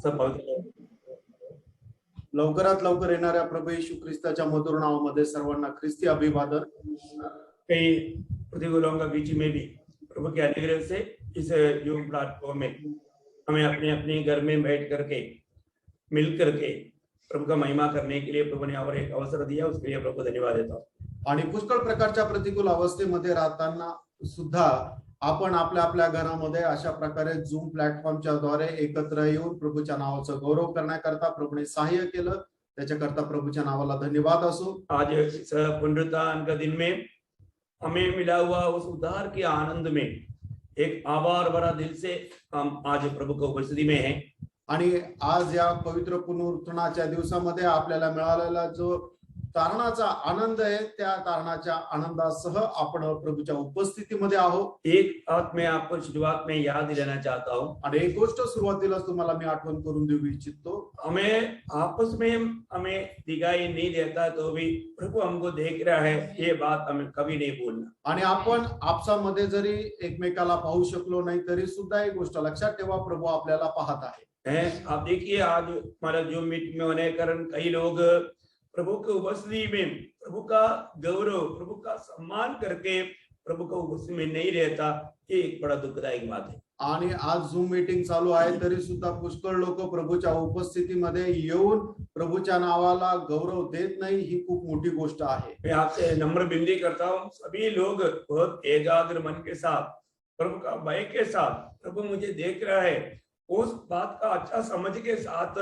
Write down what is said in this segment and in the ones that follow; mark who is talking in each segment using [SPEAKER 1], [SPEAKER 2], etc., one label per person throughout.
[SPEAKER 1] सब पवित्र
[SPEAKER 2] लवकरात लवकर येणाऱ्या प्रभू येशू ख्रिस्ताच्या मधुर नावामध्ये सर्वांना ख्रिस्ती अभिवादन।
[SPEAKER 1] कई प्रतिकूलों का बीच में भी प्रभु के अनुग्रह से इस यूट्यूब प्लेटफॉर्म में हमें अपने अपने घर में बैठ करके मिल करके प्रभु का महिमा करने के लिए प्रभु ने और एक अवसर दिया, उसके लिए प्रभु को धन्यवाद देता हूँ।
[SPEAKER 2] आणि पुष्कळ प्रकारच्या प्रतिकूल अवस्थेमध्ये राहताना सुद्धा आपण आपल्या आपल्या घरामध्ये अशा प्रकारे झूम प्लॅटफॉर्मच्या द्वारे एकत्र येऊन प्रभूच्या नावाचं गौरव करण्याकरता प्रभूने सहाय्य केलं, त्याच्याकरता प्रभूच्या नावाला धन्यवाद असो।
[SPEAKER 1] आज इस पुनरुत्थान का दिन में हमें मिला हुआ उस उद्धार के आनंद में एक आभार भरा दिल से हम आज प्रभु की उपस्थिति में हैं।
[SPEAKER 2] आणि आज या पवित्र पुनरुत्थानाच्या दिवसामध्ये आपल्याला मिळालेला जो तारणाचा आनंद आहे, त्या तारणाच्या आनंदासह आपण प्रभूच्या उपस्थितीमध्ये आहोत।
[SPEAKER 1] एक बात मैं आपको शुरुआत में याद दिलाना चाहता हूँ,
[SPEAKER 2] आणि एक गोष्ट सुरुवातीला तुम्हाला मी आठवण करून देऊ इच्छितो।
[SPEAKER 1] हमें आपस में हमें दिखाई नहीं देता तो भी प्रभु हमको देख रहा है, ये बात हमें कभी नहीं भूलना।
[SPEAKER 2] आणि आपण आपसामध्ये जरी एकमेकाला पाहू शकलो नाही तरी सुद्धा एक गोष्ट लक्षात ठेवा, प्रभु आपल्याला पाहत आहे।
[SPEAKER 1] आप देखिए आज हमारा जूम मीटिंग में होने के कारण कई लोग प्रभु के उपस्थिति में प्रभु का गौरव, प्रभु का सम्मान करके प्रभु का उपस्थिति में नहीं रहता, ये एक बड़ा दुखदायक बात है।
[SPEAKER 2] आणि आज झूम मीटिंग चालू आहे तरी सुद्धा पुष्कळ लोक प्रभूच्या उपस्थितीमध्ये येऊन प्रभूच्या नावाला गौरव देत नाही, ही खूप मोठी गोष्ट आहे।
[SPEAKER 1] मैं आपसे नम्र विनती करता हूँ, सभी लोग बहुत एकाग्र मन के साथ, प्रभु का भय के साथ, प्रभु मुझे देख रहा है, उस बात का अच्छा समझ के साथ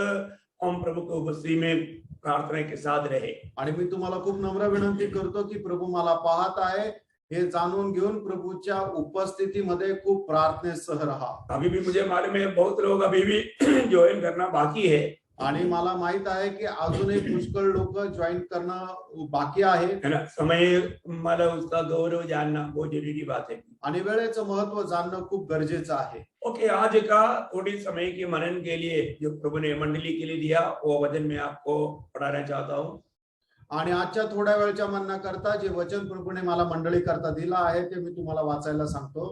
[SPEAKER 1] हम प्रभु की उपस्थिति में प्रार्थना के साथ रहे।
[SPEAKER 2] आणि मी तुम्हाला खूप नम्र विनंती करतो की प्रभु मला पाहत आहे हे जाणून घेऊन प्रभूच्या उपस्थितीमध्ये खूप प्रार्थनेसह रहा।
[SPEAKER 1] अभी भी मुझे मालूम है बहुत लोग अभी भी ज्वाइन करना बाकी है,
[SPEAKER 2] आणि मला माहित आहे की अजूनही पुष्कळ लोक जॉईन करणं बाकी आहे,
[SPEAKER 1] है ना। समय मला उसका गौरव जानना बहुत जरूरी बात है।
[SPEAKER 2] आणि वेळेचं महत्व जाणणं खूप गरजेचं आहे।
[SPEAKER 1] ओके, आज का थोड़ी समय के मनन के लिए जो प्रभु ने मंडली के लिए दिया वो वचन मैं आपको पढ़ाना चाहता हूँ।
[SPEAKER 2] आणि आजच्या थोड्या वेळच्या म्हणण्याकरता जे वचन प्रभूने मला मंडळी करता दिला आहे ते मी तुम्हाला वाचायला सांगतो।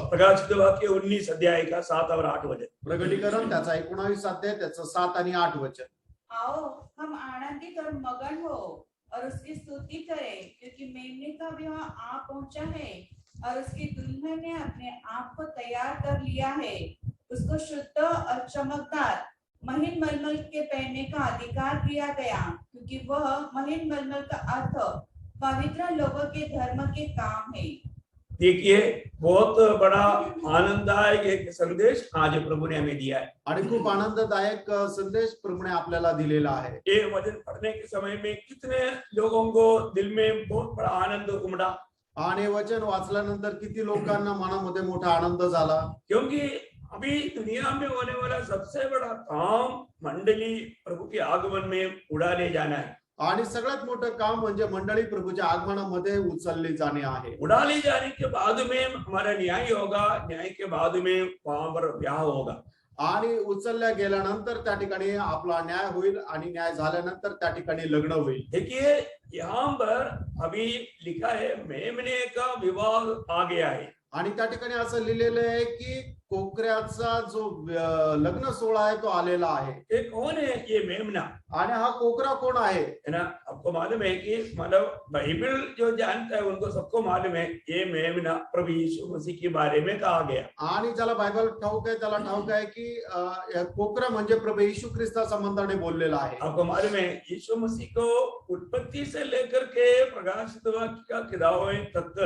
[SPEAKER 1] प्रकाशित वाक्य 19 अध्याय का 7 और 8 वचन।
[SPEAKER 2] प्रकटीकरण त्याचा 19 अध्याय त्याचं 7 आणि 8 वचन।
[SPEAKER 3] आओ हम आनंदित और मगन हो और उसकी स्तुति करें, क्योंकि मेमने का विवाह आ पहुंचा है और उसकी दुल्हन ने अपने आप को तैयार कर लिया है। उसको शुद्ध और चमकदार महीन मलमल के पहनने का अधिकार दिया गया, क्योंकि वह महीन मलमल का अर्थ पवित्र लोगों के धर्म के काम है।
[SPEAKER 1] देखिए, बहुत बड़ा आनंददायक एक संदेश आज प्रभु ने हमें दिया है,
[SPEAKER 2] आणि खूप आनंददायक संदेश प्रभूने आपल्याला दिलेला आहे।
[SPEAKER 1] ये वचन पढ़ने के समय में कितने लोगों को दिल में बहुत बड़ा आनंद उमड़ा,
[SPEAKER 2] आणि वचन वाचल्यानंतर किती लोकांना मनामध्ये मोठा आनंद झाला,
[SPEAKER 1] क्योंकि अभी दुनिया में होने वाला सबसे बड़ा काम मंडली प्रभु के आगमन में उड़ा ले जाना है।
[SPEAKER 2] आणि सगळ्यात मोठं काम म्हणजे मंडळी प्रभूच्या आगमनामध्ये उचलली जाणे आहे।
[SPEAKER 1] उड़ा ले जाने के बाद में हमारा न्याय होगा, न्याय के बाद में वहां पर ब्याह होगा।
[SPEAKER 2] आणि उचलल्या गेल्यानंतर त्या ठिकाणी आपला न्याय होईल आणि न्याय झाल्यानंतर त्या ठिकाणी लग्न होईल।
[SPEAKER 1] देखिए, यहाँ पर अभी लिखा है मेमने का विवाह आ गया है,
[SPEAKER 2] आणि त्या ठिकाणी असं लिहिलेलं आहे की कोकऱ्याचा जो लग्न सोहळा आहे तो आलेला आहे।
[SPEAKER 1] ये कौन है ये मेमना?
[SPEAKER 2] आणि हा कोकरा कोण आहे?
[SPEAKER 1] है ना। आपको मालूम है कि मतलब बाइबल जो जानता है उनको सबको मालूम है ये मेमना प्रभु यीशु मसीह के बारे में कहा गया।
[SPEAKER 2] आणि ज्याला बायबल ठाऊक आहे त्याला ठाऊक आहे की कोकरा म्हणजे प्रभु यीशु ख्रिस्ता संबंधाने बोललेला आहे।
[SPEAKER 1] आपको मालूम है यीशु मसीह को उत्पत्ति से लेकर के प्रकाशित वाक्य का किताब तक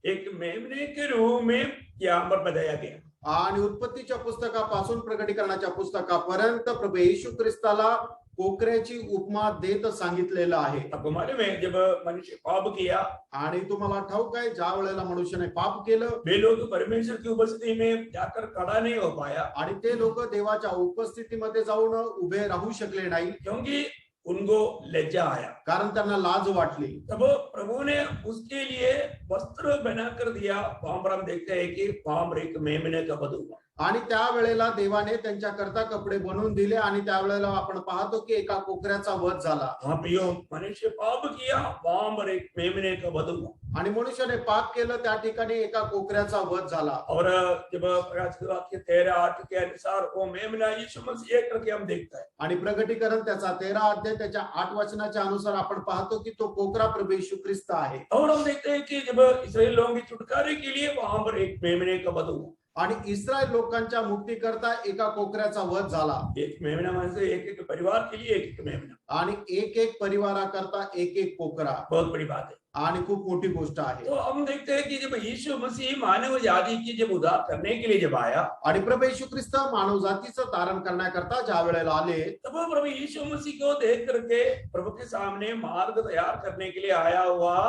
[SPEAKER 1] एक मेमने के रूप में यहाँ पर बताया गया।
[SPEAKER 2] आणि उत्पत्तीच्या पुस्तकापासून प्रकटीकरणाच्या पुस्तकापर्यंत प्रभू येशू ख्रिस्ताला कोकऱ्याची उपमा देत सांगितलेलं आहे।
[SPEAKER 1] आपको मालूम है जब मनुष्य पाप किया,
[SPEAKER 2] आणि तुम्हाला ठाऊक आहे ज्या वेळेला मनुष्याने पाप केलं
[SPEAKER 1] वे लोग परमेश्वर की उपस्थिति में जाकर खड़ा नहीं हो पाया,
[SPEAKER 2] आणि ते लोक देवाच्या उपस्थितीमध्ये जाऊन उभे राहू शकले नाही,
[SPEAKER 1] क्योंकि उनको लज्जा आया,
[SPEAKER 2] कारण त्यांना लाज वाटली।
[SPEAKER 1] तब प्रभु ने उसके लिए वस्त्र बनाकर दिया। वहां पर हम देखते हैं कि वहां पर एक मेमने का वधू हुआ,
[SPEAKER 2] आणि त्यावेळेला देवाने त्यांच्याकरता कपडे बनवून दिले आणि त्यावेळेला आपण पाहतो की एका कोकऱ्याचा वध झाला
[SPEAKER 1] हाँ प्रियो, मनुष्य पाप किया, वहां पर एक मेमने का वध हुआ।
[SPEAKER 2] आणि मनुष्याने पाप केलं त्या ठिकाणी एका कोकऱ्याचा वध झाला
[SPEAKER 1] और जब प्रकाशित वाक्य 13:8 के अनुसार वो मेमना यीशु मसीह करके हम देखता है।
[SPEAKER 2] आणि प्रगटीकरण त्याचा 13 अध्याय त्याच्या 8 वचनाच्या अनुसार आपण पाहतो की तो कोकरा प्रभू येशू ख्रिस्त आहे
[SPEAKER 1] और हम देखते हैं कि जब इस्राएल लोगों के छुटकारे के लिए वहां पर एक मेमने का वध हुआ।
[SPEAKER 2] आणि इस्रायल लोकांच्या मुक्तीकरता एका कोकऱ्याचा वध झाला
[SPEAKER 1] एक मेमना म्हणजे एक एक परिवार के लिए एक एक मेमना,
[SPEAKER 2] आणि एक एक परिवाराकरता एक एक कोकरा
[SPEAKER 1] बहुत बड़ी बात है।
[SPEAKER 2] आणि खूप मोठी गोष्ट आहे
[SPEAKER 1] तो हम देखते हैं कि जब यीशु मसीह मानव जाति की जब उद्धार करने के लिए जब आया,
[SPEAKER 2] आणि प्रभू येशू ख्रिस्त मानव जातीचं तारण करण्याकरता ज्या वेळेला आले
[SPEAKER 1] तब प्रभु यीशु मसीह को देख करके प्रभु के सामने मार्ग तैयार करने के लिए आया हुआ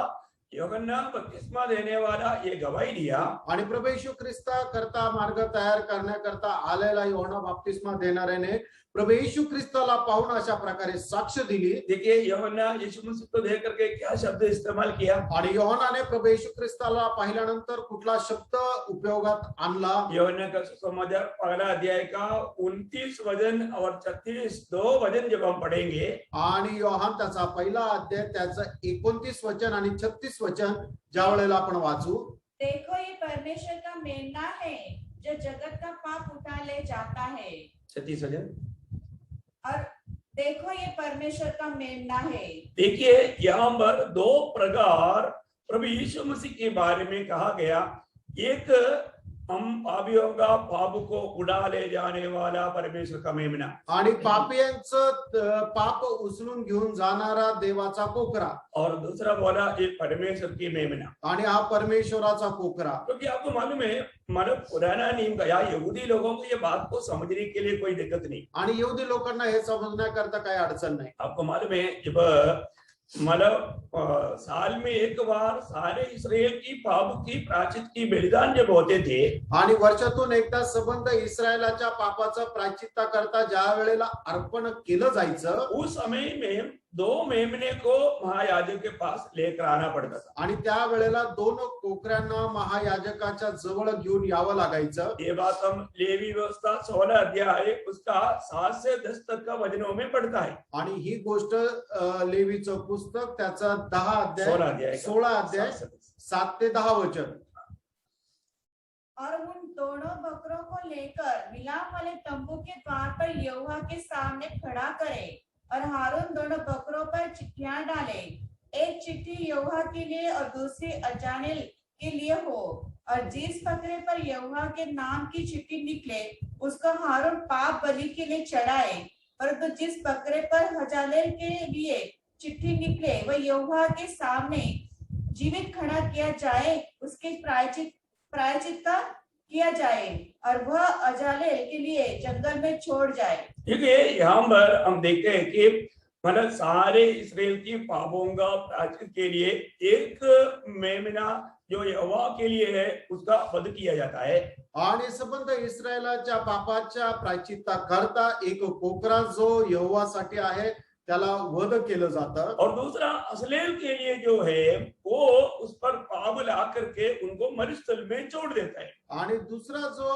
[SPEAKER 1] यूहन्ना बपतिस्मा देने वाला ये गवाही दिया
[SPEAKER 2] आणि प्रभू येशू ख्रिस्ता करता मार्ग तयार करण्याकरता आलेला योहाना बाप्तिस्मा देणाऱ्याने प्रभू येशू ख्रिस्ताला पाहून अशा प्रकारे साक्ष दिली
[SPEAKER 1] देखिए यूहन्ना यीशु मसीह को देख करके क्या शब्द इस्तेमाल किया।
[SPEAKER 2] आणि योहानाने प्रभू येशू ख्रिस्ताला पाहिल्यानंतर कुठला शब्द उपयोगात आणला
[SPEAKER 1] यूहन्ना का सुसमाचार पहला अध्याय का 29 वचन और 36 दो वचन जब हम पढ़ेंगे,
[SPEAKER 2] आणि योहान त्याचा पहिला अध्याय त्याचं 29 वचन आणि 36 वचन ज्या वेळेला आपण वाचू
[SPEAKER 3] देखो ये परमेश्वर का मेमना है जो जगत का पाप उठा ले जाता है।
[SPEAKER 1] 36 वचन
[SPEAKER 3] और देखो ये परमेश्वर का मेमना है।
[SPEAKER 1] देखिए यहाँ पर दो प्रकार प्रभु यीशु मसीह के बारे में कहा गया। एक हम पापियों का पाप को उड़ा ले जाने वाला परमेश्वर का मेमना,
[SPEAKER 2] आणि पापियांचं पाप उचलून घेऊन जाणारा देवाचा कोकरा
[SPEAKER 1] और दूसरा बोला ये परमेश्वर की मेमना।
[SPEAKER 2] आणि हा परमेश्वराचा कोकरा
[SPEAKER 1] क्योंकि आपको मालूम है, मतलब पुराना नियम का या यहूदी लोगों को ये बात को समझने के लिए कोई दिक्कत नहीं।
[SPEAKER 2] आणि यहुदी लोकांना हे समजण्याकरता काही अडचण नाही
[SPEAKER 1] आपको मालूम है जब मतलब साल में एक बार सारे इस्राएल की पाप की प्रायश्चित की बलिदान जब होते थे,
[SPEAKER 2] आणि वर्षातून एकदा संबंध इस्रायलाच्या पापाचं प्रायश्चित्ता करता ज्या वेळेला अर्पण केलं जायचं
[SPEAKER 1] उस समय में दो मेमने को महायाजक के पास लेकर आना पड़ता था।
[SPEAKER 2] आणि त्या वेळेला दोन कोकऱ्यांना महायाजकाच्या जवळ घेऊन यावं लागायचं
[SPEAKER 1] ये बात हम लेवी व्यवस्था 16 अध्याय उसका 7 से 10 तक का वचनों में पढ़ता है।
[SPEAKER 2] आणि ही गोष्ट लेवीचं पुस्तक त्याचा 10
[SPEAKER 1] 16
[SPEAKER 2] अध्याय
[SPEAKER 1] अध्याय
[SPEAKER 2] 16 अध्याय 7 ते 10 वचन
[SPEAKER 3] और उन दोनों बकरों को लेकर मिलाप वाले तंबू के द्वार पर यहोवा के सामने खड़ा करे और हारून दोनों बकरों पर चिट्ठियां डाले, एक चिट्ठी यहोवा के लिए और दूसरी अजानेल के लिए हो। और जिस बकरे पर यहोवा के नाम की चिट्ठी निकले उसको हारून पाप बलि के लिए चढ़ाए, परंतु जिस बकरे पर हजालेल के लिए चिट्ठी निकले वह यहोवा के सामने जीवित खड़ा किया जाए, उसके प्रायश्चित किया जाए और वह अजालेल के लिए जंगल में छोड़ जाए।
[SPEAKER 1] देखिए यहाँ पर हम देखते हैं कि मतलब सारे इस्राएल की पापों का प्रायश्चित के लिए एक मेमना जो यहोवा के लिए है उसका वध किया जाता है।
[SPEAKER 2] आणि संबंध इस्रायलाच्या पापाच्या प्रायश्चित्ता करता एक कोकरा जो यहोवासाठी आहे त्याला वध केलं जातं
[SPEAKER 1] और दूसरा अजलेल के लिए जो है वो उस पर पाप ला करके उनको मरुस्थल में छोड़ देता है।
[SPEAKER 2] आणि दुसरा जो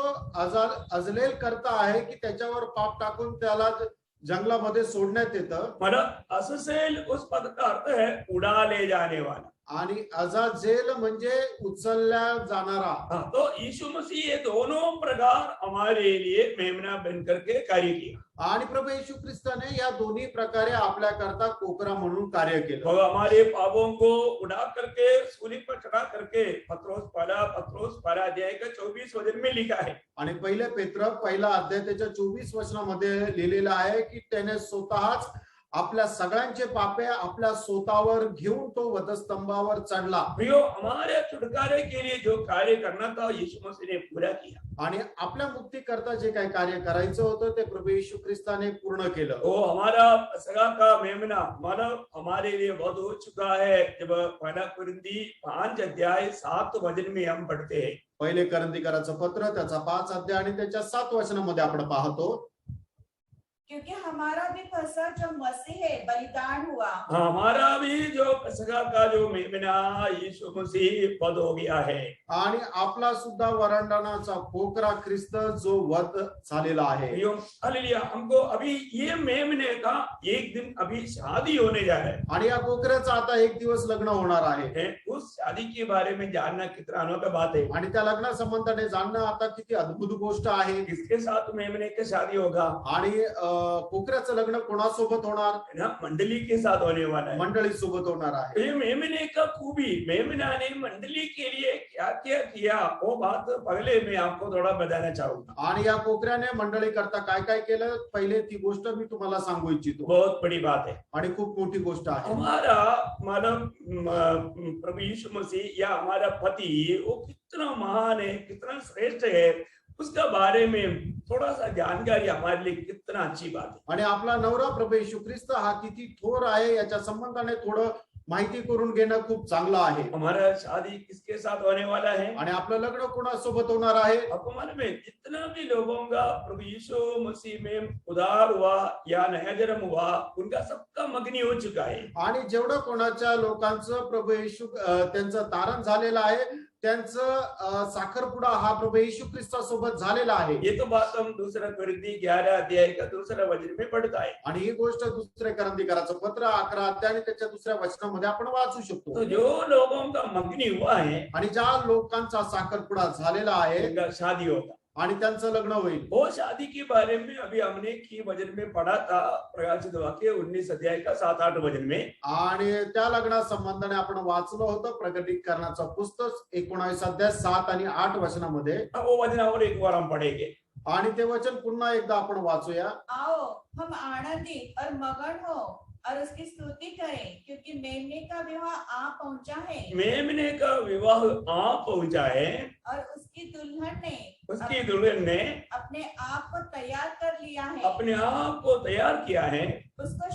[SPEAKER 2] अजलेल करता आहे की त्याच्यावर पाप टाकून त्याला जंगलामध्ये सोडण्यात येतं।
[SPEAKER 1] मतलब अजलेल उस पद का अर्थ है उड़ा ले जाने वाला,
[SPEAKER 2] आणि अजाजेल म्हणजे उचलल्या जाणारा।
[SPEAKER 1] हाँ, तो यीशु मसीह ये दोनों प्रकार हमारे लिए मेमना बन करके कार्य किया
[SPEAKER 2] आणि प्रभू येशू ख्रिस्ताने या दोन्ही प्रकारे आपल्या करता कोकरा म्हणून कार्य केलं।
[SPEAKER 1] और हमारे पापों को उड़ा करके सूली पर चढ़ा करके पत्रोस पहला अध्याय का 24 वचन में लिखा है।
[SPEAKER 2] आणि पहिले पेत्र पहिला अध्याय त्याच्या 24 वचनामध्ये लिहिलेलं आहे की त्याने स्वतःच आपल्या सगळ्यांचे पापे आपल्या स्वतःवर घेऊन तो वधस्तंभावर चढला।
[SPEAKER 1] प्रियो, हमारे छुटकारे के लिए जो कार्य करना था यीशु मसीह ने पूरा किया
[SPEAKER 2] आणि आपल्या मुक्ती करता जे काही कार्य करायचं होतं ते प्रभू येशू ख्रिस्ताने पूर्ण केलं।
[SPEAKER 1] वो हमारा सगा का मेमना मतलब हमारे लिए वध हो चुका है। जब पहला कुरिन्थी 5 अध्याय 7 वचन में हम पढ़ते हैं,
[SPEAKER 2] पहिले करंदीकराचं पत्र त्याचा 5 अध्याय आणि त्याच्या 7 वचनामध्ये आपण पाहतो
[SPEAKER 3] क्योंकि हमारा भी फसह जो मसीह है बलिदान हुआ,
[SPEAKER 1] हमारा भी जो पसका का जो मेमना यीशु मसीह पद हो गया है।
[SPEAKER 2] आणि आपला सुद्धा वरांडणाचा कोकरा ख्रिस्त जो वध झालेला आहे।
[SPEAKER 1] हालेलुया। हमको अभी ये मेमने का एक दिन अभी शादी होने जा रहा है।
[SPEAKER 2] आणि या कोकऱ्याचा आता एक दिवस लग्न होणार आहे।
[SPEAKER 1] उस शादी के बारे में जानना कितना अनोखा बात है।
[SPEAKER 2] आणि त्या लग्ना संबंधाने जाणणं आता किती अद्भुत गोष्ट आहे।
[SPEAKER 1] किसके साथ मेमने की शादी होगा?
[SPEAKER 2] आणि कोकऱ्याचं लग्न कोणासोबत होणार?
[SPEAKER 1] मंडली के साथ होने वाला है।
[SPEAKER 2] मंडळी सोबत होणार आहे।
[SPEAKER 1] ये मेमने का खूबी, मेमना ने मंडली के लिए क्या क्या किया वो बात पहले मैं आपको थोड़ा बताना चाहूंगा।
[SPEAKER 2] आणि या कोकऱ्याने मंडळी करता काय काय केलं पहिले ती गोष्ट मी तुम्हाला सांगू इच्छितो।
[SPEAKER 1] बहुत बड़ी बात है
[SPEAKER 2] आणि खूप मोठी गोष्ट आहे।
[SPEAKER 1] हमारा मानव प्रभु यीशु मसीह या हमारा पति वो कितना महान है, कितना श्रेष्ठ है, उसका बारे में थोड़ा सा जानकारी हमारे लिए कितना अच्छी बात है।
[SPEAKER 2] आणि आपला नवरा प्रभू येशू ख्रिस्त हा किती थोर आहे याच्या संबंधाने थोडं माहिती करून घेणं खूप चांगलं आहे।
[SPEAKER 1] हमारा शादी किसके साथ होने वाला है?
[SPEAKER 2] आणि आपलं लग्न कोणासोबत होणार आहे?
[SPEAKER 1] आपको मालूम है जितना भी लोगों का प्रभु यीशु मसीह में उद्धार हुआ या नया जन्म हुआ उनका सबका मगनी हो चुका है।
[SPEAKER 2] आणि जेवढं कोणाच्या लोकांचं प्रभू येशू त्यांचं तारण झालेलं आहे त्यांचं साखरपुडा हा प्रभू येशू ख्रिस्तासोबत झालेला आहे।
[SPEAKER 1] ये तो बात हम दूसरा कोरिन्थी 11 अध्याय का दूसरा वचन में पढ़ता है।
[SPEAKER 2] आणि ही गोष्ट दुसऱ्या कोरिन्थीकराचं पत्र 11 अध्याय आणि त्याच्या दुसऱ्या वचनामध्ये आपण वाचू शकतो।
[SPEAKER 1] तो जो लोगों का मगनी हुआ है
[SPEAKER 2] आणि ज्या लोकांचा साखरपुडा झालेला आहे
[SPEAKER 1] उनका शादी होगा
[SPEAKER 2] आणि त्यांचं लग्न होईल।
[SPEAKER 1] वो शादी के बारे में अभी हमने की वचन में पढ़ा था, प्रकाशित वाक्य 19 अध्याय का 7-8 वचन में।
[SPEAKER 2] आणि त्या लग्ना संबंधाने आपण वाचलं होतं प्रकटीकरणाचं पुस्तक 19 अध्याय 7 आणि 8 वचनामध्ये।
[SPEAKER 1] वो वचन और एक बार हम पढ़ेंगे।
[SPEAKER 2] आणि ते वचन पुन्हा एकदा आपण वाचूया।
[SPEAKER 3] आओ हम आनंदित और मगन हो और उसकी स्तुति करें, क्योंकि मेमने का विवाह आ पहुंचा है।
[SPEAKER 1] मेमने का विवाह आ पहुंचा है
[SPEAKER 3] और उसकी
[SPEAKER 1] दुल्हन ने
[SPEAKER 3] अपने आप को तैयार कर लिया है।
[SPEAKER 1] अपने आप को तैयार किया है। उसको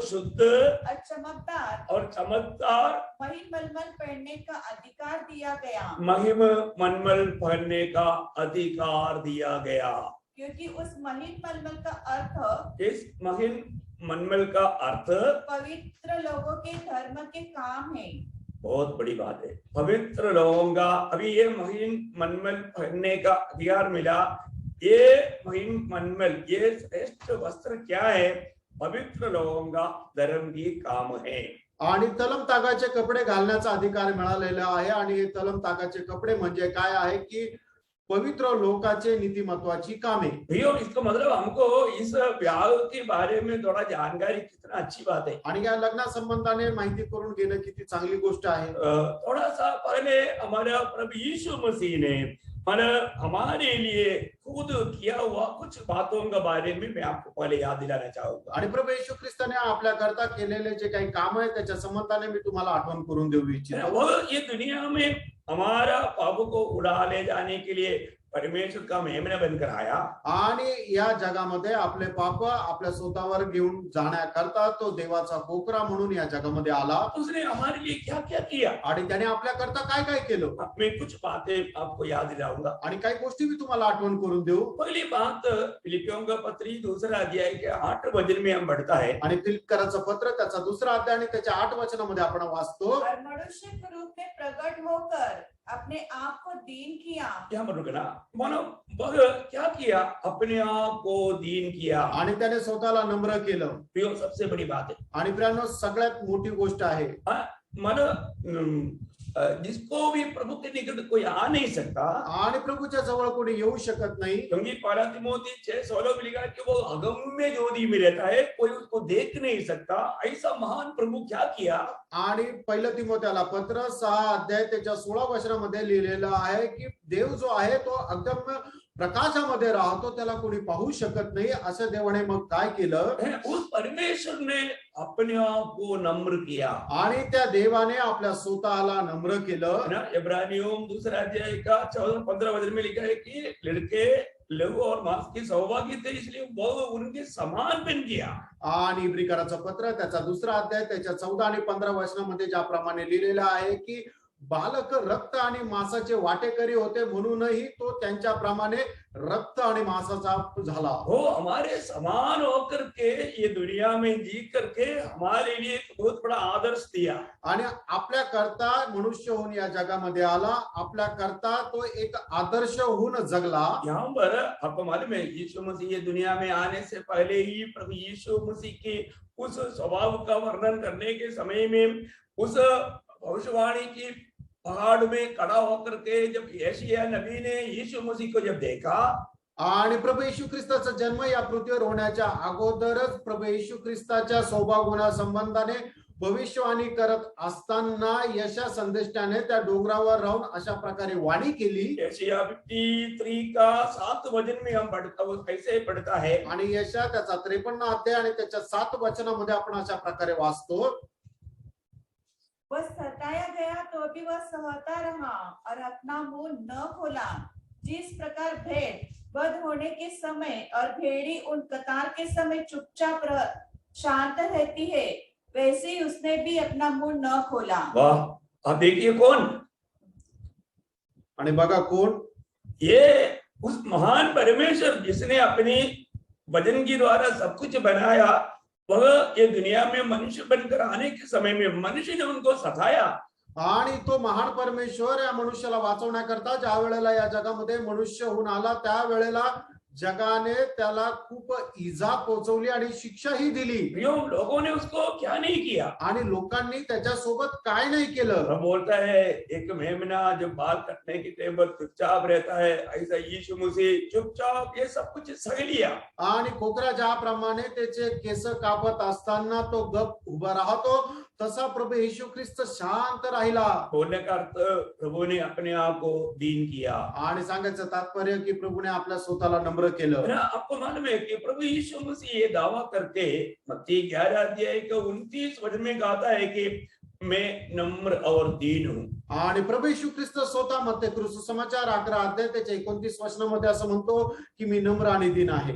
[SPEAKER 1] शुद्ध
[SPEAKER 3] और चमकदार
[SPEAKER 1] और चमकदार
[SPEAKER 3] महिम मलमल पहनने का अधिकार दिया गया।
[SPEAKER 1] महिम मनमल पहनने का अधिकार दिया गया।
[SPEAKER 3] क्योंकि उस महिम मलमल का अर्थ,
[SPEAKER 1] इस महिम मनमल का अर्थ
[SPEAKER 3] पवित्र लोगों के धर्म के काम है।
[SPEAKER 1] बहुत बड़ी बात है। पवित्र लोगों का अभी ये महिम मनमल पहनने का अधिकार मिला। ये महिम मनमल ये श्रेष्ठ वस्त्र क्या है? पवित्र लोगों का धर्म की काम है।
[SPEAKER 2] आणि तलम तागाचे कपडे घालण्याचा अधिकार मिळालेला आहे। आणि हे तलम तागाचे कपडे म्हणजे काय आहे की पवित्र लोकांचे नीतिमत्वाची कामे।
[SPEAKER 1] भैया इसका मतलब हमको इस ब्याह के बारे में थोड़ा जानकारी कितना अच्छी बात है।
[SPEAKER 2] आणि या लग्ना संबंधाने माहिती करून घेणं किती चांगली गोष्ट आहे।
[SPEAKER 1] थोड़ा सा पहले हमारा प्रभु यीशु मसीह ने हमारे लिए खुद किया हुआ कुछ बातों के बारे में मैं आपको पहले याद दिलाना चाहूंगा।
[SPEAKER 2] आणि प्रभू येशू ख्रिस्ताने आपल्या करता केलेले जे काही काम आहे त्याच्या संबंधाने मी तुम्हाला आठवण करून देऊ इच्छितो।
[SPEAKER 1] वो ये दुनिया में हमारा पाप को उड़ा ले जाने के लिए परमेश्वर का मेमना बनकर आया।
[SPEAKER 2] आणि या जगामध्ये आपले पाप आपल्या स्वतःवर घेऊन जाण्याकरता तो देवाचा कोकरा म्हणून या जगामध्ये आला।
[SPEAKER 1] उसने हमारे लिए क्या क्या किया
[SPEAKER 2] आणि त्याने आपल्या करता काय काय केलं।
[SPEAKER 1] मैं कुछ बातें आपको याद दिलाऊंगा
[SPEAKER 2] आणि काही गोष्टी मी तुम्हाला आठवण करून देऊ।
[SPEAKER 1] पहली बात फिलिपियों का पत्री 2 अध्याय के 8 वचन में हम पढ़ता है।
[SPEAKER 2] आणि फिलिप्पियराचं पत्र त्याचा 2 अध्याय आणि त्याच्या 8 वचनामध्ये आपण वाचतो।
[SPEAKER 3] और मनुष्य के रूप में प्रकट होकर अपने आप को दीन किया।
[SPEAKER 1] क्या रुकना मानो क्या किया? अपने आप को दीन किया
[SPEAKER 2] आणि त्याने स्वतःला नम्र केलं।
[SPEAKER 1] प्रियो सबसे बड़ी बात है।
[SPEAKER 2] आणि प्रियांनो सगळ्यात मोठी गोष्ट आहे।
[SPEAKER 1] मानो जिसको भी प्रभु के निकट कोई आ नहीं सकता
[SPEAKER 2] आणि प्रभूच्या जवळ कोणी येऊ शकत नाही।
[SPEAKER 1] क्योंकि पहला तिमोथी 6:16 में लिखा है कि वो अगम में ज्योति में रहता है, कोई उसको देख नहीं सकता। ऐसा महान प्रभु क्या किया?
[SPEAKER 2] आणि पहिलं तिमोथेला पत्र 6 अध्याय त्याच्या 16 वचनामध्ये लिहिलेलं आहे की देव जो आहे तो अगम्य प्रकाशामध्ये राहतो, त्याला कोणी पाहू शकत नाही। असं देवाने मग काय केलं?
[SPEAKER 1] उस परमेश्वर ने अपने आप को नम्र किया
[SPEAKER 2] आणि त्या देवाने आपल्या स्वतःला नम्र केलं।
[SPEAKER 1] ना इब्रानियों 2 अध्याय का 14-15 वचन में लिखा है कि लड़के लहू और मांस की सौभागी थे, इसलिए वो उनके समान बन गया।
[SPEAKER 2] आणि इब्रिकराचं पत्र त्याचा 2 अध्याय त्याच्या 14 आणि 15 वचनामध्ये ज्याप्रमाणे लिहिलेलं आहे की बालक रक्त आणि मांसाचे वाटेकरी होते म्हणूनही तो त्यांच्याप्रमाणे रक्त आणि मांसाचा झाला.
[SPEAKER 1] वो हमारे समान होकर के ये दुनिया में जी करके हमारे लिए एक बहुत बड़ा आदर्श दिया.
[SPEAKER 2] आणि आपल्या करता मनुष्य होऊन या जगामध्ये आला. आपल्या करता तो एक आदर्श होऊन जगला.
[SPEAKER 1] यहाँ पर आपको मालूम है यीशु मसीह ये दुनिया में आने से पहले ही प्रभु यीशु मसीह के उस स्वभाव का वर्णन करने के समय में उस भविष्यवाणी की पहाड़ में खड़ा होकर के जब यशायाह नबी ने यीशु मसीह को जब देखा
[SPEAKER 2] आणि प्रभू येशू ख्रिस्ताचा जन्म या पृथ्वीवर होण्याच्या अगोदरच प्रभू येशू ख्रिस्ताच्या स्वभाव गुणा संबंधाने भविष्यवाणी करत असताना यशा संदेष्टाने त्या डोंगरावर राहून अशा प्रकारे वाणी केली.
[SPEAKER 1] यशायाह 53 का 7 वचन में हम पढ़ता वो कैसे पढ़ता है.
[SPEAKER 2] आणि यशा त्याचा 53 अध्याय आणि त्याच्या 7 वचनामध्ये आपण अशा प्रकारे वाचतो.
[SPEAKER 3] वह सताया गया तो भी वह सहता रहा और अपना मुंह न खोला. जिस प्रकार भेड़ वध होने के समय और भेड़ी उन कतार के समय चुपचाप शांत रहती है, वैसे ही उसने भी अपना मुंह न खोला.
[SPEAKER 1] वाह, आप देखिए कौन.
[SPEAKER 2] आणि बघा कोण.
[SPEAKER 1] ये उस महान परमेश्वर जिसने अपनी वचन के द्वारा सब कुछ बनाया, वह ये दुनिया में मनुष्य बनकर आने के समय में मनुष्य ने उनको सताया.
[SPEAKER 2] आणि तो महान परमेश्वर या मनुष्याला वाचवण्याकरता ज्या वेळेला या जगामध्ये मनुष्य होऊन आला त्या वेळेला जगाने त्याला खूप इजा पोहोचवली आणि शिक्षाही दिली.
[SPEAKER 1] लोगों ने उसको क्या नहीं किया.
[SPEAKER 2] आणि लोकांनी त्याच्यासोबत काय नाही केलं.
[SPEAKER 1] वो बोलता है एक मेमना जब बाल कटने के टाइम पर चुपचाप रहता है, ऐसा यीशु मसीह चुपचाप ये सब कुछ सह लिया.
[SPEAKER 2] आणि कोकरा ज्याप्रमाणे त्याचे केस कापत असताना तो गप उभा राहतो, तसा प्रभू येशू ख्रिस्त शांत राहिला.
[SPEAKER 1] बोलने का अर्थ प्रभु ने अपने आप को दीन किया.
[SPEAKER 2] आणि सांगायचं तात्पर्य की प्रभूने आपल्या स्वतःला नम्र केलं.
[SPEAKER 1] आपको मालूम है कि प्रभु यीशु मसीह ये दावा करके मत्ती 11 अध्याय के 29 वचन में कहता है कि मैं नम्र और दीन हूँ.
[SPEAKER 2] आणि प्रभू येशू ख्रिस्त स्वतः मत्ती सुसमाचार 11 अध्याय त्याच्या 29 वचनामध्ये असं म्हणतो की मी नम्र आणि दीन आहे.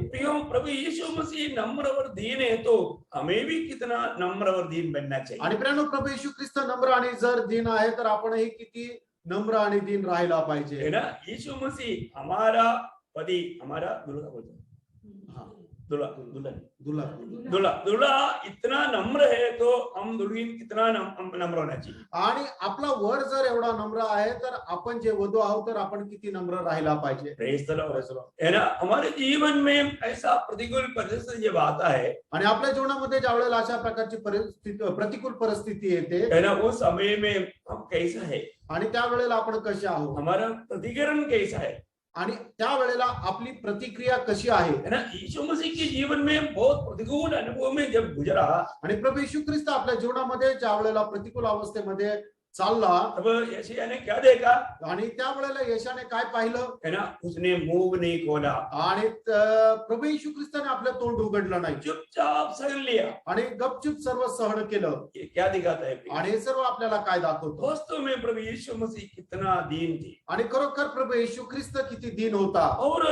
[SPEAKER 1] प्रभु यीशु मसीह नम्र और दीन है तो हमें भी कितना नम्र और दीन बनना चाहिए.
[SPEAKER 2] आणि प्रियानो प्रभू येशू ख्रिस्त नम्र आणि जर दीन आहे तर आपणही किती नम्र आणि दीन राहायला पाहिजे.
[SPEAKER 1] है ना. यीशु मसीह हमारा पति, हमारा दुल्हा बोलते हैं. हाँ, दुल्हा दुल्हन
[SPEAKER 2] दुल्हा
[SPEAKER 1] दुल्हा दुल्हा इतना नम्र है तो हम दुल्हन कितना नम्र होना चाहिए.
[SPEAKER 2] आणि आपला वर जर एवढा नम्र आहे तर आपण जे वधू आहोत तर आपण किती नम्र राहायला पाहिजे.
[SPEAKER 1] Praise the Lord. है ना. हमारे जीवन में ऐसा प्रतिकूल परिस्थिति जब आता है,
[SPEAKER 2] आणि आपल्या जीवनामध्ये ज्या वेळेला अशा प्रकारची परिस्थिती प्रतिकूल परिस्थिती येते,
[SPEAKER 1] है ना, उस समय में हम कैसा है,
[SPEAKER 2] आणि त्या वेळेला आपण कसे आहोत,
[SPEAKER 1] हमारा प्रतिकरण कैसा है,
[SPEAKER 2] आणि त्या वेळेला आपली प्रतिक्रिया कशी आहे.
[SPEAKER 1] है ना. यीशु मसीह के जीवन में बहुत प्रतिकूल अनुभव में जब गुजरा,
[SPEAKER 2] आणि प्रभू येशू ख्रिस्त आपल्या जीवनामध्ये ज्या वेळेला प्रतिकूल अवस्थेमध्ये चालला,
[SPEAKER 1] तब यशायाह ने क्या देखा.
[SPEAKER 2] आणि त्या वेळेला यशाने काय पाहिलं,
[SPEAKER 1] है ना, उसने मुंह नहीं खोला.
[SPEAKER 2] आणि प्रभू येशू ख्रिस्ताने आपलं तोंड उघडलं नाही,
[SPEAKER 1] चुपचाप सहन लिया.
[SPEAKER 2] आणि गपचूप सर्व सहन केलं.
[SPEAKER 1] ये क्या दिखाता है.
[SPEAKER 2] आणि हे सर्व आपल्याला काय दाखवतो.
[SPEAKER 1] वास्तव में प्रभु यीशु मसीह कितना दीन थे.
[SPEAKER 2] आणि खरोखर प्रभू येशू ख्रिस्त किती दीन होता.
[SPEAKER 1] और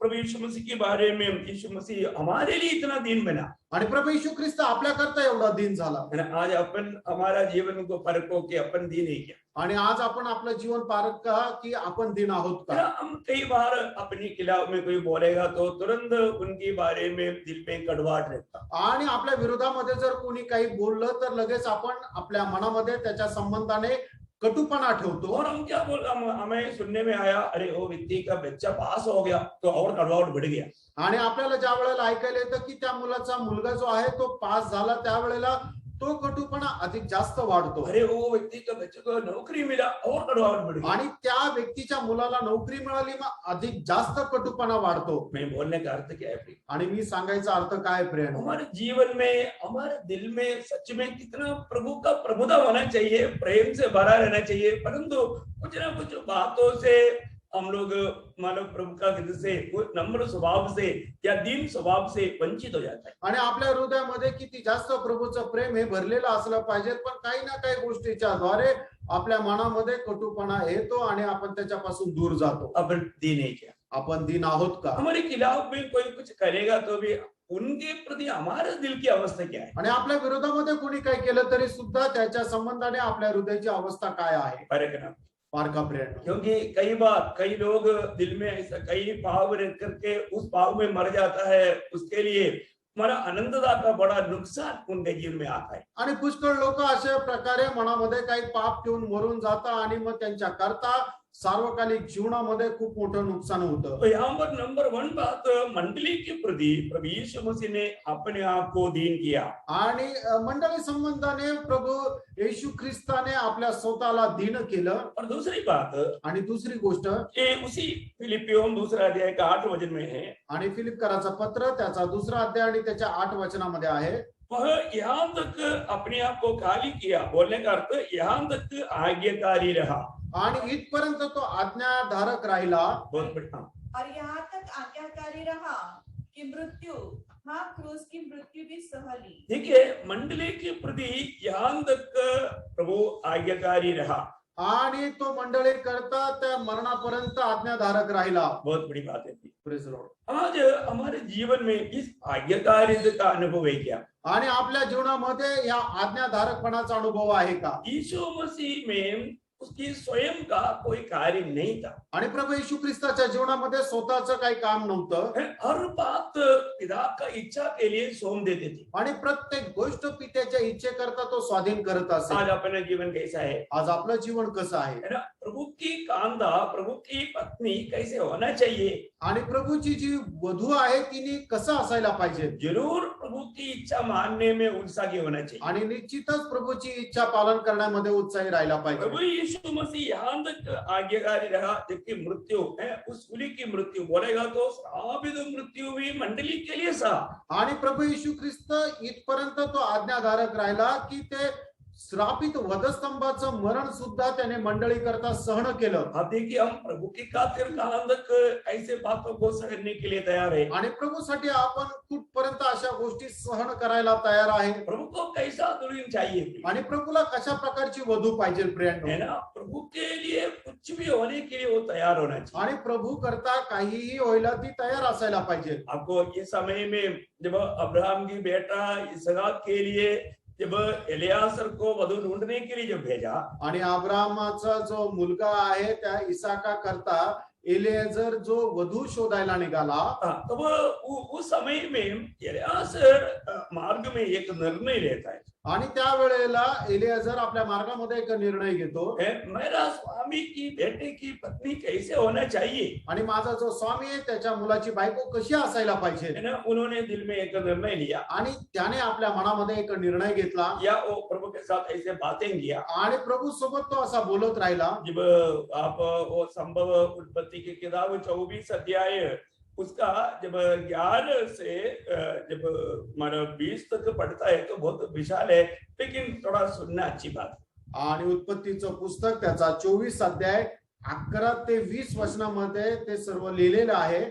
[SPEAKER 1] प्रभु यीशु मसीह के बारे में यीशु मसीह हमारे लिए इतना दीन बना.
[SPEAKER 2] आणि प्रभू येशू ख्रिस्त आपल्या करता एवढा दीन झाला.
[SPEAKER 1] है ना. आज अपन हमारा जीवन को परखो कि अपन दीन है क्या.
[SPEAKER 2] आणि आज आपण आपलं जीवन पारख का की आपण दीन आहोत का.
[SPEAKER 1] हम कई बार अपने खिलाफ में कोई बोलेगा तो तुरंत उनके बारे में दिल में कड़वाहट रहता.
[SPEAKER 2] आणि आपल्या विरोधामध्ये जर कोणी काही बोललं तर लगेच आपण आपल्या मनामध्ये त्याच्या संबंधाने कटुपणा ठेवतो.
[SPEAKER 1] और हम क्या बोल, हमें सुनने में आया अरे वो व्यक्ति का बच्चा पास हो गया तो और कड़वाहट बढ़ गया.
[SPEAKER 2] आणि आपल्याला ज्या वेळेला ऐकायला येतं की त्या मुलाचा मुलगा जो आहे तो पास झाला, त्यावेळेला तो कटुपणा अधिक जास्त वाढतो.
[SPEAKER 1] अरे वो व्यक्ति का बच्चे को नौकरी मिला और कड़वाहट बढ़ गई.
[SPEAKER 2] आणि त्या व्यक्तीच्या मुलाला नोकरी मिळाली, मग अधिक जास्त कटुपणा वाढतो.
[SPEAKER 1] मैं बोलने का अर्थ क्या है.
[SPEAKER 2] आणि मी सांगायचा अर्थ काय प्रेम,
[SPEAKER 1] हमारे जीवन में हमारे दिल में सच में कितना प्रभु का प्रभुता होना चाहिए, प्रेम से भरा रहना चाहिए, परंतु कुछ ना कुछ बातों से हम लोग मानव प्रभु का से नम्र स्वभाव से या दीन स्वभाव से वंचित हो जाता है.
[SPEAKER 2] आणि आपल्या हृदयामध्ये किती जास्त प्रभूचं प्रेम हे भरलेलं असलं पाहिजे, पण काही ना काही गोष्टीच्या द्वारे आपल्या मनामध्ये कटुपणा येतो आणि आपण त्याच्यापासून दूर जातो.
[SPEAKER 1] अपन दीन है क्या.
[SPEAKER 2] आपण दीन आहोत का.
[SPEAKER 1] हमारे खिलाफ में कोई कुछ करेगा तो भी उनके प्रति हमारे दिल की अवस्था क्या है?
[SPEAKER 2] आणि आपल्या विरोधामध्ये कोणी काही केलं तरी सुद्धा त्याच्या संबंधाने आपल्या हृदयाची अवस्था काय आहे
[SPEAKER 1] परखना।
[SPEAKER 2] पारखा प्रियनो.
[SPEAKER 1] क्योंकि कई बार कई लोग दिल में ऐसा कई पाव रख करके उस पाव में मर जाता है, उसके लिए हमारा आनंददा का बड़ा नुकसान उनके जीवन में आता है।
[SPEAKER 2] आणि पुष्कळ लोक अशा प्रकारे मनामध्ये काही पाप ठेवून मरून जातात आणि मग त्यांच्या करता सार्वकालिक जीवनामध्ये खूप मोठं नुकसान होतं.
[SPEAKER 1] तो यहाँ पर नंबर 1 बात मंडली के प्रति प्रभु यीशु मसीह ने अपने आप को दीन किया।
[SPEAKER 2] आणि मंडळी संबंधाने प्रभू येशू ख्रिस्ताने आपल्या स्वतःला दीन केलं.
[SPEAKER 1] और दूसरी बात
[SPEAKER 2] आणि दुसरी गोष्ट
[SPEAKER 1] ये उसी फिलिपियों दूसरा अध्याय का 8 वचन में है,
[SPEAKER 2] आणि फिलिपकराचं पत्र त्याचा दुसरा अध्याय आणि त्याच्या 8 वचनामध्ये आहे.
[SPEAKER 1] वह यहाँ तक अपने आप को खाली किया, बोलने का अर्थ यहाँ तक आज्ञाकारी रहा।
[SPEAKER 2] आणि इथपर्यंत तो आज्ञाधारक राहिला.
[SPEAKER 1] बहुत बढ़िया।
[SPEAKER 3] और यहाँ तक आज्ञाकारी रहा कि मृत्यु, हाँ क्रूस की मृत्यु भी सहली।
[SPEAKER 1] देखिए मंडली के प्रति यहाँ तक प्रभु आज्ञाकारी रहा।
[SPEAKER 2] आणि तो मंडळी करता त्या मरणापर्यंत आज्ञाधारक राहिला.
[SPEAKER 1] बहुत बड़ी बात है।
[SPEAKER 2] Praise the Lord.
[SPEAKER 1] आज हमारे जीवन में इस आज्ञाकारिता का अनुभव है क्या?
[SPEAKER 2] आणि आपल्या जीवनामध्ये या आज्ञाधारकपणाचा अनुभव आहे का?
[SPEAKER 1] यीशु मसीह में उसकी स्वयं का कोई कार्य नहीं था।
[SPEAKER 2] आणि प्रभू येशू ख्रिस्ताच्या जीवनामध्ये स्वतःचं काही काम नव्हतं.
[SPEAKER 1] हर बात पिता का इच्छा के लिए सौंप देते थे।
[SPEAKER 2] आणि प्रत्येक गोष्ट पित्याच्या इच्छेकरता तो स्वाधीन करत असे.
[SPEAKER 1] आज अपना जीवन कैसा है?
[SPEAKER 2] आज आपलं जीवन कसं आहे?
[SPEAKER 1] है ना? प्रभु की कांधा, प्रभु की पत्नी कैसे होना चाहिए?
[SPEAKER 2] आणि प्रभूची जी वधू आहे तिने कसं असायला पाहिजे?
[SPEAKER 1] जरूर प्रभु की इच्छा मानने में उत्साही होना चाहिए।
[SPEAKER 2] आणि निश्चितच प्रभूची इच्छा पालन करण्यामध्ये उत्साही राहिला पाहिजे.
[SPEAKER 1] प्रभु यीशु मसीह यहाँ तक आज्ञाकारी रहा, जबकि मृत्यु है उस सूली की मृत्यु बोलेगा तो श्रापित मृत्यु भी मंडली के लिए सा।
[SPEAKER 2] आणि प्रभू येशू ख्रिस्त इथपर्यंत तो आज्ञाधारक राहिला की ते श्रापित वधस्तंभाचं मरण सुद्धा त्याने मंडळी करता सहन केलं.
[SPEAKER 1] अब देखिए हम प्रभु की खातिर कहां तक ऐसे बातों को सहने के लिए तैयार है।
[SPEAKER 2] आणि प्रभूसाठी आपण कुठपर्यंत अशा गोष्टी सहन करायला तयार आहे?
[SPEAKER 1] प्रभु को कैसा दुल्हन चाहिए?
[SPEAKER 2] आणि प्रभूला कशा प्रकारची वधू पाहिजे प्रियनो?
[SPEAKER 1] है ना? प्रभु के लिए कुछ भी होने के लिए वो तैयार होना चाहिए।
[SPEAKER 2] आणि प्रभू करता काहीही होईला ती तयार असायला पाहिजे.
[SPEAKER 1] आपको ये समय में जब अब्राहम की बेटा इसहाक के लिए जब एलियासर को वधू ढूंढने के लिए जब भेजा,
[SPEAKER 2] आणि अब्राहमाचा जो मुलगा आहे त्या इसाका करता एलिएजर जो वधू शोधायला निघाला,
[SPEAKER 1] तब उस समय में एलियासर मार्ग में एक निर्णय लेता है।
[SPEAKER 2] आणि त्या वेळेला एलिएजर आपल्या मार्गामध्ये एक निर्णय घेतो.
[SPEAKER 1] मेरा स्वामी की बेटे की पत्नी कैसे होना चाहिए?
[SPEAKER 2] आणि माझा जो स्वामी आहे त्याच्या मुलाची बायको कशी असायला पाहिजे?
[SPEAKER 1] है ना? उन्होंने दिल में एक निर्णय लिया
[SPEAKER 2] आणि त्याने आपल्या मनामध्ये एक निर्णय घेतला.
[SPEAKER 1] या वो प्रभु के साथ ऐसे बातें किया।
[SPEAKER 2] आणि प्रभू सोबत तो असा बोलत राहिला.
[SPEAKER 1] जब आप वो संभव उत्पत्ति की किताब 24 अध्याय उसका जब 11 से जब हमारा 20 तक पढ़ता है तो बहुत विशाल है, लेकिन थोड़ा सुनना अच्छी बात।
[SPEAKER 2] आणि उत्पत्तीचं पुस्तक त्याचा 24 अध्याय 11 ते 20 वचनामध्ये ते सर्व लिहिलेलं आहे.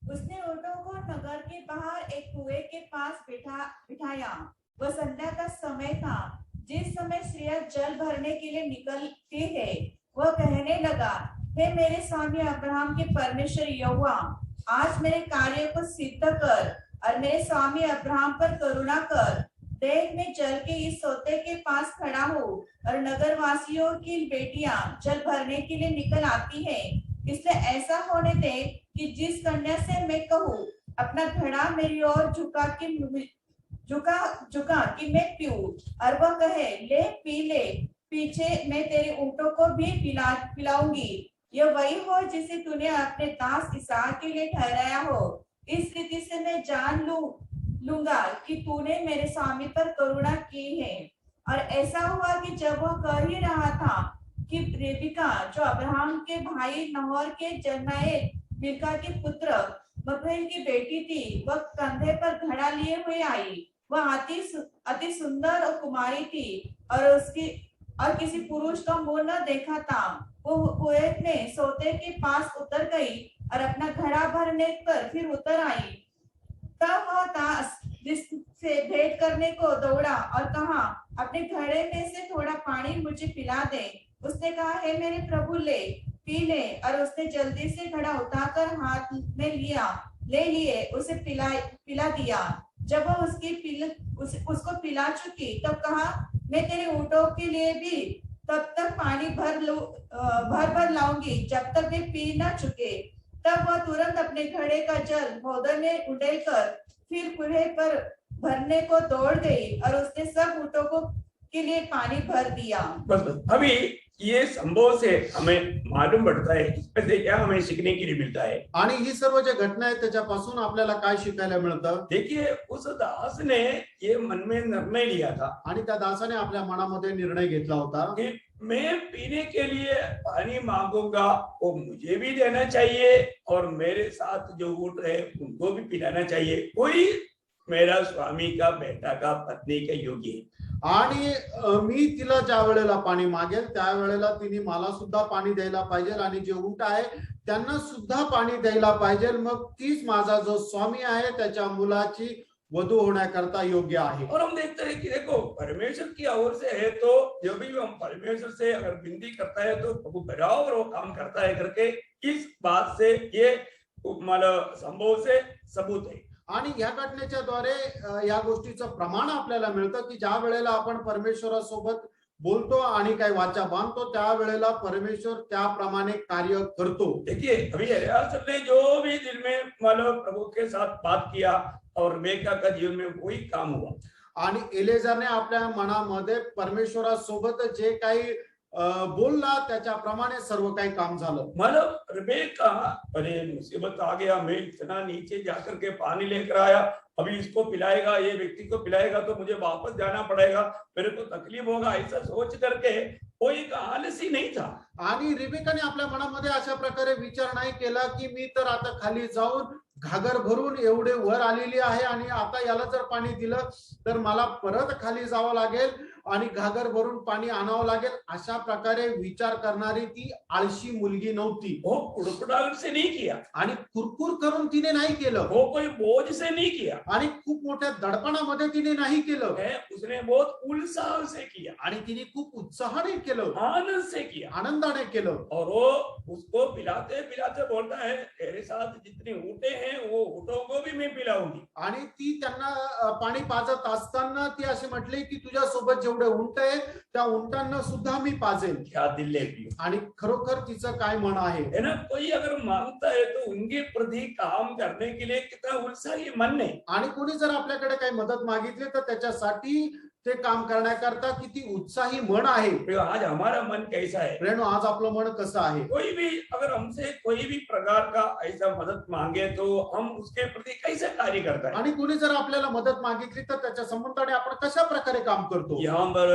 [SPEAKER 3] उसने ऊँटों को नगर के बाहर एक कुएं के पास बिठाया। वह संध्या का समय था, जिस समय स्त्रियां जल भरने के लिए निकलती है। वह कहने लगा, हे मेरे स्वामी अब्राहम के परमेश्वर यहोवा, आज मेरे कार्य को सिद्ध कर और मेरे स्वामी अब्राहम पर करुणा कर। देख मैं जल के इस सोते के पास खड़ा हूँ और नगर वासियों की बेटियां जल भरने के लिए निकल आती हैं। इसलिए ऐसा होने दे कि जिस कन्या से मैं कहूँ अपना घड़ा मेरी ओर झुका कि मैं पीऊं, और वह कहे ले पी ले, पीछे मैं तेरे ऊँटों को भी पिलाऊंगी। यह वही हो जिसे तूने अपने दास इसहाक के लिए ठहराया हो। इस रीति से मैं जान लूंगा कि तूने मेरे स्वामी पर करुणा की है। और ऐसा हुआ कि जब वह कह ही रहा था कि रेबिका जो अब्राहम के भाई नहोर के जन्माए मिल्का के पुत्र बखूर की बेटी थी, वह कंधे पर घड़ा लिए हुए आई। वह अति सुंदर और कुमारी थी और किसी पुरुष का मुंह न देखा था। वो कुएं में सोते के पास उतर गई और अपना घड़ा भरने पर फिर उतर आई। तब वह दास जिससे भेंट करने को दौड़ा और कहा, अपने घड़े में से थोड़ा पानी मुझे पिला दे। उसने कहा, हे मेरे प्रभु ले पी ले। और उसने जल्दी से घड़ा उठाकर हाथ में लिया, ले लिए, उसे पिला दिया। जब वह उसको पिला चुकी तब कहा, मैं तेरे ऊँटों के लिए भी तब तक पानी भर लाऊंगी जब तक वे पी न चुके। तब वह तुरंत अपने घड़े का जल भोदर में उंडेल कर फिर कुल्हे पर भरने को दौड़ गई और उसने सब ऊँटों को के लिए पानी भर दिया।
[SPEAKER 1] बस अभी ये संभव से हमें मालूम पड़ता है, इसमें से क्या हमें सीखने के लिए मिलता है।
[SPEAKER 2] आणि ही सर्व जे घटना आहे त्याच्यापासून आपल्याला काय शिकायला मिळतं?
[SPEAKER 1] देखिए, उस दास ने ये मन में निर्णय लिया था
[SPEAKER 2] आणि त्या दासाने आपल्या मनामध्ये निर्णय घेतला होता
[SPEAKER 1] कि मैं पीने के लिए पानी मांगूंगा, वो मुझे भी देना चाहिए और मेरे साथ जो ऊँट है उनको भी पिलाना चाहिए। कोई मेरा स्वामी का, बेटा का, पत्नी का योग्य है।
[SPEAKER 2] आणि मी तिला ज्या वेळेला पाणी मागेल त्यावेळेला तिने मला सुद्धा पाणी द्यायला पाहिजे आणि जे उंट आहे त्यांना सुद्धा पाणी द्यायला पाहिजे। मग तीच माझा जो स्वामी आहे त्याच्या मुलाची वधू होण्याकरता योग्य आहे।
[SPEAKER 1] और हम देखते हैं कि देखो, परमेश्वर की ओर से है तो जो भी हम परमेश्वर से अगर विनती करता है तो प्रभु बराबर वो काम करता है करके इस बात से ये मतलब संभव से सबूत है।
[SPEAKER 2] आणि या घटनेच्या द्वारे या गोष्टीचं प्रमाण आपल्याला मिळतं की ज्या वेळेला आपण परमेश्वरासोबत बोलतो आणि काही वाचा बांधतो त्या वेळेला परमेश्वर त्याप्रमाणे कार्य करतो।
[SPEAKER 1] देखिए, अभी एलियासर ने जो भी दिल में मतलब प्रभु के साथ बात किया और रेबेका का जीवन में वही काम हुआ।
[SPEAKER 2] आणि एलेजारने आपल्या मनामध्ये परमेश्वरासोबत जे काही बोलला त्याच्याप्रमाणे सर्व काही काम झालं।
[SPEAKER 1] मतलब रेबेका, अरे मुसीबत आ गया, मैं इतना नीचे जाकर के पानी लेकर आया, अभी इसको पिलाएगा, ये व्यक्ति को पिलाएगा तो मुझे वापस जाना पड़ेगा, मेरे को तकलीफ होगा, ऐसा सोच करके वो एक आलसी नहीं था।
[SPEAKER 2] आणि रिबेकाने आपल्या मनामध्ये अशा प्रकारे विचार नाही केला की मी तर आता खाली जाऊन घागर भरून एवढे वर आलेली आहे आणि आता याला जर पाणी दिलं तर मला परत खाली जावं लागेल आणि घागर भरून पाणी आणावं लागेल। अशा प्रकारे विचार करणारी ती आळशी मुलगी नव्हती।
[SPEAKER 1] वो कुड़कुड़ाहट से नहीं किया
[SPEAKER 2] आणि कुरकुर करून तिने नाही केलं,
[SPEAKER 1] वो कोई बोझ से नहीं किया,
[SPEAKER 2] आणि खूप मोठ्या दडपणामध्ये तिने नाही केलं,
[SPEAKER 1] उसने बहुत उत्साह से किया,
[SPEAKER 2] आणि तिने खूप उत्साहाने केलं,
[SPEAKER 1] आनंद से किया।
[SPEAKER 2] आनंदाने केलं।
[SPEAKER 1] और वो उसको पिलाते पिलाते बोलता है, तेरे साथ जितने ऊँटे हैं वो ऊँटों को भी मैं पिलाऊंगी।
[SPEAKER 2] आणि ती त्यांना पाणी पाजत असताना ती अशी म्हटली की तुझ्या सोबत जेवढे उंट आहे त्या उंटांना सुद्धा मी पाजेल।
[SPEAKER 1] क्या दिल है प्रिय।
[SPEAKER 2] आणि खरोखर तिचं काय मन आहे
[SPEAKER 1] है ना, कोई अगर मांगता है तो उनके प्रति काम करने के लिए कितना उत्साही मन है।
[SPEAKER 2] आणि कोणी जर आपल्याकडे काही मदत मागितली तर त्याच्यासाठी ते काम करण्याकरता किती उत्साही मन आहे।
[SPEAKER 1] प्रिय, आज हमारा मन कैसा है?
[SPEAKER 2] प्रेरणो, आज आपलं मन कसं आहे?
[SPEAKER 1] कोई भी अगर हमसे कोई भी प्रकार का ऐसा मदद मांगे तो हम उसके प्रति कैसे कार्य करता है?
[SPEAKER 2] आणि कोणी जर आपल्याला मदत मागितली तर त्याच्या संबंधाने आपण कशा प्रकारे काम करतो?
[SPEAKER 1] यहाँ पर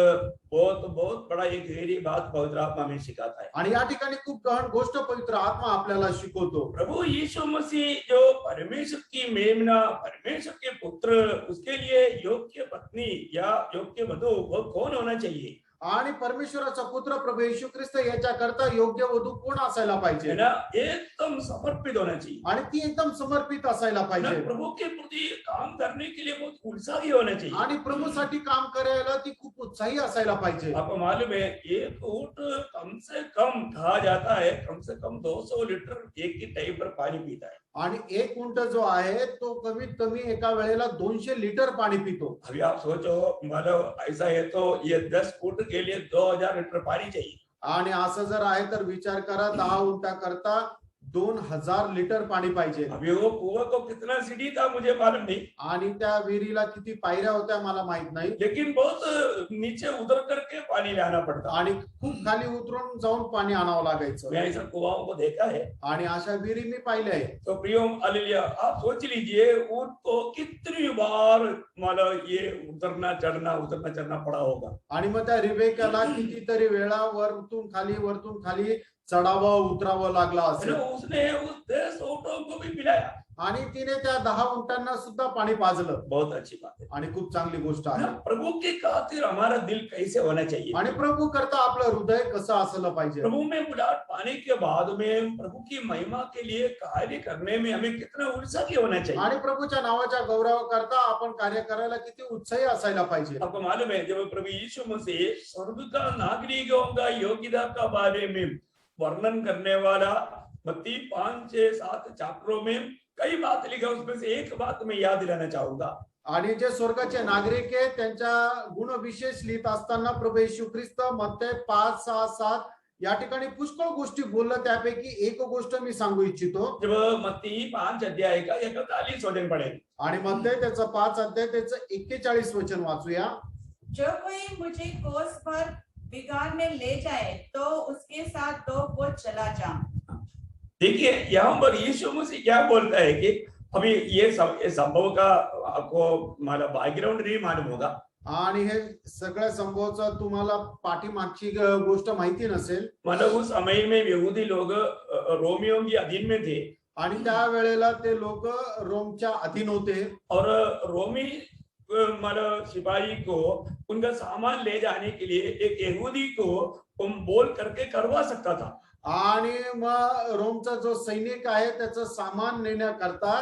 [SPEAKER 1] बहुत बड़ा एक गहरी बात पवित्र आत्मा हमें सिखाता है।
[SPEAKER 2] आणि या ठिकाणी खूप गहन गोष्ट पवित्र आत्मा आपल्याला शिकवतो।
[SPEAKER 1] प्रभु यीशु मसीह जो परमेश्वर की मेमना, परमेश्वर के पुत्र, उसके लिए योग्य पत्नी या योग्य वधू वो कौन होना चाहिए?
[SPEAKER 2] आणि परमेश्वराचा पुत्र प्रभू येशू ख्रिस्त याच्याकरता योग्य वधू कोण असायला
[SPEAKER 1] है
[SPEAKER 2] पाहिजे?
[SPEAKER 1] ना, एकदम समर्पित होना चाहिए
[SPEAKER 2] आणि ती एकदम समर्पित असायला
[SPEAKER 1] ना,
[SPEAKER 2] पाहिजे
[SPEAKER 1] प्रभु के प्रति काम करने के लिए बहुत उत्साही होना चाहिए।
[SPEAKER 2] आणि प्रभूसाठी काम करायला ती खूप उत्साही असायला पाहिजे।
[SPEAKER 1] आपको मालूम है, एक ऊँट कम से कम कहा जाता है कम से कम 200 लीटर एक ही टाइम पर पानी पीता है।
[SPEAKER 2] आणि एक उंट जो आहे तो कमीत कमी एका वेळेला 200 लिटर पाणी पितो।
[SPEAKER 1] अभी आप सोचो, मतलब ऐसा है तो ये 10 ऊँट के लिए 2000 लीटर पानी चाहिए।
[SPEAKER 2] आणि असं जर आहे तर विचार करा 10 उंटाकरता 2000 लिटर पाणी पाहिजे।
[SPEAKER 1] अभी वो कुआं को कितना सीढ़ी था मुझे मालूम नहीं,
[SPEAKER 2] आणि त्या विहिरीला किती पायऱ्या होत्या मला माहित नाही,
[SPEAKER 1] लेकिन बहुत नीचे उतर करके पानी लाना पड़ता।
[SPEAKER 2] आणि खूप खाली उतरून जाऊन पाणी आणावं लागायचं।
[SPEAKER 1] मैं ऐसा कुआं को देखा है।
[SPEAKER 2] आणि अशा विहिरी मी पाहिल्या आहे।
[SPEAKER 1] तो प्रियो हालेलुया, आप सोच लीजिए ऊँट को कितनी बार मतलब ये उतरना चढ़ना पड़ा होगा।
[SPEAKER 2] आणि मग त्या रिबेकाला कितीतरी वेळा वरतून खाली चढावं उतरावं लागला असेल।
[SPEAKER 1] उसने उस 10 ऊँटों को भी पिलाया।
[SPEAKER 2] आणि तिने त्या 10 उंटांना सुद्धा पाणी पाजलं।
[SPEAKER 1] बहुत अच्छी बात है।
[SPEAKER 2] आणि खूप चांगली गोष्ट आहे।
[SPEAKER 1] प्रभु के खातिर हमारा दिल कैसे होना चाहिए?
[SPEAKER 2] आणि प्रभू करता आपलं हृदय कसं असलं पाहिजे?
[SPEAKER 1] प्रभु में बुलाहट पाने के बाद में प्रभु की महिमा के लिए कार्य करने में हमें कितना उत्साही होना चाहिए?
[SPEAKER 2] आणि प्रभूच्या नावाच्या गौरव करता आपण कार्य करायला किती उत्साही असायला पाहिजे?
[SPEAKER 1] आपको मालूम है, जब प्रभु यीशु मसीह स्वर्ग का नागरिकों का योग्यता का बारे में वर्णन करने वाला मत्ती 5-6-7 चैप्टरों में कई बात लिखा, उसमें से एक बात मैं याद दिलाना चाहूंगा।
[SPEAKER 2] आणि जे स्वर्गाचे नागरिक आहे त्यांच्या गुण विशेष लिहित असताना प्रभू येशू ख्रिस्त मत्ते 5, 6, 7 या ठिकाणी पुष्कळ गोष्टी बोललं. त्यापैकी एक गोष्ट मी सांगू इच्छितो.
[SPEAKER 1] जब मत्ती 5 अध्याय का 41 वचन पढ़े,
[SPEAKER 2] आणि मत्ते त्याचं 5 अध्याय त्याचं 41 वचन वाचूया.
[SPEAKER 3] जो कोई मुझे क्रूस पर बिगाड़ में ले जाए तो उसके साथ 2 को चला जा।
[SPEAKER 1] देखिए यहाँ पर यीशु मसीह क्या बोलता है कि अभी ये संभव का आपको मतलब बैकग्राउंड नहीं मालूम होगा,
[SPEAKER 2] आणि हे सगळ्या संभवाचा तुम्हाला पाठीमागची गोष्ट माहिती नसेल.
[SPEAKER 1] मतलब उस समय में यहूदी लोग रोमियों के अधीन में थे
[SPEAKER 2] आणि त्या वेळेला ते लोक रोमच्या अधीन होते.
[SPEAKER 1] और रोमी मतलब सिपाही को उनका सामान ले जाने के लिए एक यहूदी को बोल करके करवा सकता था.
[SPEAKER 2] आणि मग रोमचा जो सैनिक आहे त्याचं सामान नेण्याकरता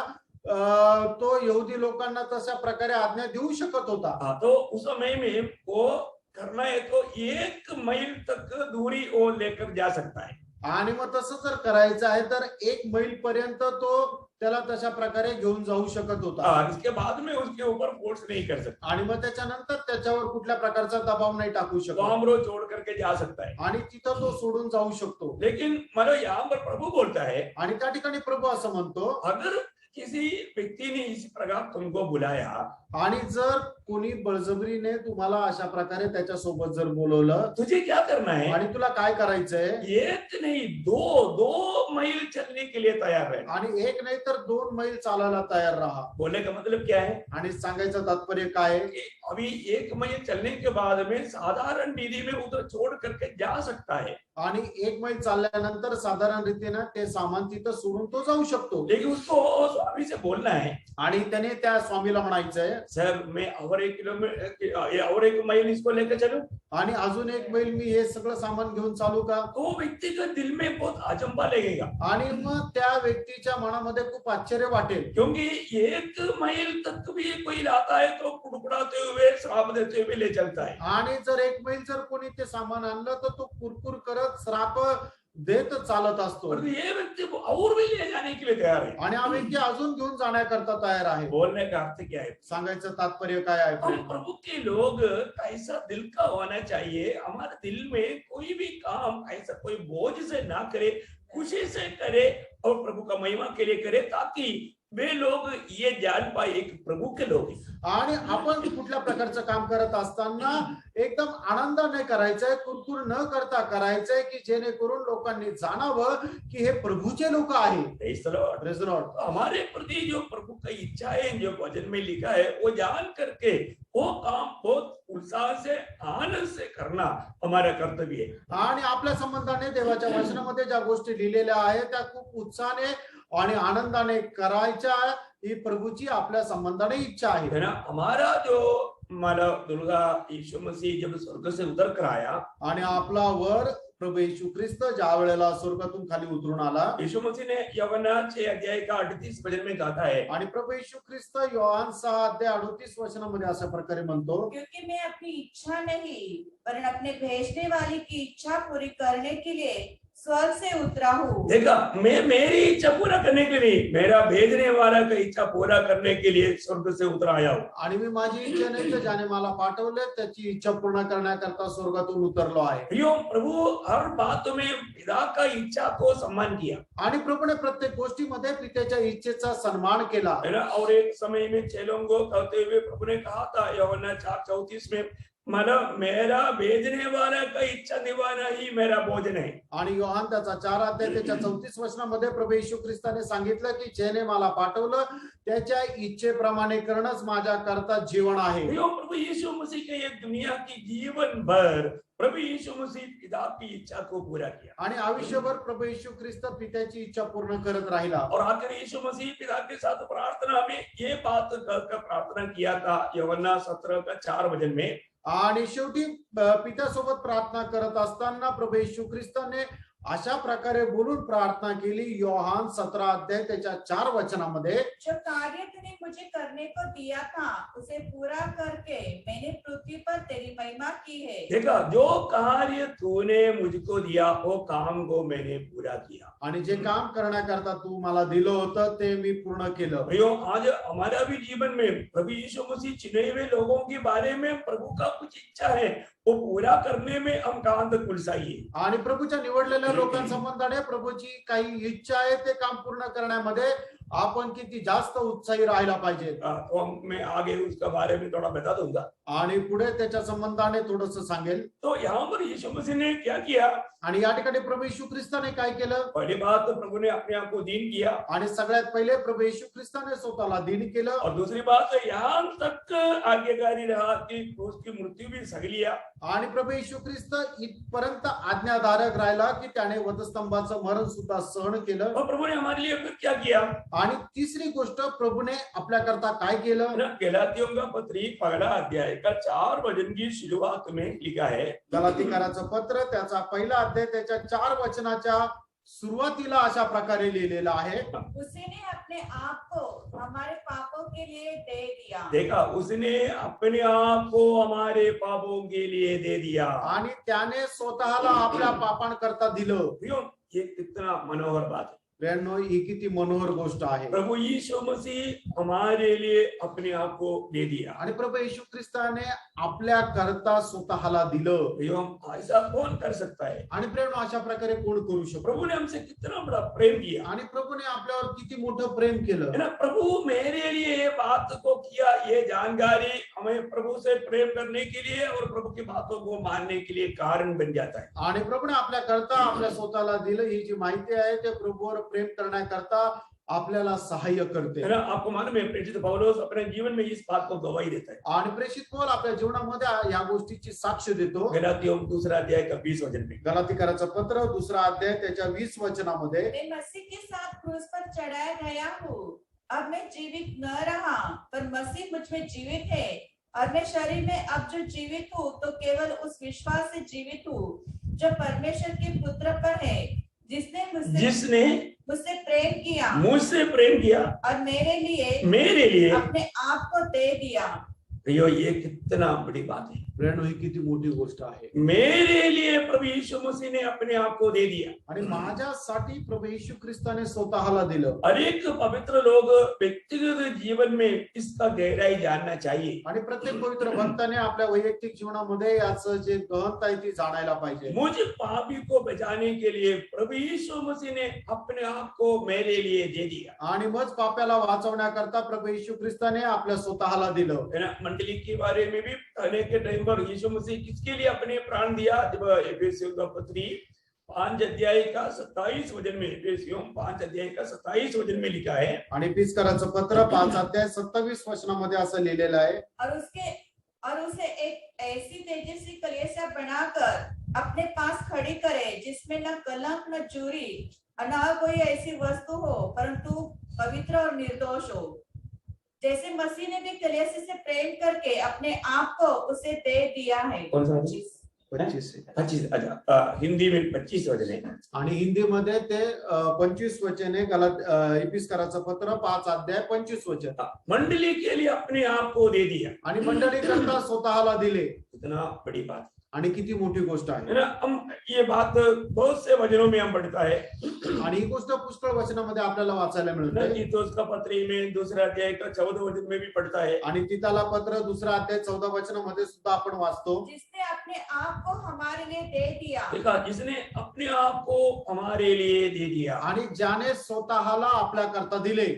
[SPEAKER 2] तो यहुदी लोकांना तशा प्रकारे आज्ञा देऊ शकत होता.
[SPEAKER 1] हाँ, तो उस समय में वो करना है तो 1 मील तक दूरी वो लेकर जा सकता है.
[SPEAKER 2] आणि मग तसं जर करायचं आहे तर 1 मैल पर्यंत तो त्याला तशा प्रकारे घेऊन जाऊ शकत होता.
[SPEAKER 1] इसके बाद में उसके ऊपर फोर्स नहीं कर सकता,
[SPEAKER 2] आणि मग त्याच्यानंतर त्याच्यावर कुठल्या प्रकारचा दबाव नाही टाकू शकत.
[SPEAKER 1] वहां छोड़ करके जा सकता है.
[SPEAKER 2] आणि तिथं तो सोडून जाऊ शकतो.
[SPEAKER 1] लेकिन मतलब यहाँ पर प्रभु बोलता है,
[SPEAKER 2] आणि त्या ठिकाणी प्रभू असं म्हणतो,
[SPEAKER 1] अगर किसी व्यक्ति ने इस प्रकार तुमको बुलाया,
[SPEAKER 2] आणि जर कोणी बळजबरीने तुम्हाला अशा प्रकारे त्याच्या सोबत जर बोलवलं,
[SPEAKER 1] तुझे क्या करना है?
[SPEAKER 2] आणि तुला काय करायचंय?
[SPEAKER 1] 1 नहीं 2 मील चलने के लिए तैयार है.
[SPEAKER 2] आणि 1 नाही तर 2 मैल चालायला तयार राहा.
[SPEAKER 1] बोलने का मतलब क्या है?
[SPEAKER 2] आणि सांगायचं तात्पर्य काय आहे?
[SPEAKER 1] अभी 1 मील चलने के बाद में साधारण विधि में उधर छोड़ करके जा सकता है,
[SPEAKER 2] आणि 1 मैल चालल्यानंतर साधारण रीतीने ते सामान तिथं सोडून तो जाऊ शकतो.
[SPEAKER 1] लेकिन उसको स्वामी से बोलना है,
[SPEAKER 2] आणि त्याने त्या स्वामीला म्हणायचंय,
[SPEAKER 1] सर मैं और 1 किलोमीटर और 1 मील इसको लेकर चलूं.
[SPEAKER 2] आणि अजून 1 मैल मी हे सगळं सामान घेऊन चालू का?
[SPEAKER 1] तो व्यक्ति का दिल में बहुत अचंभा लगेगा,
[SPEAKER 2] आणि मग त्या व्यक्तीच्या मनामध्ये खूप आश्चर्य वाटेल.
[SPEAKER 1] क्योंकि 1 मील तक भी कोई लाता है तो कुड़कुड़ाते हुए श्राप देते हुए ले चलता है.
[SPEAKER 2] आणि जर 1 मैल जर कोणी ते सामान आणलं तर तो कुरकुर करत श्राप देत चालत असतो.
[SPEAKER 1] और ये व्यक्ति को और भी ले जाने के लिए तैयार है.
[SPEAKER 2] आणि हा व्यक्ती अजून घेऊन जाण्याकरता तयार आहे.
[SPEAKER 1] बोलने का अर्थ क्या है?
[SPEAKER 2] सांगायचं तात्पर्य काय आहे?
[SPEAKER 1] हम प्रभु के लोग ऐसा दिल का होना चाहिए, हमारे दिल में कोई भी काम ऐसा कोई बोझ से ना करे, खुशी से करे और प्रभु का महिमा के लिए करे, ताकि वे लोग ये जान पाए एक प्रभु के लोग हैं.
[SPEAKER 2] आणि आपण कुठल्या प्रकारचं काम करत असताना एकदम आनंदाने करायचंय, कुरकुर न करता करायचंय, की जेणेकरून लोकांनी जाणावं की हे प्रभूचे लोक आहेत.
[SPEAKER 1] Praise the Lord.
[SPEAKER 2] Praise the Lord.
[SPEAKER 1] हमारे प्रति जो प्रभु की इच्छा है, जो वचन में लिखा है, वो जान करके वो काम बहुत उत्साह से आनंद से करना हमारा कर्तव्य है.
[SPEAKER 2] आणि आपल्या संबंधाने देवाच्या वचनामध्ये ज्या गोष्टी लिहिलेल्या आहेत त्या खूप उत्साहाने आणि आनंदाने करायच्या, ही प्रभूची आपल्या संबंधाने इच्छा आहे.
[SPEAKER 1] है ना. हमारा जो मतलब दुर्गा यीशु मसीह जब स्वर्ग से उतर कर आया,
[SPEAKER 2] आणि आपला वर प्रभू येशू ख्रिस्त ज्या वेळेला स्वर्गातून खाली उतरून आला,
[SPEAKER 1] यीशु मसीह ने यूहन्ना 6 अध्याय का 38 वचन में कहा है,
[SPEAKER 2] आणि प्रभू येशू ख्रिस्त योहान 6 अध्याय 38 वचनामध्ये अशा प्रकारे म्हणतो,
[SPEAKER 3] क्योंकि मैं अपनी इच्छा नहीं वरन अपने भेजने वाले की इच्छा पूरी करने के लिए स्वर्ग से उतरा हूँ.
[SPEAKER 1] देखा, मैं मेरी इच्छा पूरा करने के लिए, मेरा भेजने वाला का इच्छा पूरा करने के लिए स्वर्ग से उतर आया हूँ.
[SPEAKER 2] आणि मी माझी इच्छा नाही तर ज्याने मला पाठवले त्याची इच्छा पूर्ण करण्याकरता स्वर्गातून उतरलो आहे.
[SPEAKER 1] यो प्रभु हर बात में पिता का इच्छा को सम्मान किया,
[SPEAKER 2] आणि प्रभूने प्रत्येक गोष्टीमध्ये पित्याच्या इच्छेचा सन्मान केला.
[SPEAKER 1] है ना. और एक समय में चेलों को कहते हुए प्रभु ने कहा था यूहन्ना 4:34 में, मतलब मेरा भेजने वाला का इच्छा निभाना ही मेरा भोजन है.
[SPEAKER 2] आणि योहान त्याचा 4 अध्याय त्याच्या 34 वचनामध्ये प्रभू येशू ख्रिस्ताने सांगितलं की ज्याने मला पाठवलं त्याच्या इच्छेप्रमाणे करणंच माझ्या करता जीवन आहे.
[SPEAKER 1] यो प्रभु यीशु मसीह के ये दुनिया की जीवन भर प्रभु यीशु मसीह पिता की इच्छा को पूरा किया,
[SPEAKER 2] आणि आयुष्यभर प्रभू येशू ख्रिस्त पित्याची इच्छा पूर्ण करत राहिला.
[SPEAKER 1] और आखिर यीशु मसीह पिता के साथ प्रार्थना में ये बात कहकर प्रार्थना किया था यूहन्ना 17 का 4 वचन में,
[SPEAKER 2] आणि शेवटी पित्यासोबत प्रार्थना करत असताना प्रभू येशू ख्रिस्ताने अशा प्रकारे बोलून प्रार्थना केली. योहान 17 अध्याय त्याच्या 4 वचनामध्ये
[SPEAKER 3] जो कार्य तूने मुझे करने को दिया था उसे पूरा करके मैंने पृथ्वी पर तेरी महिमा की है.
[SPEAKER 1] देखा, जो कार्य तूने मुझको दिया वो काम को मैंने पूरा किया.
[SPEAKER 2] आणि जे काम करण्याकरता तू मला दिलं होतं ते मी पूर्ण केलं.
[SPEAKER 1] भाइयों, आज हमारा भी जीवन में प्रभु यीशु मसीह चुने हुए लोगों के बारे में प्रभु का कुछ इच्छा है, वो पूरा करने में हम कहां तक उलझाइए.
[SPEAKER 2] आणि प्रभूच्या निवडलेल्या लोकांसंबंधाने प्रभूची काही इच्छा आहे ते काम पूर्ण करण्यामध्ये आपण किती जास्त उत्साही राहायला पाहिजे.
[SPEAKER 1] तो मैं आगे उसका बारे में थोड़ा बता दूंगा.
[SPEAKER 2] आणि पुढे त्याच्या संबंधाने थोडंसं सांगेल.
[SPEAKER 1] तो यहाँ पर यीशु मसीह ने क्या किया?
[SPEAKER 2] आणि या ठिकाणी प्रभू येशू ख्रिस्ताने काय केलं?
[SPEAKER 1] पहली बात तो प्रभु ने अपने आप को दीन किया.
[SPEAKER 2] आणि सगळ्यात पहिले प्रभू येशू ख्रिस्ताने स्वतःला दीन केलं.
[SPEAKER 1] और दूसरी बात यहाँ तक आज्ञाकारी रहा कि उसकी मृत्यू भी सह लिया.
[SPEAKER 2] आणि प्रभू येशू ख्रिस्त इथपर्यंत आज्ञाधारक राहिला की त्याने वधस्तंभाचं मरण सुद्धा सहन केलं.
[SPEAKER 1] और प्रभु ने हमारे लिए फिर क्या किया?
[SPEAKER 2] आणि तिसरी गोष्ट प्रभूने आपल्याकरता काय केलं?
[SPEAKER 1] गलातियों का पत्री पहला अध्याय का 4 वचन की शुरुआत में लिखा है.
[SPEAKER 2] गलातीकराचं पत्र त्याचा पहिला अध्याय त्याच्या 4 वचनाच्या सुरुवातीला अशा प्रकारे लिहिलेला आहे.
[SPEAKER 3] उसने अपने आप को हमारे पापों के लिए दे दिया.
[SPEAKER 1] देखा, उसने अपने आप को हमारे पापों के लिए दे दिया.
[SPEAKER 2] आणि त्याने स्वतःला आपल्या पापांकरता दिलं.
[SPEAKER 1] भाइयों, ये कितना मनोहर बात है.
[SPEAKER 2] प्रियांनो, ही किती मनोहर गोष्ट आहे.
[SPEAKER 1] प्रभु यीशु मसीह हमारे लिए अपने आप को दे दिया.
[SPEAKER 2] आणि प्रभू येशू ख्रिस्ताने आपल्या करता स्वतःला दिलं.
[SPEAKER 1] भाइयों, ऐसा कौन कर सकता है?
[SPEAKER 2] आणि प्रियांनो, अशा प्रकारे कोण करू शकतो?
[SPEAKER 1] प्रभु ने हमसे कितना बड़ा प्रेम किया
[SPEAKER 2] आणि प्रभूने आपल्यावर किती मोठं प्रेम केलं.
[SPEAKER 1] है ना. प्रभु मेरे लिए ये बात को किया, ये जानकारी हमें प्रभु से प्रेम करने के लिए और प्रभु की बातों को मानने के लिए कारण बन जाता है.
[SPEAKER 2] आणि प्रभूने आपल्या करता आपल्या स्वतःला दिलं. ही जी माहिती आहे ते प्रभूवर प्रेम करण्याकरता आपल्याला सहाय्य करते.
[SPEAKER 1] है ना. आपको मालूम है, प्रेषित पौलुस अपने जीवन में इस बात को गवाही देता है.
[SPEAKER 2] आणि प्रेषित पौल आपल्या जीवनामध्ये या गोष्टीची साक्ष देतो.
[SPEAKER 1] गलातियों दूसरा अध्याय का 20 वचन में.
[SPEAKER 2] गलातीकराचं पत्र 2 अध्याय त्याच्या 20 वचनामध्ये,
[SPEAKER 3] मैं मसीह के साथ क्रूस पर चढ़ाया गया हूँ. अब मैं जीवित न रहा पर मसीह मुझ में जीवित है. और मैं शरीर में अब जो जीवित हूँ तो केवल उस विश्वास से जीवित हूँ जो परमेश्वर के पुत्र पर है, जिसने मुझसे प्रेम किया
[SPEAKER 1] मुझसे प्रेम किया
[SPEAKER 3] और मेरे लिए अपने आप को दे दिया.
[SPEAKER 1] भैया, ये कितना बड़ी बात है.
[SPEAKER 2] प्रेरणो, ही किती मोठी गोष्ट आहे.
[SPEAKER 1] मेरे लिए प्रभु यीशु मसीह ने अपने आप को दे दिया.
[SPEAKER 2] आणि माझ्यासाठी प्रभू येशू ख्रिस्ताने स्वतःला दिलं.
[SPEAKER 1] अनेक पवित्र लोग व्यक्तिगत जीवन में इसका गहराई जानना चाहिए.
[SPEAKER 2] आणि प्रत्येक पवित्र भक्ताने आपल्या वैयक्तिक जीवनामध्ये याचं जे गहनता आहे ती जाणायला पाहिजे.
[SPEAKER 1] मुझे पापी को बचाने के लिए प्रभु यीशु मसीह ने अपने आप को मेरे लिए दे दिया.
[SPEAKER 2] आणि मग पाप्याला वाचवण्याकरता प्रभू येशू ख्रिस्ताने आपल्या स्वतःला दिलं.
[SPEAKER 1] है ना. मंडली के बारे में भी पहले के टाइम पर यीशु मसीह किसके लिए अपने प्राण दिया? जब एफेसियों का पत्री 5 अध्याय का 27 वचन में, एफेसियों 5 अध्याय का 27 वचन में लिखा है.
[SPEAKER 2] आणि एफिसकराचं पत्र 5 अध्याय 27 वचनामध्ये असं लिहिलेलं आहे.
[SPEAKER 3] और उसे एक ऐसी तेजस्वी कलीसिया बनाकर अपने पास खड़ी करे जिसमें न कलंक न चोरी न कोई ऐसी वस्तु हो परंतु पवित्र और निर्दोष हो. जैसे मसीह ने भी कलीसिया से प्रेम करके अपने आप को उसे दे दिया है.
[SPEAKER 1] कौन सा?
[SPEAKER 2] 25.
[SPEAKER 1] अच्छा, हिंदी में 25 वचन है.
[SPEAKER 2] आणि हिंदीमध्ये ते 25 वचन आहे. एफिसकराचं पत्र 5 अध्याय 25 वचन.
[SPEAKER 1] मंडली के लिए अपने आप को दे दिया.
[SPEAKER 2] आणि मंडळी करता स्वतःला दिले.
[SPEAKER 1] इतना बड़ी बात
[SPEAKER 2] आणि किती मोठी गोष्ट आहे.
[SPEAKER 1] है ना. हम ये बात बहुत से वचनों में हम पढ़ता है.
[SPEAKER 2] आणि ही गोष्ट पुष्कळ वचनामध्ये आपल्याला वाचायला मिळते.
[SPEAKER 1] तीतुस का पत्री में दूसरा अध्याय का 14 वचन में भी पढ़ता है.
[SPEAKER 2] आणि तिताला पत्र 2 अध्याय 14 वचनामध्ये सुद्धा आपण वाचतो.
[SPEAKER 3] जिसने अपने आप को हमारे लिए दे दिया.
[SPEAKER 1] देखा, जिसने अपने आप को हमारे लिए दे दिया.
[SPEAKER 2] आणि ज्याने स्वतःला आपल्या करता दिले.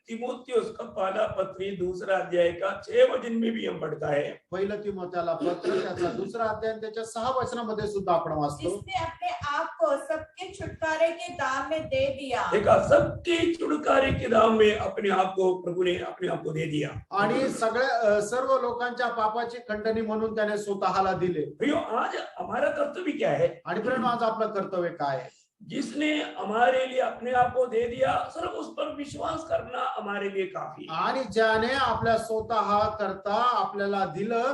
[SPEAKER 1] तिमोथियुस का पहला पत्री 2 अध्याय का 6 वचन में भी हम पढ़ता है.
[SPEAKER 2] पहिलं तिमोथेला पत्र त्याचा 2 अध्याय त्याच्या 6 वचनामध्ये सुद्धा आपण वाचतो.
[SPEAKER 3] जिसने अपने आप को सबके छुटकारे के दाम में दे दिया.
[SPEAKER 1] देखा, सबके छुटकारे के दाम में अपने आप को प्रभु ने अपने आप को दे दिया.
[SPEAKER 2] आणि सर्व लोकांच्या पापाची खंडणी म्हणून त्याने स्वतःला दिले.
[SPEAKER 1] भैया, आज हमारा कर्तव्य क्या है?
[SPEAKER 2] आणि प्रेम, आज आपलं कर्तव्य काय आहे?
[SPEAKER 1] जिसने हमारे लिए अपने आप को दे दिया, सिर्फ उस पर विश्वास करना हमारे लिए काफी.
[SPEAKER 2] आणि ज्याने आपल्या स्वतः करता आपल्याला दिलं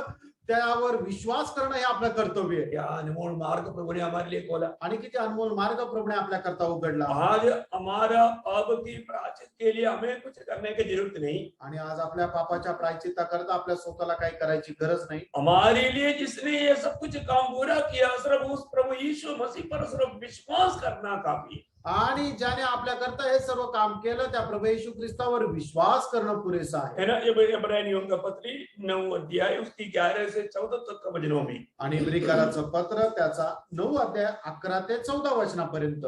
[SPEAKER 2] त्यावर विश्वास करणं हे आपलं कर्तव्य आहे.
[SPEAKER 1] क्या अनमोल मार्ग प्रभु ने हमारे लिए खोला।
[SPEAKER 2] आणि किती अनमोल मार्ग प्रभूने आपल्याकरता उघडला.
[SPEAKER 1] आज हमारा पाप की प्रायश्चित के लिए हमें कुछ करने की जरूरत नहीं।
[SPEAKER 2] आणि आज आपल्या पापाच्या प्रायश्चित्ताकरता आपल्या स्वतःला काही करायची गरज नाही.
[SPEAKER 1] हमारे लिए जिसने ये सब कुछ काम पूरा किया, सिर्फ उस प्रभु यीशु मसीह पर सिर्फ विश्वास करना काफी है।
[SPEAKER 2] आणि ज्याने आपल्याकरता हे सर्व काम केलं त्या प्रभू येशू ख्रिस्तावर विश्वास करणं पुरेसं आहे.
[SPEAKER 1] है ना। जब इब्रानियों का पत्री 9 अध्याय उसकी 11 से 14 तक का वचनों में,
[SPEAKER 2] आणि इब्रिकराचं पत्र त्याचा 9 अध्याय 11 ते 14 वचनापर्यंत.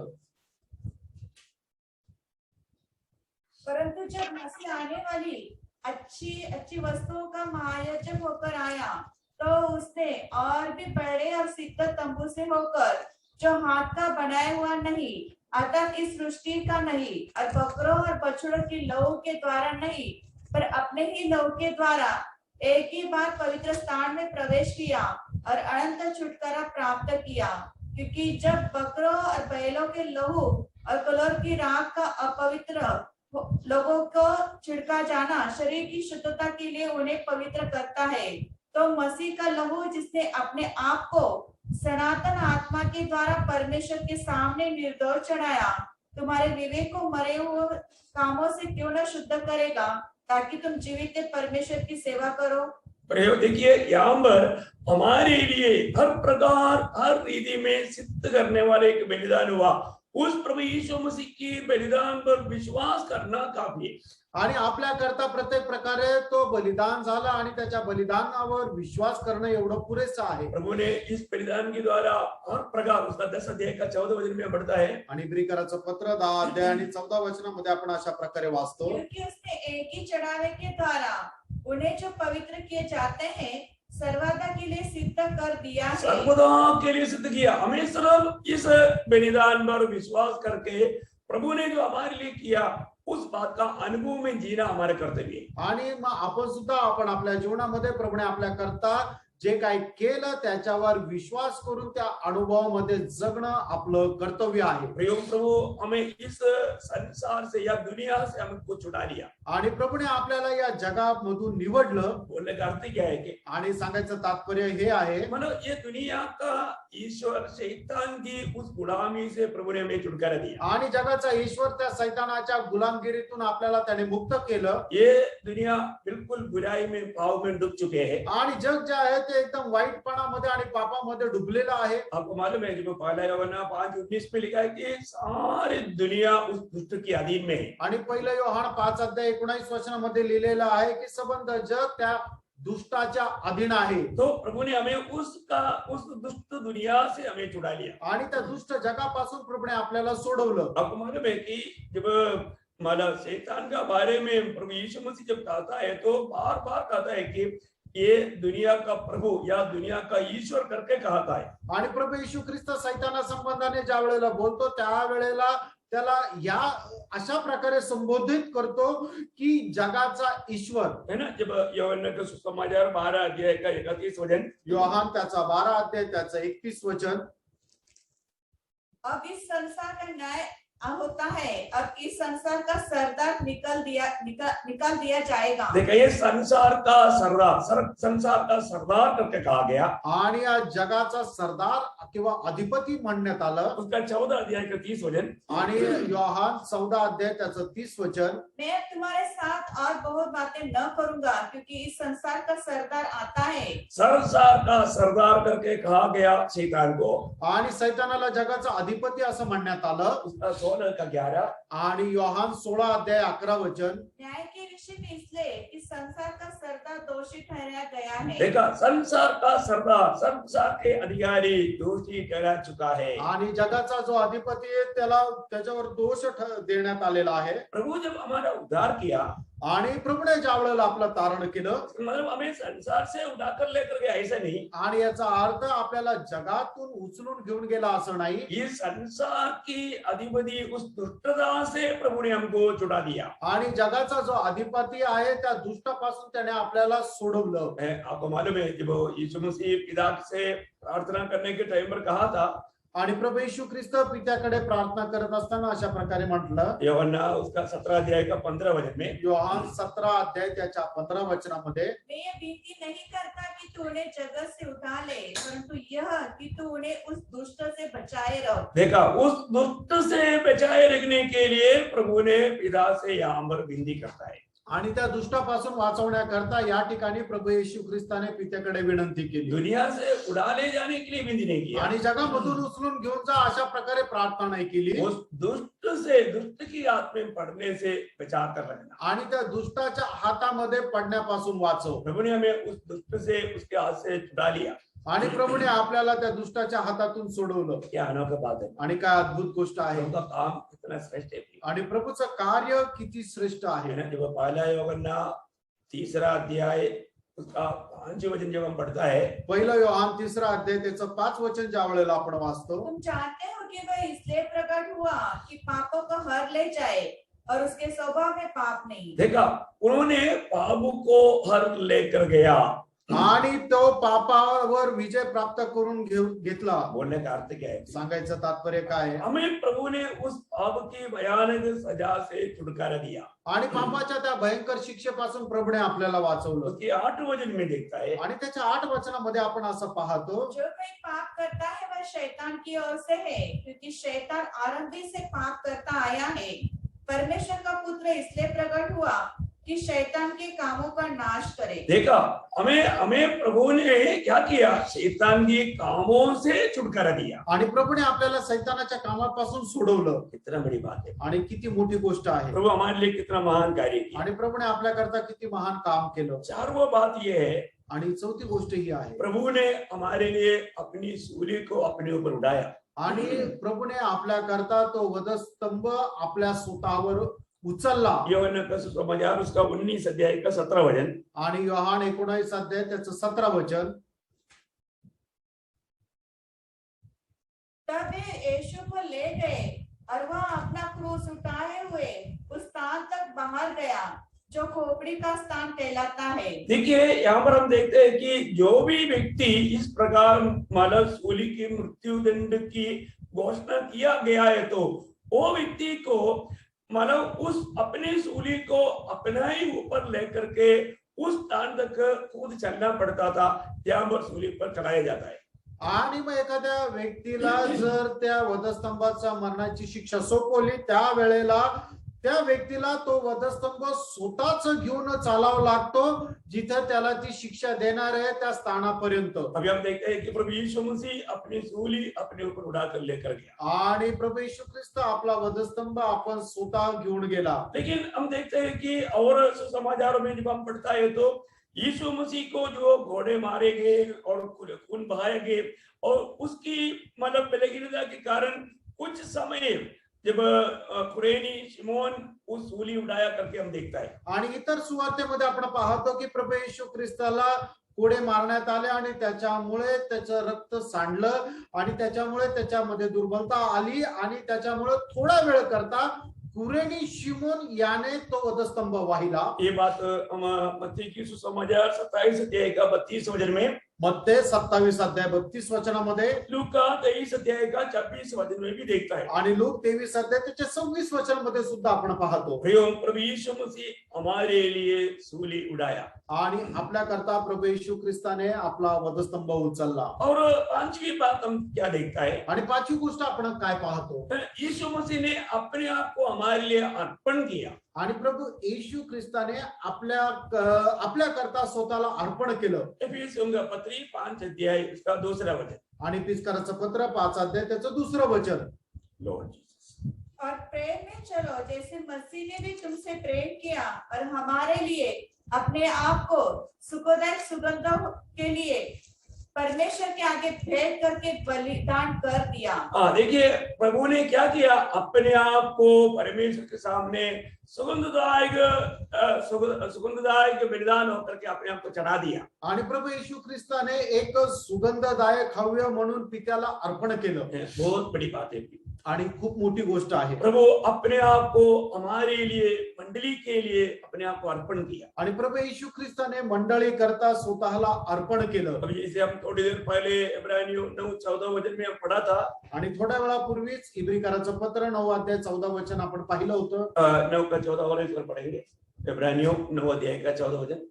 [SPEAKER 3] परंतु जब मसीह आने वाली अच्छी वस्तुओं का महायाजक होकर आया, तो उसने और भी बड़े और सिद्ध तंबू से होकर, जो हाथ का बनाया हुआ नहीं अर्थात इस सृष्टि का नहीं और बकरों और बछड़ों की लहू के द्वारा नहीं, पर अपने ही लहू के द्वारा एक ही बार पवित्र स्थान में प्रवेश किया और अनंत छुटकारा प्राप्त किया। क्योंकि जब बकरों और बैलों के लहू और कलर की राख का अपवित्र लोगों को छिड़का जाना शरीर की शुद्धता के लिए उन्हें पवित्र करता है, तो मसीह का लहू जिसने अपने आप को सनातन आत्मा के द्वारा परमेश्वर के सामने निर्दोष चढ़ाया, तुम्हारे विवेक को मरे हुए कामों से क्यों न शुद्ध करेगा, ताकि तुम जीवित परमेश्वर की सेवा करो।
[SPEAKER 1] प्रयोग देखिए, यहाँ पर हमारे लिए हर प्रकार हर रीति में सिद्ध करने वाले एक बलिदान हुआ। उस प्रभु यीशु मसीह की बलिदान पर विश्वास करना काफी है।
[SPEAKER 2] आणि आपल्याकरता प्रत्येक प्रकारे तो बलिदान झाला आणि त्याच्या बलिदानावर विश्वास करणं एवढं पुरेसं आहे.
[SPEAKER 1] प्रभु ने इस बलिदान के द्वारा हर प्रकार, उसका 10 अध्याय का 14 वचन में बढ़ता है।
[SPEAKER 2] आणि इब्रिकराचं पत्र 10 अध्याय आणि 14 वचनामध्ये आपण अशा प्रकारे वाचतो.
[SPEAKER 3] क्योंकि उसने एक ही चढ़ावे के द्वारा उन्हें जो पवित्र किए जाते हैं सर्वदा के लिए सिद्ध कर दिया है।
[SPEAKER 1] सर्वदा के लिए सिद्ध किया। हमें सिर्फ इस बलिदान पर विश्वास करके प्रभु ने जो हमारे लिए किया उस बात का अनुभव में जीना हमारे कर्तव्य है।
[SPEAKER 2] आणि मग आपण सुद्धा आपल्या जीवनामध्ये प्रभूने आपल्याकरता जे काही केलं त्याच्यावर विश्वास करून त्या अनुभवामध्ये जगणं आपलं कर्तव्य आहे.
[SPEAKER 1] प्रभु हमें इस संसार से या दुनिया से हमको छुड़ा लिया।
[SPEAKER 2] आणि प्रभूने आपल्याला या जगामधून निवडलं.
[SPEAKER 1] बोलने का अर्थ क्या है कि
[SPEAKER 2] आणि सांगायचं तात्पर्य हे आहे,
[SPEAKER 1] मतलब ये दुनिया का ईश्वर शैतान की उस गुलामी से प्रभु ने हमें छुटकारा दिया।
[SPEAKER 2] आणि जगाचा ईश्वर त्या शैतानाच्या गुलामगिरीतून आपल्याला त्याने मुक्त केलं.
[SPEAKER 1] ये दुनिया बिल्कुल बुराई में, पाप में डूब चुके हैं।
[SPEAKER 2] आणि जग जे आहे ते एकदम वाईटपणामध्ये आणि पापामध्ये डुबलेलं आहे.
[SPEAKER 1] आपको मालूम है, जब पहला यूहन्ना 5:19 में लिखा है कि सारी दुनिया उस दुष्ट के अधीन में है।
[SPEAKER 2] आणि पहिलं योहान 5 अध्याय 19 वचनामध्ये लिहिलेलं आहे की संबंध जग त्या दुष्टाच्या अधीन आहे.
[SPEAKER 1] तो प्रभु ने हमें उस दुष्ट दुनिया से हमें छुड़ा लिया
[SPEAKER 2] आणि त्या दुष्ट जगापासून प्रभूने आपल्याला सोडवलं.
[SPEAKER 1] आपको मालूम है कि जब माला शैतान का बारे में प्रभु यीशु मसीह जब कहता है तो बार बार कहता है कि ये दुनिया का प्रभु या दुनिया का ईश्वर करके कहता है।
[SPEAKER 2] आणि प्रभू येशू ख्रिस्त सैताना संबंधाने ज्या वेळेला बोलतो त्या वेळेला त्याला या अशा प्रकारे संबोधित करतो की जगाचा ईश्वर
[SPEAKER 1] है ना। जब यूहन्ना का सुसमाचार 12 अध्याय का 31 वचन,
[SPEAKER 2] योहान त्याचा 12 अध्याय त्याचा 31 वचन,
[SPEAKER 3] अब इस संसार का न्याय होता है, अब इस संसार का सरदार निकाल दिया जाएगा।
[SPEAKER 1] देखिए, ये संसार का सरदार करके कहा गया।
[SPEAKER 2] आणि या जगाचा सरदार किंवा अधिपती म्हणण्यात आलं.
[SPEAKER 1] उसका 14 अध्याय का 30 वचन,
[SPEAKER 2] आणि योहान 14 अध्याय त्याचं 30 वचन,
[SPEAKER 3] मैं तुम्हारे साथ और बहुत बातें न करूंगा, क्योंकि इस संसार का सरदार आता है।
[SPEAKER 1] संसार का सरदार करके कहा गया शैतान को।
[SPEAKER 2] आणि सैतानाला जगाचा अधिपती असं म्हणण्यात आलं.
[SPEAKER 1] उसका 16 का 11,
[SPEAKER 2] आणि योहान 16 अध्याय 11 वचन,
[SPEAKER 3] न्याय के विषय में इसलिए कि संसार का सरदार दोषी ठहराया गया है।
[SPEAKER 1] देखा, संसार का सरदार, संसार के अधिकारी दोषी ठहरा चुका है।
[SPEAKER 2] आणि जगाचा जो अधिपती आहे त्याला त्याच्यावर दोष देण्यात आलेला आहे.
[SPEAKER 1] प्रभु जब हमारा उद्धार किया,
[SPEAKER 2] आणि प्रभूने ज्या वेळेला आपलं तारण केलं,
[SPEAKER 1] मतलब हमें संसार से उठाकर लेकर गया, ऐसा नहीं।
[SPEAKER 2] आणि याचा अर्थ आपल्याला जगातून उचलून घेऊन गेला असं नाही.
[SPEAKER 1] ये संसार की अधिपति उस दुष्टता से प्रभु ने हमको छुड़ा दिया।
[SPEAKER 2] आणि जगाचा जो अधिपती आहे त्या दुष्टापासून त्याने आपल्याला सोडवलं.
[SPEAKER 1] आपको मालूम है, जब यीशु मसीह पिता से प्रार्थना करने के टाइम पर कहा था
[SPEAKER 2] आणि प्रभू येशू ख्रिस्त पित्याकडे प्रार्थना करत असताना अशा प्रकारे म्हटलं,
[SPEAKER 1] यूहन्ना उसका 17 अध्याय का 15 वचन में,
[SPEAKER 2] योहान 17 अध्याय त्याच्या 15 वचनामध्ये,
[SPEAKER 3] मैं ये विनती नहीं करता कि तू उन्हें जगत से उठा ले, परंतु यह कि तू उन्हें उस दुष्ट से बचाए रहो।
[SPEAKER 1] देखा, उस दुष्ट से बचाए रखने के लिए प्रभु ने पिता से यहाँ पर विनती करता है।
[SPEAKER 2] आणि त्या दुष्टापासून वाचवण्याकरता या ठिकाणी प्रभु येशू ख्रिस्ताने पित्याकडे विनंती केली
[SPEAKER 1] दुनिया से उड़ा ले जाने के लिए विनती नहीं किया,
[SPEAKER 2] आणि जगामधून उचलून घेऊन जा अशा प्रकारे प्रार्थना नाही केली,
[SPEAKER 1] उस दुष्ट से, दुष्ट की हाथ में पड़ने से बचा कर रखना।
[SPEAKER 2] आणि त्या दुष्टाच्या हातामध्ये पडण्यापासून वाचव।
[SPEAKER 1] प्रभु ने हमें उस दुष्ट से, उसके हाथ से छुड़ा लिया।
[SPEAKER 2] आणि प्रभूने आपल्याला त्या दुष्टाच्या हातातून सोडवलं।
[SPEAKER 1] क्या अनोखा बात है,
[SPEAKER 2] आणि काय अद्भुत गोष्ट आहे,
[SPEAKER 1] प्रभु का काम कितना श्रेष्ठ है।
[SPEAKER 2] आणि प्रभूचं कार्य किती श्रेष्ठ आहे।
[SPEAKER 1] जब पहला यूहन्ना 3 अध्याय उसका 5 वचन जब हम पढ़ता है,
[SPEAKER 2] पहिलं योहान 3 अध्याय त्याचं 5 वचन ज्या वेळेला आपण वाचतो,
[SPEAKER 3] तुम जानते हो कि वह इसलिए प्रकट हुआ कि पापों को हर ले जाए, और उसके स्वभाव में पाप नहीं।
[SPEAKER 1] देखा, उन्होंने पाप को हर लेकर गया।
[SPEAKER 2] आणि तो पापावर विजय प्राप्त करून घेतला।
[SPEAKER 1] बोलने का अर्थ क्या है,
[SPEAKER 2] सांगायचं तात्पर्य काय आहे,
[SPEAKER 1] हमें प्रभु ने उस पाप की भयानक सजा से छुटकारा दिया।
[SPEAKER 2] आणि पापाच्या त्या भयंकर शिक्षेपासून प्रभूने आपल्याला वाचवलं।
[SPEAKER 1] उसके 8 वचन में देखता है,
[SPEAKER 2] आणि त्याच्या 8 वचनामध्ये आपण असं पाहतो,
[SPEAKER 3] जो कोई पाप करता है वह शैतान की ओर से है, क्योंकि शैतान आरंभी से पाप करता आया है। परमेश्वर का पुत्र इसलिए प्रकट हुआ कि शैतान के कामों का नाश करे।
[SPEAKER 1] देखा, हमें प्रभु ने क्या किया, शैतान के कामों से छुटकारा दिया।
[SPEAKER 2] आणि प्रभूने आपल्याला शैतानाच्या कामापासून सोडवलं।
[SPEAKER 1] कितना बड़ी बात है,
[SPEAKER 2] आणि किती मोठी गोष्ट आहे।
[SPEAKER 1] प्रभु हमारे लिए कितना महान कार्य किया।
[SPEAKER 2] आणि प्रभूने आपल्याकरता किती महान काम केलं।
[SPEAKER 1] चारवं बात यह है,
[SPEAKER 2] आणि चौथी गोष्ट ही आहे,
[SPEAKER 1] प्रभु ने हमारे लिए अपनी सूली को अपने ऊपर उठाया।
[SPEAKER 2] आणि प्रभूने आपल्याकरता तो वधस्तंभ आपल्या स्वतःवर उचलला।
[SPEAKER 1] यूहन्ना का सुसमाचार उसका 19 अध्याय का 17 वचन,
[SPEAKER 2] आणि योहान 19 अध्याय त्याचं 17 वचन,
[SPEAKER 3] तब वे यीशु को ले गए और वह अपना क्रूस उठाए हुए उस स्थान तक बाहर गया जो खोपड़ी का स्थान कहलाता है।
[SPEAKER 1] देखिए, यहाँ पर हम देखते हैं कि जो भी व्यक्ति इस प्रकार मानव सूली की मृत्यु दंड की घोषणा किया गया है, तो वो व्यक्ति को मानव उस अपनी सूली को अपना ही ऊपर लेकर के उस स्थान तक खुद चलना पड़ता था जहाँ पर सूली पर चढ़ाया जाता है।
[SPEAKER 2] आणि मग एखाद्या व्यक्तीला जर त्या वधस्तंभाचा मरणाची शिक्षा सोपवली, त्या वेळेला त्या व्यक्तीला तो वधस्तंभ स्वतःच घेऊन चालावा लागतो, जिथे त्याला ती शिक्षा देणार आहे त्या स्थानापर्यंत।
[SPEAKER 1] अभी हम देखते हैं कि प्रभु यीशु मसीह अपनी सूली अपने ऊपर उठाकर लेकर गया,
[SPEAKER 2] आणि प्रभू येशू ख्रिस्त आपला वधस्तंभ आपण स्वतः घेऊन गेला।
[SPEAKER 1] लेकिन हम देखते हैं कि और सुसमाचारों में जब हम पढ़ता है तो यीशु मसीह को जो घोड़े मारे गए और खून बहाए गए, और उसकी मतलब बलहीनता के कारण कुछ समय जब कुरेनी शिमोन उस सूली उठाया करके हम देखता है।
[SPEAKER 2] आणि इतर सुवार्तेमध्ये आपण पाहतो की प्रभू येशू ख्रिस्ताला कोडे मारण्यात आले आणि त्याच्यामुळे त्याचं रक्त सांडलं आणि त्याच्यामुळे त्याच्यामध्ये दुर्बलता आली आणि त्याच्यामुळे थोडा वेळ करता कुरेनी शिमोन याने तो वधस्तंभ वाहिला।
[SPEAKER 1] ये बात हम मत्ती की सुसमाचार 27 अध्याय का 32 वचन में,
[SPEAKER 2] मत्ते 27 अध्याय 32 वचनामध्ये,
[SPEAKER 1] लूका 23 अध्याय का 26 वचन में भी देखता है।
[SPEAKER 2] आणि लूक 23 अध्याय त्याच्या 26 वचनामध्ये सुद्धा आपण पाहतो।
[SPEAKER 1] प्रभु यीशु मसीह हमारे लिए सूली उठाया,
[SPEAKER 2] आणि आपल्या करता प्रभू येशू ख्रिस्ताने आपला वधस्तंभ उचलला।
[SPEAKER 1] और 5वीं बात हम क्या देखता है,
[SPEAKER 2] आणि पाचवी गोष्ट आपण काय पाहतो,
[SPEAKER 1] यीशु मसीह ने अपने आप को हमारे लिए अर्पण किया।
[SPEAKER 2] आणि प्रभू येशू ख्रिस्ताने आपल्या करता स्वतःला अर्पण केलं।
[SPEAKER 1] एफिसियों का पत्री 5 अध्याय उसका 2 वचन,
[SPEAKER 2] आणि पिस्काराचं पत्र 5 अध्याय त्याचं 2 वचन,
[SPEAKER 1] लॉर्ड जीसस,
[SPEAKER 3] और प्रेम में चलो जैसे मसीह ने भी तुमसे प्रेम किया और हमारे लिए अपने आप को सुखदायक सुगंध के लिए परमेश्वर के आगे भेंट करके बलिदान कर दिया।
[SPEAKER 1] हाँ, देखिए प्रभु ने क्या किया, अपने आप को परमेश्वर के सामने सुगंधदायक बलिदान होकर के अपने आप को चढ़ा दिया।
[SPEAKER 2] आणि प्रभू येशू ख्रिस्ताने एक सुगंधदायक हव्य म्हणून पित्याला अर्पण केलं।
[SPEAKER 1] बहुत बड़ी बात है।
[SPEAKER 2] आणि खूप मोठी गोष्ट आहे.
[SPEAKER 1] प्रभु अपने आप को हमारे लिए, मंडली के लिए अपने आप को अर्पण किया।
[SPEAKER 2] आणि प्रभू येशू ख्रिस्ताने मंडळी करता स्वतःला अर्पण केलं.
[SPEAKER 1] अभी जैसे हम थोड़ी देर पहले इब्रानियों 9:14 वचन में हम पढ़ा था,
[SPEAKER 2] आणि थोड्या वेळापूर्वीच इब्रिकराचं पत्र 9 अध्याय 14 वचन आपण पाहिलं होतं.
[SPEAKER 1] 9 का 14 वाला इस पर पढ़ेंगे। इब्रानियों 9 अध्याय का 14 वचन।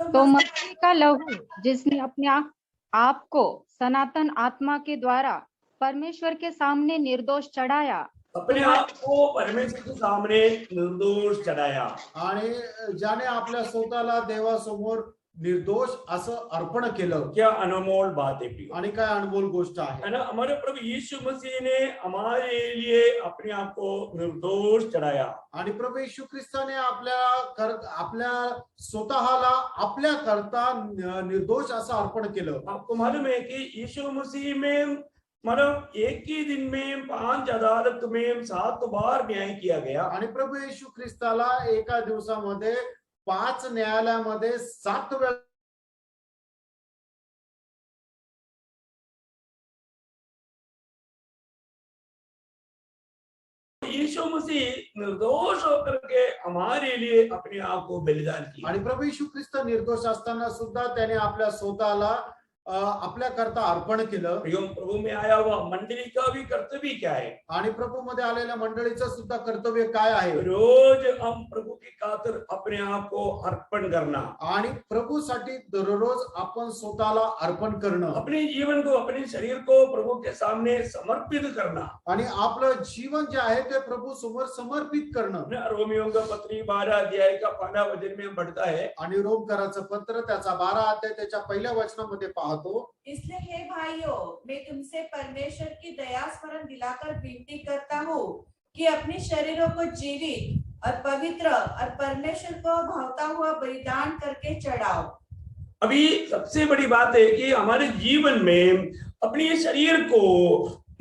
[SPEAKER 4] तो मसीह का लहू जिसने अपने आप को सनातन आत्मा के द्वारा परमेश्वर के सामने निर्दोष चढ़ाया,
[SPEAKER 1] अपने आप को परमेश्वर के सामने निर्दोष चढ़ाया।
[SPEAKER 2] आणि ज्याने आपल्या स्वतःला देवासमोर निर्दोष असं अर्पण केलं.
[SPEAKER 1] क्या अनमोल बात है प्रिय।
[SPEAKER 2] आणि काय अनमोल गोष्ट आहे.
[SPEAKER 1] है ना, हमारे प्रभु यीशु मसीह ने हमारे लिए अपने आप को निर्दोष चढ़ाया।
[SPEAKER 2] आणि प्रभू येशू ख्रिस्ताने आपल्या स्वतःला आपल्या करता निर्दोष असं अर्पण केलं.
[SPEAKER 1] आपको मालूम है कि यीशु मसीह में मतलब एक ही दिन में 5 अदालत में 7 बार न्याय किया गया।
[SPEAKER 2] आणि प्रभू येशू ख्रिस्ताला एका दिवसामध्ये 5 न्यायालयामध्ये 7 वेळा
[SPEAKER 1] यीशु मसीह निर्दोष होकर के हमारे लिए अपने आप को बलिदान किया।
[SPEAKER 2] आणि प्रभू येशू ख्रिस्त निर्दोष असताना सुद्धा त्याने आपल्या स्वतःला आपल्या करता अर्पण केलं.
[SPEAKER 1] प्रभु में आया हुआ मंडली का भी कर्तव्य क्या है?
[SPEAKER 2] आणि प्रभू मध्ये आलेल्या मंडळीचं सुद्धा कर्तव्य काय आहे?
[SPEAKER 1] रोज हम प्रभु की खातिर अपने आप को अर्पण करना,
[SPEAKER 2] आणि प्रभूसाठी दररोज आपण स्वतःला अर्पण करणं,
[SPEAKER 1] अपने जीवन को, अपने शरीर को प्रभु के सामने समर्पित करना,
[SPEAKER 2] आणि आपलं जीवन जे आहे ते प्रभू समोर समर्पित करणं.
[SPEAKER 1] रोमियों का पत्री 12 अध्याय का 1 वचन में बढ़ता है।
[SPEAKER 2] आणि रोमकराचं पत्र त्याचा 12 अध्याय त्याच्या पहिल्या वचनामध्ये पाहतो.
[SPEAKER 3] इसलिए हे भाइयों, मैं तुमसे परमेश्वर की दया स्मरण दिलाकर विनती करता हूँ कि अपने शरीरों को जीवित और पवित्र और परमेश्वर को भावता हुआ बलिदान करके चढ़ाओ।
[SPEAKER 1] अभी सबसे बड़ी बात है कि हमारे जीवन में अपने शरीर को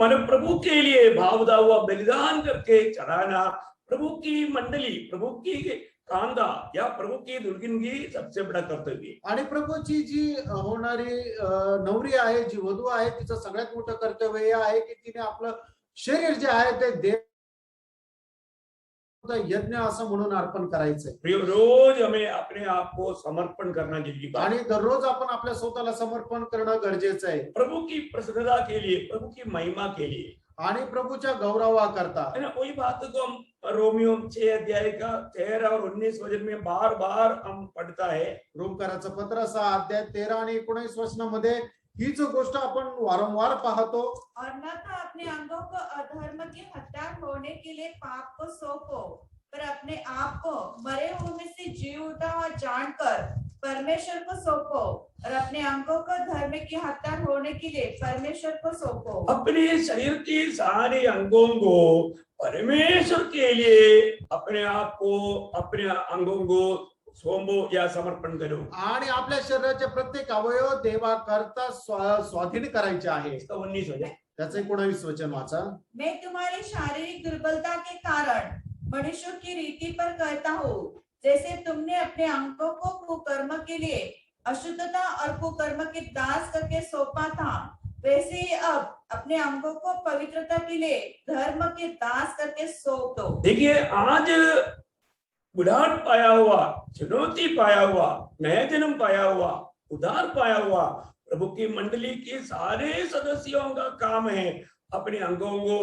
[SPEAKER 1] मतलब प्रभु के लिए भावता हुआ बलिदान करके चढ़ाना प्रभु की मंडली, प्रभु की कांदा या प्रभु की दुल्हन की सबसे बड़ा कर्तव्य।
[SPEAKER 2] आणि प्रभूची जी होणारी नवरी आहे, जी वधू आहे, तिचं सगळ्यात मोठं कर्तव्य हे आहे की तिने आपलं शरीर जे आहे ते देव यज्ञ असं म्हणून अर्पण करायचंय.
[SPEAKER 1] रोज हमें अपने आप को समर्पण करना जरूरी बात।
[SPEAKER 2] आणि दररोज आपण आपल्या स्वतःला समर्पण करणं गरजेचं आहे.
[SPEAKER 1] प्रभु की प्रसन्नता के लिए, प्रभू की महिमा के लिए,
[SPEAKER 2] आणि प्रभूच्या गौरवाकरता.
[SPEAKER 1] है ना। वही बात को हम रोमियो 6 अध्याय का 13 और 19 वचन में बार बार हम पढ़ता है।
[SPEAKER 2] रोमकराचं पत्र 6 अध्याय 13 आणि 19 वचनामध्ये हीच गोष्ट आपण वारंवार पाहतो.
[SPEAKER 3] और न तो अपने अंगों को अधर्म के हत्यार होने के लिए पाप को सौंपो, पर अपने आप को मरे हुए में से जी उठा हुआ जानकर परमेश्वर को सौंपो, और अपने अंगों को धर्म के हत्यार होने के लिए परमेश्वर को सौंपो।
[SPEAKER 1] अपने शरीर के सारे अंगों को परमेश्वर के लिए अपने आप को, अपने अंगों को सौंपो या समर्पण करो।
[SPEAKER 2] आणि आपल्या शरीराचे प्रत्येक अवयव देवाकरता स्वाधीन करायचे आहे.
[SPEAKER 1] 19 वचन,
[SPEAKER 2] त्याचे 19 वचन वाचा.
[SPEAKER 3] मैं तुम्हारी शारीरिक दुर्बलता के कारण मनुष्यों की रीति पर कहता हूँ, जैसे तुमने अपने अंगों को कुकर्म के लिए अशुद्धता और कुकर्म के दास करके सौंपा था, वैसे ही अब अपने अंगों को पवित्रता के लिए धर्म के दास करके सौंप दो।
[SPEAKER 1] देखिए, आज बुढ़ाट पाया हुआ, चुनौती पाया हुआ, नया जन्म पाया हुआ, उद्धार पाया हुआ प्रभु की मंडली के सारे सदस्यों का काम है अपने अंगों को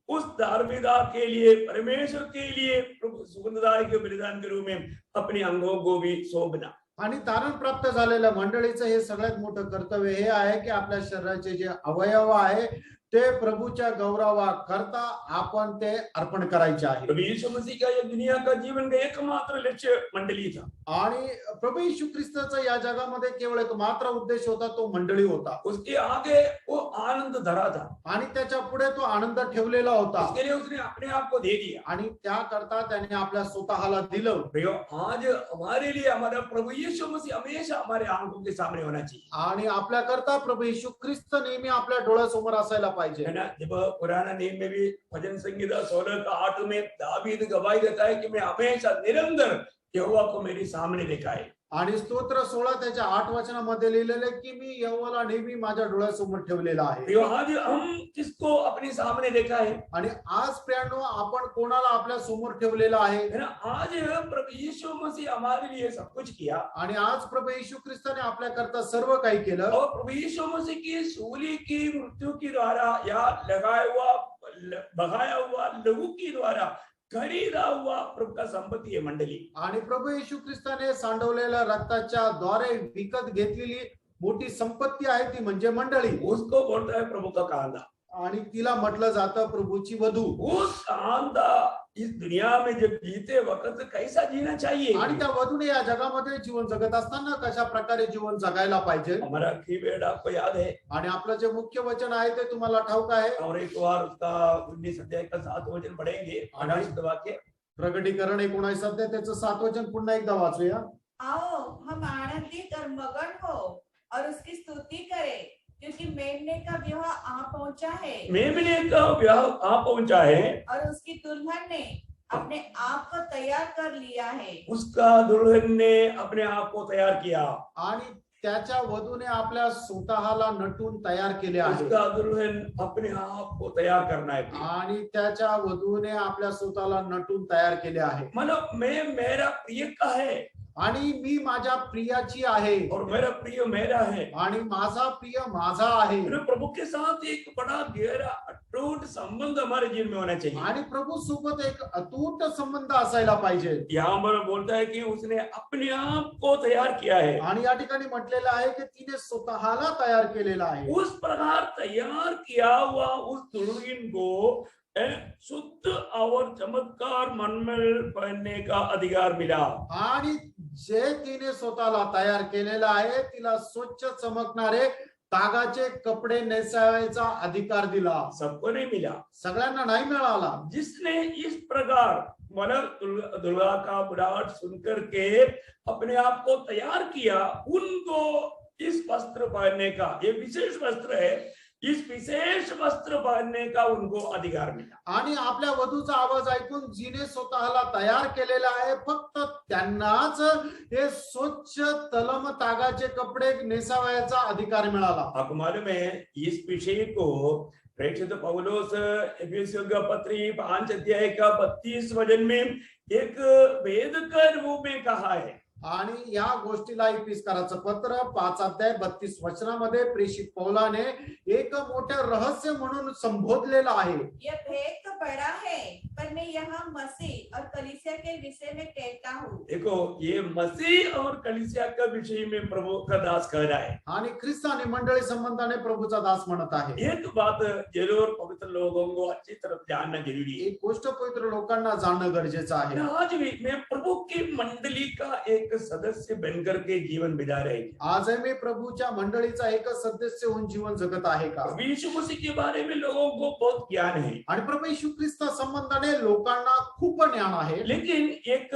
[SPEAKER 1] उस धार्मिकता के लिए, परमेश्वर के लिए प्रभु सुगंधदायक के बलिदान के रूप में अपने अंगों को भी सौंपना।
[SPEAKER 2] आणि तारण प्राप्त झालेल्या मंडळीचं हे सगळ्यात मोठं कर्तव्य हे आहे की आपल्या शरीराचे जे अवयव आहे ते प्रभूच्या गौरवाकरता आपण ते अर्पण करायचे आहे.
[SPEAKER 1] प्रभु यीशु मसीह का ये दुनिया का जीवन का एकमात्र लक्ष्य मंडली था।
[SPEAKER 2] आणि प्रभु येशू ख्रिस्ताचा या जगामध्ये केवळ एक मात्र उद्देश होता, तो मंडळी होता.
[SPEAKER 1] उसके आगे वो आनंद धरा था
[SPEAKER 2] आणि त्याच्या पुढे तो आनंद ठेवलेला होता.
[SPEAKER 1] उसके लिए उसने अपने आप को दे दिया
[SPEAKER 2] आणि त्याकरता त्याने आपल्या स्वतःला दिलं.
[SPEAKER 1] भैया, आज हमारे लिए हमारा प्रभु यीशु मसीह हमेशा हमारे आंखों के सामने होना चाहिए।
[SPEAKER 2] आणि आपल्या करता प्रभु येशू ख्रिस्त नेहमी आपल्या डोळ्यासमोर असायला पाहिजे.
[SPEAKER 1] है ना। जब पुराना नियम में भी भजन संगीता 16 का 8 में दावीद गवाही देता है कि मैं हमेशा निरंतर यहोवा को मेरे सामने देखा है।
[SPEAKER 2] आणि स्तोत्र 16 त्याच्या 8 वचनामध्ये लिहिलेले की मी यहोवाला नेहमी माझ्या डोळ्यासमोर ठेवलेला आहे.
[SPEAKER 1] तो आज हम किसको अपने सामने देखा है?
[SPEAKER 2] आणि आज प्रियांनो आपण कोणाला आपल्या समोर ठेवलेला आहे?
[SPEAKER 1] है ना? आज प्रभु यीशु मसीह हमारे लिए सब कुछ किया
[SPEAKER 2] आणि आज प्रभु येशू ख्रिस्ताने आपल्या करता सर्व काही केलं.
[SPEAKER 1] और प्रभु यीशु मसीह की सूली की मृत्यु के द्वारा या बहाया हुआ लहू के द्वारा खरीदा हुआ प्रभु का संपत्ति है मंडली.
[SPEAKER 2] आणि प्रभू येशू ख्रिस्ताने सांडवलेल्या रक्ताच्या द्वारे विकत घेतलेली मोठी संपत्ती आहे ती म्हणजे मंडळी.
[SPEAKER 1] उसको बोलता है प्रभु का कांदा.
[SPEAKER 2] आणि तिला म्हटलं जातं प्रभूची वधू.
[SPEAKER 1] उस कांदा इस दुनिया में जब जीते वक्त कैसा जीना चाहिए?
[SPEAKER 2] आणि त्या वधूने या जगामध्ये जीवन जगत असताना कशा प्रकारे जीवन जगायला पाहिजे.
[SPEAKER 1] हमारा कीवर्ड आपको याद है
[SPEAKER 2] आणि आपलं जे मुख्य वचन आहे ते तुम्हाला ठाऊक आहे.
[SPEAKER 1] और एक बार उसका 19 अध्याय का 7 वचन पढ़ेंगे. अनाशित वाक्य
[SPEAKER 2] प्रकटीकरण 19 अध्याय त्याचं 7 वचन पुन्हा एकदा वाचूया.
[SPEAKER 3] आओ हम आनंदित और मगन हो और उसकी स्तुति करें क्योंकि मेमने का विवाह आ पहुंचा है.
[SPEAKER 1] मेमने का विवाह आ पहुंचा है
[SPEAKER 3] और उसकी दुल्हन ने अपने आप को तैयार कर लिया है.
[SPEAKER 1] उसका दुल्हन ने अपने आप को तैयार किया.
[SPEAKER 2] आणि त्याच्या वधूने आपल्या स्वतःला नटून तयार केले आहे.
[SPEAKER 1] उसका दुल्हन अपने आप को तैयार करना है.
[SPEAKER 2] आणि त्याच्या वधूने आपल्या स्वतःला नटून तयार केले आहे.
[SPEAKER 1] मतलब मैं मेरा प्रिय का है
[SPEAKER 2] आणि मी माझ्या प्रियाची आहे.
[SPEAKER 1] और मेरा प्रिय मेरा है.
[SPEAKER 2] आणि माझा प्रिय माझा आहे.
[SPEAKER 1] प्रभु के साथ एक बड़ा गहरा अटूट संबंध हमारे जीवन में होना चाहिए.
[SPEAKER 2] आणि प्रभू सोबत एक अतूट संबंध असायला पाहिजे.
[SPEAKER 1] यहाँ पर बोलता है कि उसने अपने आप को तैयार किया है.
[SPEAKER 2] आणि या ठिकाणी म्हटलेलं आहे की तिने स्वतःला तयार केलेला आहे.
[SPEAKER 1] उस प्रकार तैयार किया हुआ उस दुल्हन को शुद्ध और चमत्कार मनमेल पहनने का अधिकार मिला.
[SPEAKER 2] आणि जे तिने स्वतःला तयार केलेलं आहे तिला स्वच्छ चमकणारे तागाचे कपडे नेसायचा अधिकार दिला.
[SPEAKER 1] सबको नहीं मिला.
[SPEAKER 2] सगळ्यांना नाही मिळाला.
[SPEAKER 1] जिसने इस प्रकार मतलब दुल्हा का बुलाहट सुनकर के अपने आप को तैयार किया उनको इस वस्त्र पहनने का, ये विशेष वस्त्र है, इस विशेष वस्त्र पहनने का उनको अधिकार मिला.
[SPEAKER 2] आणि आपल्या वधूचा आवाज ऐकून जिने स्वतःला तयार केलेला आहे फक्त त्यांनाच हे स्वच्छ तलम तागाचे कपडे नेसावयाचा अधिकार मिळाला.
[SPEAKER 1] आपको मालूम है इस विषय को प्रेषित पौलुस एफेसियों का पत्री 5 अध्याय का 32 वचन में एक वेद के रूप में कहा है.
[SPEAKER 2] आणि या गोष्टीला इफिसकाराचं पत्र 5 अध्याय 32 वचनामध्ये प्रेषित पौलाने एक मोठे रहस्य म्हणून संबोधलेलं आहे.
[SPEAKER 3] यह भेद तो बड़ा है पर मैं यहाँ मसीह और कलीसिया के विषय में कहता हूँ.
[SPEAKER 1] देखो ये मसीह और कलीसिया का विषय में प्रभु का दास कह रहा है.
[SPEAKER 2] आणि ख्रिस्त आणि मंडळी संबंधाने प्रभूचा दास म्हणत आहे.
[SPEAKER 1] एक बात जरूर पवित्र लोगों को अच्छी तरह जानना जरूरी है.
[SPEAKER 2] एक गोष्ट पवित्र लोकांना जाणणं गरजेचं आहे.
[SPEAKER 1] आज भी मैं प्रभु की मंडली का एक सदस्य बनकर के जीवन बिता रहे हैं.
[SPEAKER 2] आज मी प्रभूच्या मंडळीचा एक सदस्य होऊन जीवन जगत आहे का?
[SPEAKER 1] प्रभु यीशु मसीह के बारे में लोगों को बहुत ज्ञान है.
[SPEAKER 2] आणि प्रभू येशू ख्रिस्त संबंधाने लोकांना खूप ज्ञान आहे.
[SPEAKER 1] लेकिन एक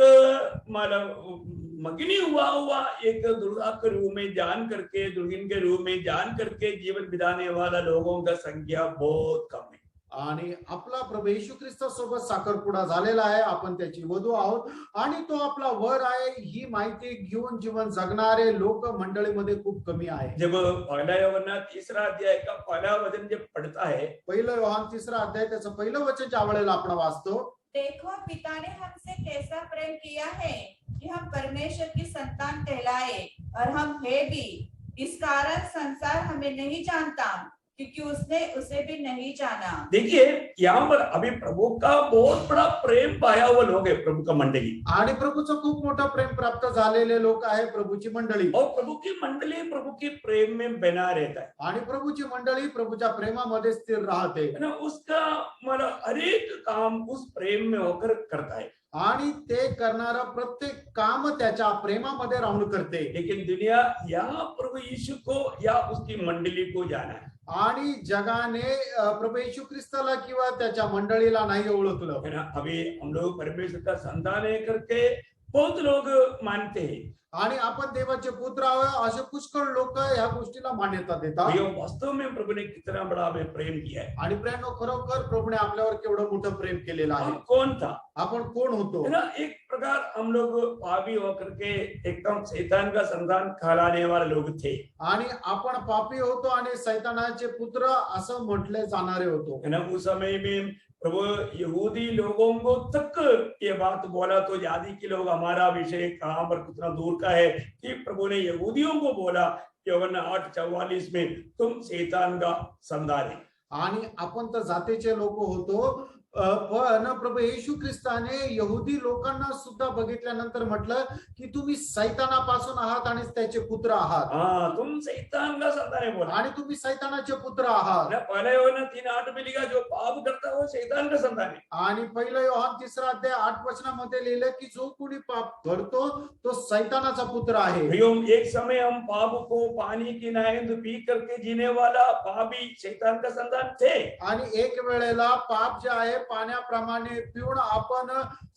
[SPEAKER 1] मगनी हुआ एक दुल्हा के रूप में जान करके, दुल्हन के रूप में जान करके जीवन बिताने वाला लोगों का संख्या बहुत कम है.
[SPEAKER 2] आणि आपला प्रभू येशू ख्रिस्त सोबत साखरपुडा झालेला आहे. आपण त्याची वधू आहोत आणि तो आपला वर आहे ही माहिती घेऊन जीवन जगणारे लोक मंडळीमध्ये खूप कमी आहे.
[SPEAKER 1] जब पहला यूहन्ना 3 अध्याय का पहला वचन जब पढ़ता है,
[SPEAKER 2] पहिलं योहान 3 अध्याय त्याचं पहिलं वचन ज्या वेळेला आपण वाचतो,
[SPEAKER 3] देखो पिता ने हमसे कैसा प्रेम किया है कि हम परमेश्वर की संतान कहलाए और हम है भी. इस कारण संसार हमें नहीं जानता क्योंकि उसने उसे भी नहीं जाना.
[SPEAKER 1] देखिए यहाँ पर अभी प्रभु का बहुत बड़ा प्रेम पाया हुआ लोग है प्रभु का मंडली.
[SPEAKER 2] आणि प्रभूचं खूप मोठं प्रेम प्राप्त झालेले लोक आहे प्रभूची मंडळी.
[SPEAKER 1] और प्रभु की मंडली प्रभु के प्रेम में बना रहता है.
[SPEAKER 2] आणि प्रभूची मंडळी प्रभूच्या प्रेमामध्ये स्थिर राहते.
[SPEAKER 1] है ना, उसका मतलब हर एक काम उस प्रेम में होकर करता है.
[SPEAKER 2] आणि ते करणारा प्रत्येक काम त्याच्या प्रेमामध्ये राहून करते.
[SPEAKER 1] लेकिन दुनिया या प्रभु यीशु को या उसकी मंडली को जाना है.
[SPEAKER 2] आणि जगाने प्रभू येशू ख्रिस्ताला किंवा त्याच्या मंडळीला नाही ओळखलं.
[SPEAKER 1] है ना, अभी हम लोग परमेश्वर का संतान है करके बहुत लोग मानते हैं.
[SPEAKER 2] आणि आपण देवाचे पुत्र आहोत असे पुष्कळ लोक ह्या गोष्टीला मान्यता देतात.
[SPEAKER 1] भाइयों, वास्तव में प्रभु ने कितना बड़ा हमें प्रेम किया है।
[SPEAKER 2] आणि प्रेम खरोखर प्रभुने आपल्यावर केवढं मोठं प्रेम केलेलं आहे.
[SPEAKER 1] हम कौन था,
[SPEAKER 2] आपण कोण होतो?
[SPEAKER 1] है ना? एक प्रकार हम लोग पापी होकर के एकदम शैतान का संतान कहलाने वाले लोग थे,
[SPEAKER 2] आणि आपण पापी होतो आणि सैतानाचे पुत्र असं म्हटले जाणारे होतो.
[SPEAKER 1] है ना? उस समय में प्रभु यहूदी लोगों को तक ये बात बोला तो जाति के लोग हमारा विषय कहाँ पर कितना दूर का है कि प्रभु ने यहूदियों को बोला यूहन्ना 8:44 में, तुम शैतान का संतान है।
[SPEAKER 2] आणि आपण तर जातीचे लोक होतो, पण प्रभू येशू ख्रिस्ताने यहुदी लोकांना सुद्धा बघितल्यानंतर म्हटलं की तुम्ही सैतानापासून आहात आणि त्याचे पुत्र आहात.
[SPEAKER 1] हाँ, तुम शैतान का संतान है बोला।
[SPEAKER 2] आणि तुम्ही सैतानाचे पुत्र आहात.
[SPEAKER 1] ना पहले यूहन्ना 3:8 में लिखा, जो पाप करता है वो शैतान का संतान है।
[SPEAKER 2] आणि पहिलं योहान 3 अध्याय 8 वचनामध्ये लिहिलं की जो कोणी पाप करतो तो सैतानाचा पुत्र आहे.
[SPEAKER 1] भाइयों, एक समय हम पाप को पानी की नायंद पी करके जीने वाला पापी शैतान का संतान थे,
[SPEAKER 2] आणि एक वेळेला पाप जे आहे पाण्याप्रमाणे पिऊन आपण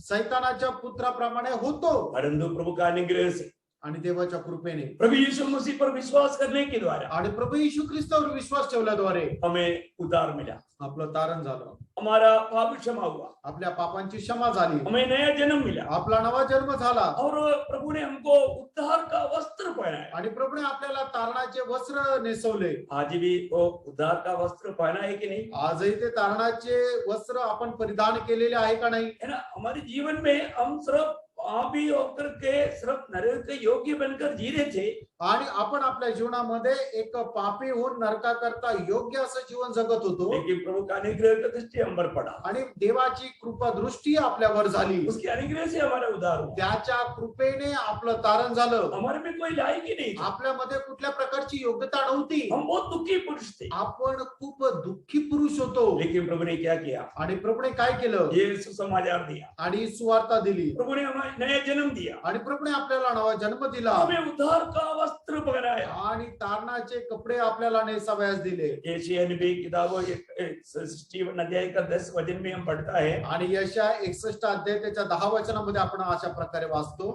[SPEAKER 2] सैतानाच्या पुत्राप्रमाणे होतो.
[SPEAKER 1] परंतु प्रभु का अनुग्रह से,
[SPEAKER 2] आणि देवाच्या कृपेने,
[SPEAKER 1] प्रभु यीशु मसीह पर विश्वास करने के द्वारा
[SPEAKER 2] आणि प्रभू येशू ख्रिस्तावर विश्वास ठेवल्याद्वारे
[SPEAKER 1] हमें उद्धार मिला,
[SPEAKER 2] आपलं तारण झालं,
[SPEAKER 1] हमारा पाप क्षमा हुआ,
[SPEAKER 2] आपल्या पापांची क्षमा झाली,
[SPEAKER 1] हमें नया जन्म मिला,
[SPEAKER 2] आपला नवा जन्म झाला,
[SPEAKER 1] और प्रभु ने हमको उद्धार का वस्त्र पहनाया।
[SPEAKER 2] आणि प्रभूने आपल्याला तारणाचे वस्त्र नेसवले.
[SPEAKER 1] आज भी वो उद्धार का वस्त्र पहना है कि नहीं?
[SPEAKER 2] आजही ते तारणाचे वस्त्र आपण परिधान केलेले आहे का नाही?
[SPEAKER 1] है ना? हमारे जीवन में हम सिर्फ पापी होकर के सिर्फ नरक के योग्य बनकर जी रहे थे,
[SPEAKER 2] आणि आपण आपल्या जीवनामध्ये एक पापी होऊन नरकाकरता योग्य असं जीवन जगत होतो.
[SPEAKER 1] लेकिन प्रभु का अनुग्रह का दृष्टि हम पर पड़ा,
[SPEAKER 2] आणि देवाची कृपा दृष्टी आपल्यावर झाली.
[SPEAKER 1] उसके अनुग्रह से हमारा उद्धार हुआ।
[SPEAKER 2] त्याच्या कृपेने आपलं तारण झालं.
[SPEAKER 1] हमारे में कोई लायक ही नहीं था,
[SPEAKER 2] आपल्यामध्ये कुठल्या प्रकारची योग्यता नव्हती.
[SPEAKER 1] हम बहुत दुखी पुरुष थे,
[SPEAKER 2] आपण खूप दुःखी पुरुष होतो.
[SPEAKER 1] लेकिन प्रभु ने क्या किया?
[SPEAKER 2] आणि प्रभूने काय केलं?
[SPEAKER 1] ये सुसमाचार दिया,
[SPEAKER 2] आणि सुवार्ता दिली,
[SPEAKER 1] प्रभु ने हमें नया जन्म दिया,
[SPEAKER 2] आणि प्रभूने आपल्याला नवा जन्म दिला,
[SPEAKER 1] हमें उद्धार का वस्त्र पहनाया।
[SPEAKER 2] आणि तारणाचे कपडे आपल्याला नेसावयास दिले.
[SPEAKER 1] एशिया नबी किताब 61 अध्याय का 10 वचन में हम पढ़ता है,
[SPEAKER 2] आणि यशा 61 अध्याय त्याच्या 10 वचनामध्ये आपण अशा प्रकारे वाचतो,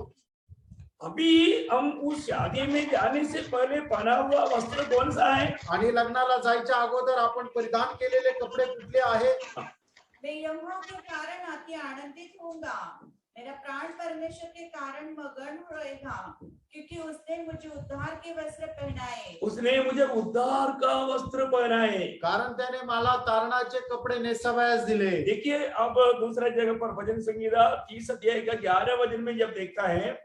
[SPEAKER 1] अभी हम उस शादी में जाने से पहले पहना हुआ वस्त्र कौन सा है?
[SPEAKER 2] आणि लग्नाला जायच्या अगोदर आपण परिधान केलेले कपडे कुठले आहे?
[SPEAKER 3] मैं यहोवा के कारण अति आनंदित होऊंगा, मेरा प्राण परमेश्वर के कारण मगन रहेगा, क्योंकि उसने मुझे उद्धार के वस्त्र पहनाए।
[SPEAKER 1] उसने मुझे उद्धार का वस्त्र पहनाए।
[SPEAKER 2] कारण त्याने मला तारणाचे कपडे नेसावयास दिले.
[SPEAKER 1] देखिए, अब दूसरा जगह पर भजन संगीता 30 अध्याय का 11 वचन में जब देखता है,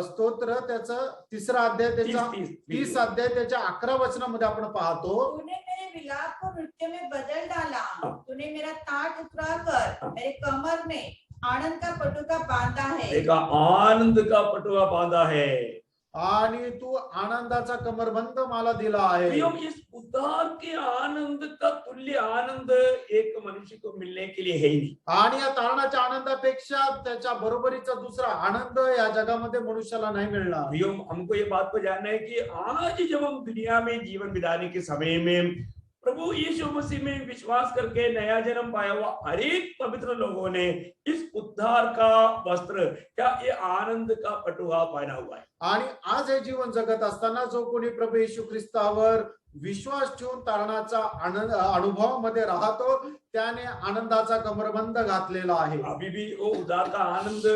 [SPEAKER 2] स्तोत्र त्याचं 3 अध्याय त्याचा 30 अध्याय त्याच्या 11 वचनामध्ये आपण पाहतो,
[SPEAKER 3] तूने मेरे विलाप को नृत्य में बदल डाला, तूने मेरा ताट उतरा कर मेरे कमर में आनंद का पटुका बांधा है।
[SPEAKER 1] देखा, आनंद का पटुआ बांधा है,
[SPEAKER 2] आणि तू आनंदाचा कमरबंद मला दिला आहे.
[SPEAKER 1] इस उद्धार के आनंद का तुल्य आनंद एक मनुष्य को मिलने के लिए है ही नहीं।
[SPEAKER 2] आणि या तारणाच्या आनंदापेक्षा त्याच्या बरोबरीचा दुसरा आनंद या जगामध्ये मनुष्याला नाही मिळणार.
[SPEAKER 1] भाइयों, हमको ये बात को जानना है कि आज जब हम दुनिया में जीवन बिताने के समय में प्रभु यीशु मसीह में विश्वास करके नया जन्म पाया हुआ हर एक पवित्र लोगों ने इस उद्धार का वस्त्र या ये आनंद का पटुआ पहना हुआ है।
[SPEAKER 2] आणि आज हे जीवन जगत असताना जो कोणी प्रभू येशू ख्रिस्तावर विश्वास ठेवून तारणाचा आनंद अनुभवामध्ये राहतो त्याने आनंदाचा कमरबंद घातलेला आहे.
[SPEAKER 1] अभी भी वो उद्धार का आनंद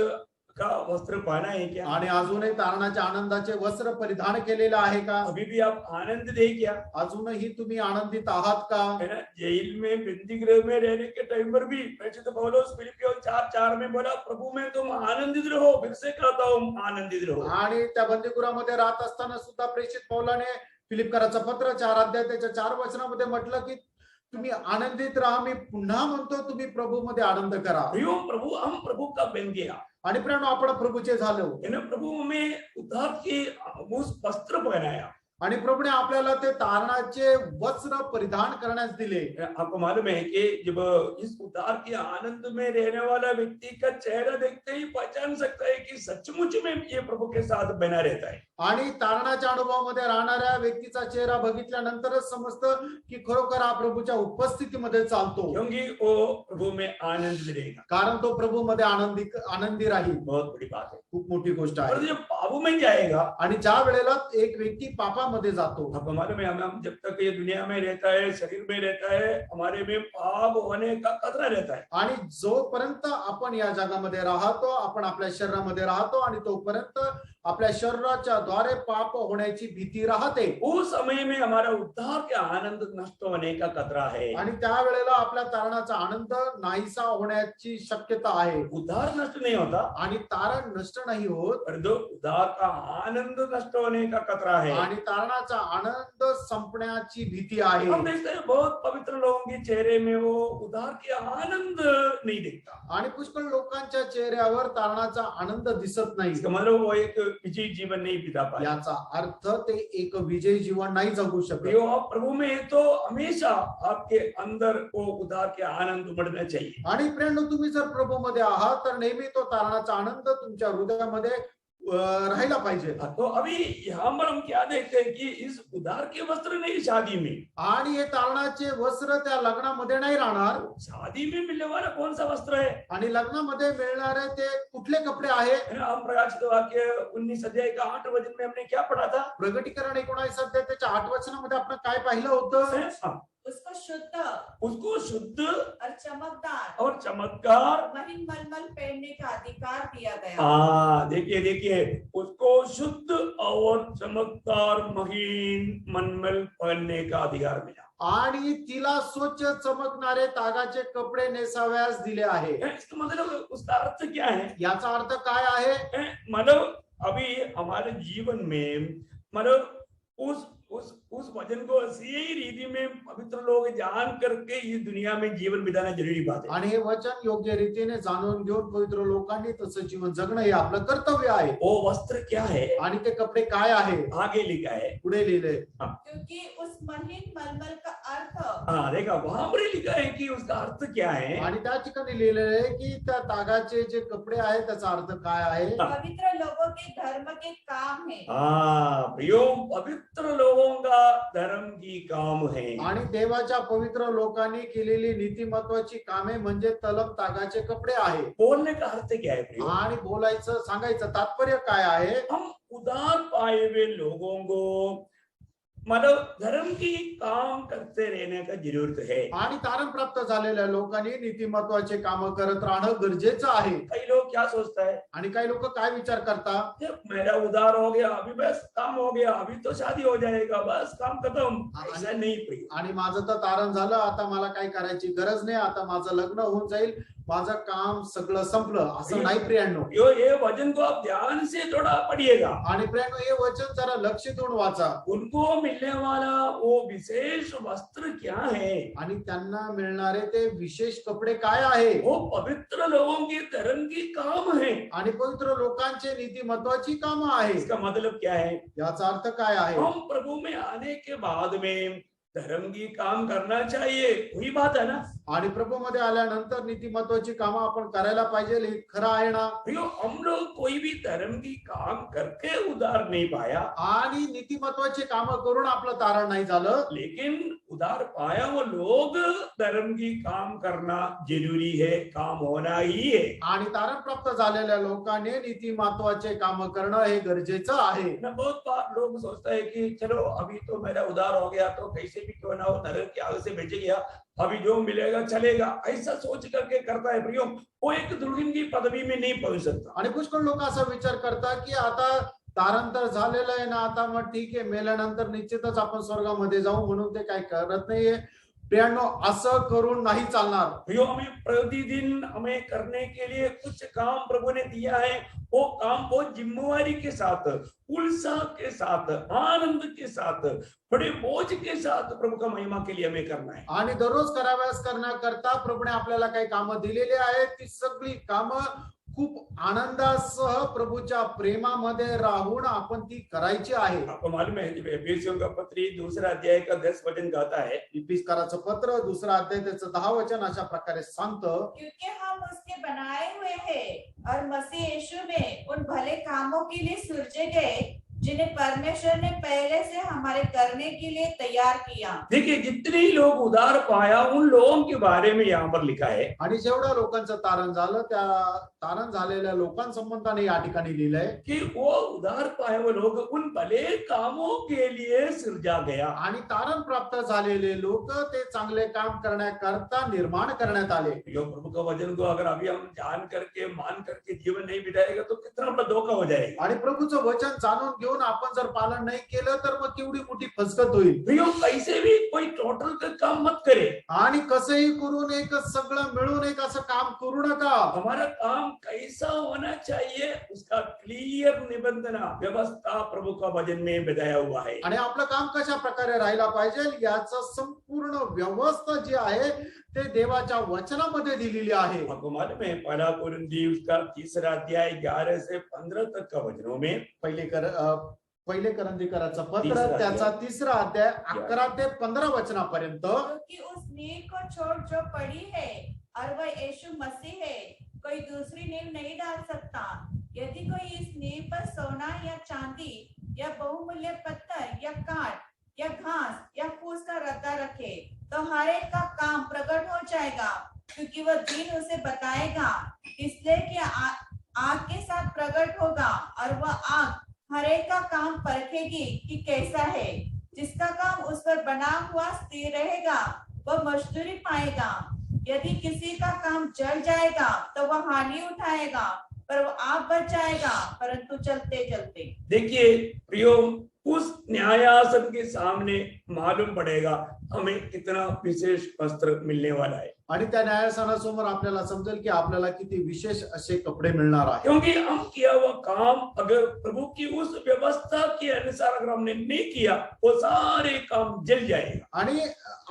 [SPEAKER 1] का वस्त्र पहना है क्या?
[SPEAKER 2] आणि अजूनही तारणाच्या आनंदाचे वस्त्र परिधान केलेले आहे का?
[SPEAKER 1] अभी भी आप आनंदित है क्या?
[SPEAKER 2] अजूनही तुम्ही आनंदित आहात का?
[SPEAKER 1] है ना? जेल में बंदी गृह में रहने के टाइम पर भी परिशुद्ध पौलुस फिलिपियों 4:4 में बोला, प्रभु में तुम आनंदित रहो। फिर से कहता हूं, आनंदित रहो।
[SPEAKER 2] आणि त्या बंदीगृहामध्ये राहत असताना सुद्धा प्रेषित पौलाने फिलिपकराचं पत्र 4 अध्याय त्याच्या 4 वचनामध्ये म्हटलं की तुम्ही आनंदित राहा. मी पुन्हा म्हणतो तुम्ही प्रभू मध्ये आनंद करा.
[SPEAKER 1] प्रभु, हम प्रभु का बन गया,
[SPEAKER 2] आणि प्रेरणा आपण प्रभूचे झालो.
[SPEAKER 1] प्रभु हमें उद्धार के उस वस्त्र पहनाया,
[SPEAKER 2] आणि प्रभूने आपल्याला ते तारणाचे वस्त्र परिधान करण्यास दिले.
[SPEAKER 1] आपको मालूम है कि जब इस उद्धार के आनंद में रहने वाला व्यक्ति का चेहरा देखते ही पहचान सकता है कि सचमुच में ये प्रभु के साथ बना रहता है.
[SPEAKER 2] आणि तारणाच्या अनुभवामध्ये राहणाऱ्या व्यक्तीचा चेहरा बघितल्यानंतरच समजतं की खरोखर हा प्रभूच्या उपस्थितीमध्ये चालतो,
[SPEAKER 1] क्योंकि वो प्रभु में आनंद मिलेगा.
[SPEAKER 2] कारण तो प्रभूमध्ये आनंदी राहील.
[SPEAKER 1] बहुत बड़ी बात है.
[SPEAKER 2] खूप मोठी गोष्ट
[SPEAKER 1] और
[SPEAKER 2] आहे.
[SPEAKER 1] जब पापों में जाएगा,
[SPEAKER 2] आणि ज्या वेळेला एक व्यक्ती पापामध्ये जातो,
[SPEAKER 1] आपको मालूम है हम जब तक ये दुनिया में रहता है, शरीर में रहता है, हमारे में पाप होने का खतरा रहता है.
[SPEAKER 2] आणि जोपर्यंत आपण या जगामध्ये राहतो, आपण आपल्या शरीरामध्ये राहतो आणि तोपर्यंत आपल्या शरीराच्या द्वारे पाप होण्याची भीती राहते.
[SPEAKER 1] उस समय में हमारा उद्धार के आनंद नष्ट होने का खतरा है.
[SPEAKER 2] आणि त्यावेळेला आपल्या तारणाचा आनंद नाहीसा होण्याची शक्यता आहे.
[SPEAKER 1] उद्धार नष्ट नहीं होता,
[SPEAKER 2] आणि तारण नष्ट नाही होत,
[SPEAKER 1] परंतु उद्धार का आनंद नष्ट होने का खतरा है.
[SPEAKER 2] आणि तारणाचा आनंद संपण्याची भीती आहे.
[SPEAKER 1] हम देखते हैं बहुत पवित्र लोगों के चेहरे में वो उद्धार के आनंद नहीं दिखता.
[SPEAKER 2] आणि पुष्कळ लोकांच्या चेहऱ्यावर तारणाचा आनंद दिसत नाही.
[SPEAKER 1] इसका मतलब वो एक विजयी जीवन नहीं बिता पाए.
[SPEAKER 2] याचा अर्थ ते एक विजयी जीवन नाही जगू शकत.
[SPEAKER 1] प्रियो, आप प्रभु में है तो हमेशा आपके अंदर वो उद्धार के आनंद उमड़ना चाहिए.
[SPEAKER 2] आणि प्रियांनो, तुम्ही जर प्रभूमध्ये आहात तर नेहमी तो तारणाचा आनंद तुमच्या हृदयामध्ये राहिला पाहिजे.
[SPEAKER 1] तो अभी यहाँ पर हम क्या देखते हैं कि इस उद्धार के वस्त्र नहीं शादी में.
[SPEAKER 2] आणि हे तारणाचे वस्त्र त्या लग्नामध्ये नाही राहणार.
[SPEAKER 1] शादी में मिलने वाला कौन सा वस्त्र है?
[SPEAKER 2] आणि लग्नामध्ये मिळणारे ते कुठले कपडे आहे?
[SPEAKER 1] हम प्रकाशित वाक्य 19 अध्याय का 8 वचन में हमने क्या पढ़ा था?
[SPEAKER 2] प्रगटीकरण 19 अध्याय त्याच्या 8 वचनामध्ये आपण काय पाहिलं होतं?
[SPEAKER 3] उसको शुद्ध
[SPEAKER 1] उसको शुद्ध
[SPEAKER 3] और चमकदार
[SPEAKER 1] और चमत्कार,
[SPEAKER 3] महीन मलमल पहनने का अधिकार दिया गया.
[SPEAKER 1] हाँ देखिए उसको शुद्ध और चमकदार महीन मनमल पहनने का अधिकार मिला.
[SPEAKER 2] आणि तिला स्वच्छ चमकणारे तागाचे कपडे नेसाव्यास दिले आहे.
[SPEAKER 1] इसका मतलब उसका अर्थ क्या है?
[SPEAKER 2] याचा अर्थ काय आहे?
[SPEAKER 1] मतलब अभी हमारे जीवन में मतलब उस वचन को सही रीति में पवित्र लोग जान करके इस दुनिया में जीवन बिताना जरूरी बात है.
[SPEAKER 2] आणि हे वचन योग्य रीतीने जाणून घेऊन पवित्र लोकांनी तसं जीवन जगणं हे आपलं कर्तव्य आहे.
[SPEAKER 1] वो वस्त्र क्या है?
[SPEAKER 2] आणि ते कपडे काय आहे?
[SPEAKER 1] आगे लिखा है,
[SPEAKER 2] पुढे लिहिले.
[SPEAKER 3] क्योंकि उस महीन मलमल का अर्थ
[SPEAKER 1] हाँ देखा वहां पर लिखा है कि उसका अर्थ क्या है.
[SPEAKER 2] आणि त्या ठिकाणी लिहिलेलं आहे की त्या तागाचे जे कपडे आहेत त्याचा अर्थ काय आहे?
[SPEAKER 3] पवित्र लोगों के धर्म के काम है.
[SPEAKER 1] हाँ प्रियो, पवित्र लोगों का धर्म की काम है.
[SPEAKER 2] आणि देवाच्या पवित्र लोकांनी केलेली नीतिमत्वाची कामे म्हणजे तलम तागाचे कपडे आहे.
[SPEAKER 1] बोलने का अर्थ क्या है प्रियो?
[SPEAKER 2] आणि बोलायचं सांगायचं तात्पर्य काय आहे?
[SPEAKER 1] हम उदार पाए हुए लोगों को मतलब धर्म की काम करते रहने का जरूरत है.
[SPEAKER 2] आणि तारण प्राप्त झालेल्या लोकांनी नीतिमत्वाचे काम करत राहणं गरजेचं आहे.
[SPEAKER 1] कई लोग क्या सोचता है,
[SPEAKER 2] आणि काही लोक काय विचार करतात?
[SPEAKER 1] जब मेरा उधार हो गया अभी बस काम हो गया, अभी तो शादी हो जाएगा, बस काम खत्म. ऐसा नहीं प्रिय.
[SPEAKER 2] आणि माझं तर तारण झालं, आता मला काय करायची गरज नाही, आता माझं लग्न होऊन जाईल, माझं काम सगळं संपलं, असं नाही प्रियांनो.
[SPEAKER 1] ये वचन को आप ध्यान से थोड़ा पढ़िएगा.
[SPEAKER 2] आणि प्रियांनो, हे वचन जरा लक्ष देऊन वाचा.
[SPEAKER 1] उनको मिलने वाला वो विशेष वस्त्र क्या है?
[SPEAKER 2] आणि त्यांना मिळणारे ते विशेष कपडे काय आहे?
[SPEAKER 1] वो पवित्र लोगों की धर्म की काम है.
[SPEAKER 2] आणि पवित्र लोकांचे नीतिमत्वाची कामं आहे.
[SPEAKER 1] इसका मतलब क्या है?
[SPEAKER 2] याचा अर्थ काय आहे?
[SPEAKER 1] हम प्रभु में आने के बाद में धर्म की काम करना चाहिए, वही बात है ना.
[SPEAKER 2] आणि प्रभू मध्ये आल्यानंतर नीतिमत्वाची कामं आपण करायला पाहिजे, हे खरं आहे ना.
[SPEAKER 1] हम लोग कोई भी धर्म की काम करके उधार नहीं पाया,
[SPEAKER 2] आणि नीतिमत्वाची कामं करून आपलं तारण नाही झालं,
[SPEAKER 1] लेकिन उधार पाया वो लोग धर्म की काम करना जरूरी है, काम होना ही है.
[SPEAKER 2] आणि तारण प्राप्त झालेल्या लोकांनी नीतिमत्वाचे काम करणं हे गरजेचं आहे.
[SPEAKER 1] बहुत बार लोग सोचता है कि चलो अभी तो मेरा उधार हो गया तो कैसे भी क्यों ना हो नरक के आग से बच गया, अभी जो मिलेगा चलेगा, ऐसा सोच करके करता है प्रियो. वो एक दुल्हन की पदवी में नहीं पहुंच सकता.
[SPEAKER 2] आणि पुष्कळ लोक असा विचार करतात की आता तारण तर झालेलं आहे ना, आता मग ठीक आहे, मेल्यानंतर निश्चितच आपण स्वर्गामध्ये जाऊ, म्हणून ते काय करत नाहीये. प्रियांनो, असं करून नाही चालणार.
[SPEAKER 1] प्रियो, हमें प्रतिदिन हमें करने के लिए कुछ काम प्रभु ने दिया है. वो काम बहुत जिम्मेवारी के साथ, उत्साह के साथ, आनंद के साथ, बड़े बोझ के साथ प्रभु का महिमा के लिए हमें करना है.
[SPEAKER 2] आणि दररोज कराव्यास करण्याकरता प्रभूने आपल्याला काही कामं दिलेली आहेत. ती सगळी कामं खूप आनंदासह प्रभूच्या प्रेमामध्ये राहून आपण ती करायची आहे.
[SPEAKER 1] आपको मालूम है एफिसियों का पत्री 2 अध्याय का 10 वचन कहता है,
[SPEAKER 2] इफिसकाराचं पत्र 2 अध्याय त्याचं 10 वचन अशा प्रकारे सांगतं,
[SPEAKER 3] क्योंकि हम उसके बनाए हुए हैं और मसीह यीशु में उन भले कामों के लिए सृजे गए जिन्हें परमेश्वर ने पहले से हमारे करने के लिए तैयार किया.
[SPEAKER 1] देखिए जितने लोग उद्धार पाया उन लोगों के बारे में यहाँ पर लिखा है
[SPEAKER 2] आणि जेवढ्या लोकांचं तारण झालं त्या तारण झालेल्या लोकांसंबंधाने या ठिकाणी लिहिलंय
[SPEAKER 1] कि वो उद्धार पाए हुए लोग उन भले कामों के लिए सृजा गया.
[SPEAKER 2] आणि तारण प्राप्त झालेले लोक ते चांगले काम करण्याकरता निर्माण करण्यात आले.
[SPEAKER 1] यो प्रभु का वचन को अगर अभी हम जान करके मान करके जीवन नहीं बिताएगा तो कितना बड़ा धोखा हो जाएगा.
[SPEAKER 2] आणि प्रभूचं वचन जाणून घेऊन आपण जर पालन नाही केलं तर मग केवढी मोठी फसगत होईल.
[SPEAKER 1] प्रियो कैसे भी कोई टोटल का काम मत करे.
[SPEAKER 2] आणि कसंही करून एक सगळं मिळून एक असं काम करू नका.
[SPEAKER 1] हमारा काम कैसा होना चाहिए उसका क्लियर निबंधना व्यवस्था प्रभु का वचन में बताया हुआ है.
[SPEAKER 2] आणि आपलं काम कशा प्रकारे राहायला पाहिजे याचं संपूर्ण व्यवस्था जी आहे ते देवाच्या वचनामध्ये दिलेली आहे.
[SPEAKER 1] आपको मालूम है पहला कोरिन्थी उसका 3 अध्याय 11 से 15 तक का वचनों में
[SPEAKER 2] पहिले करंथीकराचं पत्र
[SPEAKER 1] तिसरा अध्याय.
[SPEAKER 2] त्याचा 3 अध्याय 11 ते 15 वचनापर्यंत,
[SPEAKER 3] क्योंकि उस नींव को छोड़ जो पड़ी है और वह यीशु मसीह है, कोई दूसरी नींव नहीं डाल सकता. यदि कोई इस नींव पर सोना या चांदी या बहुमूल्य पत्थर या काठ या घास या फूस का रद्दा रखे तो हर एक का काम प्रकट हो जाएगा, क्योंकि वह दिन उसे बताएगा, इसलिए कि आग के साथ प्रकट होगा और वह आग हर एक का काम परखेगी कि कैसा है. जिसका काम उस पर बना हुआ स्थिर रहेगा वह मजदूरी पाएगा. यदि किसी का काम जल जाएगा तो वह हानि उठाएगा, पर वह आप बच जाएगा परंतु चलते चलते.
[SPEAKER 1] देखिए प्रियो उस न्यायासन के सामने मालूम पड़ेगा हमें कितना विशेष वस्त्र मिलने वाला है.
[SPEAKER 2] आणि त्या न्यायासनासमोर आपल्याला समजेल की आपल्याला किती विशेष असे कपडे मिळणार आहे.
[SPEAKER 1] क्योंकि हम किया हुआ काम अगर प्रभु की उस व्यवस्था के अनुसार अगर हमने नहीं किया वो सारे काम जल जाएगा.
[SPEAKER 2] आणि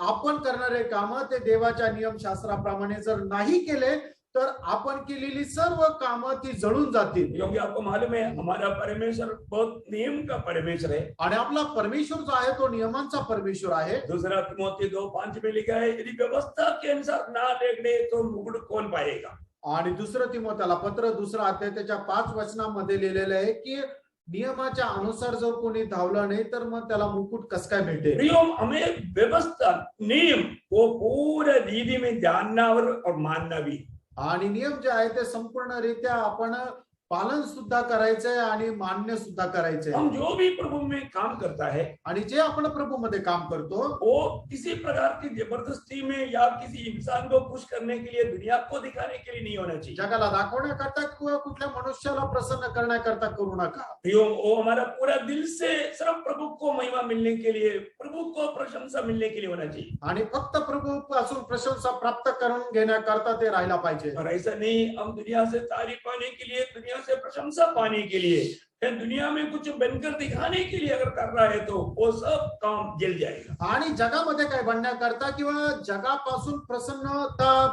[SPEAKER 2] आपण करणारे काम ते देवाच्या नियमशास्त्राप्रमाणे जर नाही केले तर आपण केलेली सर्व कामं ती जळून जातील.
[SPEAKER 1] क्योंकि आपको मालूम है हमारा परमेश्वर बहुत नियम का परमेश्वर है.
[SPEAKER 2] आणि आपला परमेश्वर जो आहे तो नियमांचा परमेश्वर आहे.
[SPEAKER 1] 2 तिमोथी 2:5 में लिखा है यदि व्यवस्था के अनुसार ना लेगड़े तो मुकुट कौन पाएगा.
[SPEAKER 2] आणि 2 तिमोथेला पत्र 2 अध्याय त्याच्या 5 वचनामध्ये लिहिलेलं आहे की नियमाच्या अनुसार जर कोणी धावलं नाही तर मग त्याला मुकुट कसं काय भेटेल.
[SPEAKER 1] प्रियो हमें व्यवस्था नियम वो पूरा रीति में जानना और मानना भी.
[SPEAKER 2] आणि नियम जे आहे ते संपूर्णरित्या आपण पालन सुद्धा करायचंय आणि मान्य सुद्धा करायचंय.
[SPEAKER 1] हम जो भी प्रभु में काम करता है
[SPEAKER 2] आणि जे आपण प्रभू मध्ये काम करतो
[SPEAKER 1] वो किसी प्रकार की जबरदस्ती में या किसी इंसान को खुश करने के लिए दुनिया को दिखाने के लिए नहीं होना चाहिए.
[SPEAKER 2] जगाला दाखवण्याकरता किंवा कुठल्या मनुष्याला प्रसन्न करण्याकरता करू नका.
[SPEAKER 1] प्रियो वो हमारा पूरा दिल से सिर्फ प्रभु को महिमा मिलने के लिए प्रभु को प्रशंसा मिलने के लिए होना चाहिए.
[SPEAKER 2] आणि फक्त प्रभू पासून प्रशंसा प्राप्त करून घेण्याकरता ते राहायला पाहिजे.
[SPEAKER 1] और ऐसा नहीं हम दुनिया से तारीफ पाने के लिए दुनिया से प्रशंसा पाने के लिए या दुनिया में कुछ बनकर दिखाने के लिए अगर कर रहा है तो वो सब काम जल जाएगा.
[SPEAKER 2] आणि जगामध्ये काय बनण्याकरता किंवा जगापासून प्रसन्नता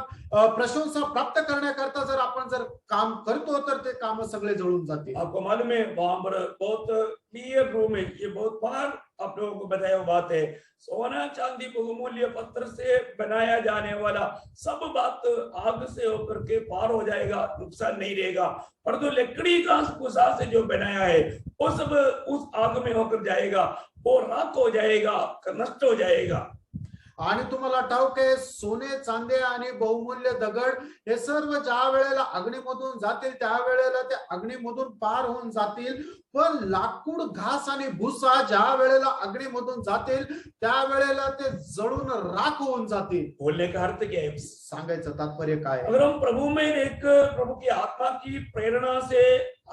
[SPEAKER 2] प्रशंसा प्राप्त करण्याकरता जर आपण जर काम करतो तर ते काम सगळे जळून जातील.
[SPEAKER 1] आपको मालूम है वहां पर बहुत क्लियर रूम है. ये बहुत बार आप लोगों को बताया हुआ बात है. सोना चांदी बहुमूल्य पत्थर से बनाया जाने वाला सब बात आग से होकर के पार हो जाएगा, नुकसान नहीं रहेगा. पर जो लकड़ी घास भूसा से जो बनाया है वो सब उस आग में होकर जाएगा, वो राख हो जाएगा, नष्ट हो जाएगा.
[SPEAKER 2] आणि तुम्हाला ठाऊक आहे सोने चांदे आणि बहुमूल्य दगड हे सर्व ज्या वेळेला अग्नीमधून जातील त्या वेळेला ते अग्नीमधून पार होऊन जातील. पण लाकूड घास आणि भुसा ज्या वेळेला अग्नीमधून जातील त्या वेळेला ते जळून राख होऊन जातील.
[SPEAKER 1] बोलने का अर्थ क्या है?
[SPEAKER 2] सांगायचं तात्पर्य काय आहे?
[SPEAKER 1] अगर हम प्रभु में एक प्रभु की आत्मा की प्रेरणा से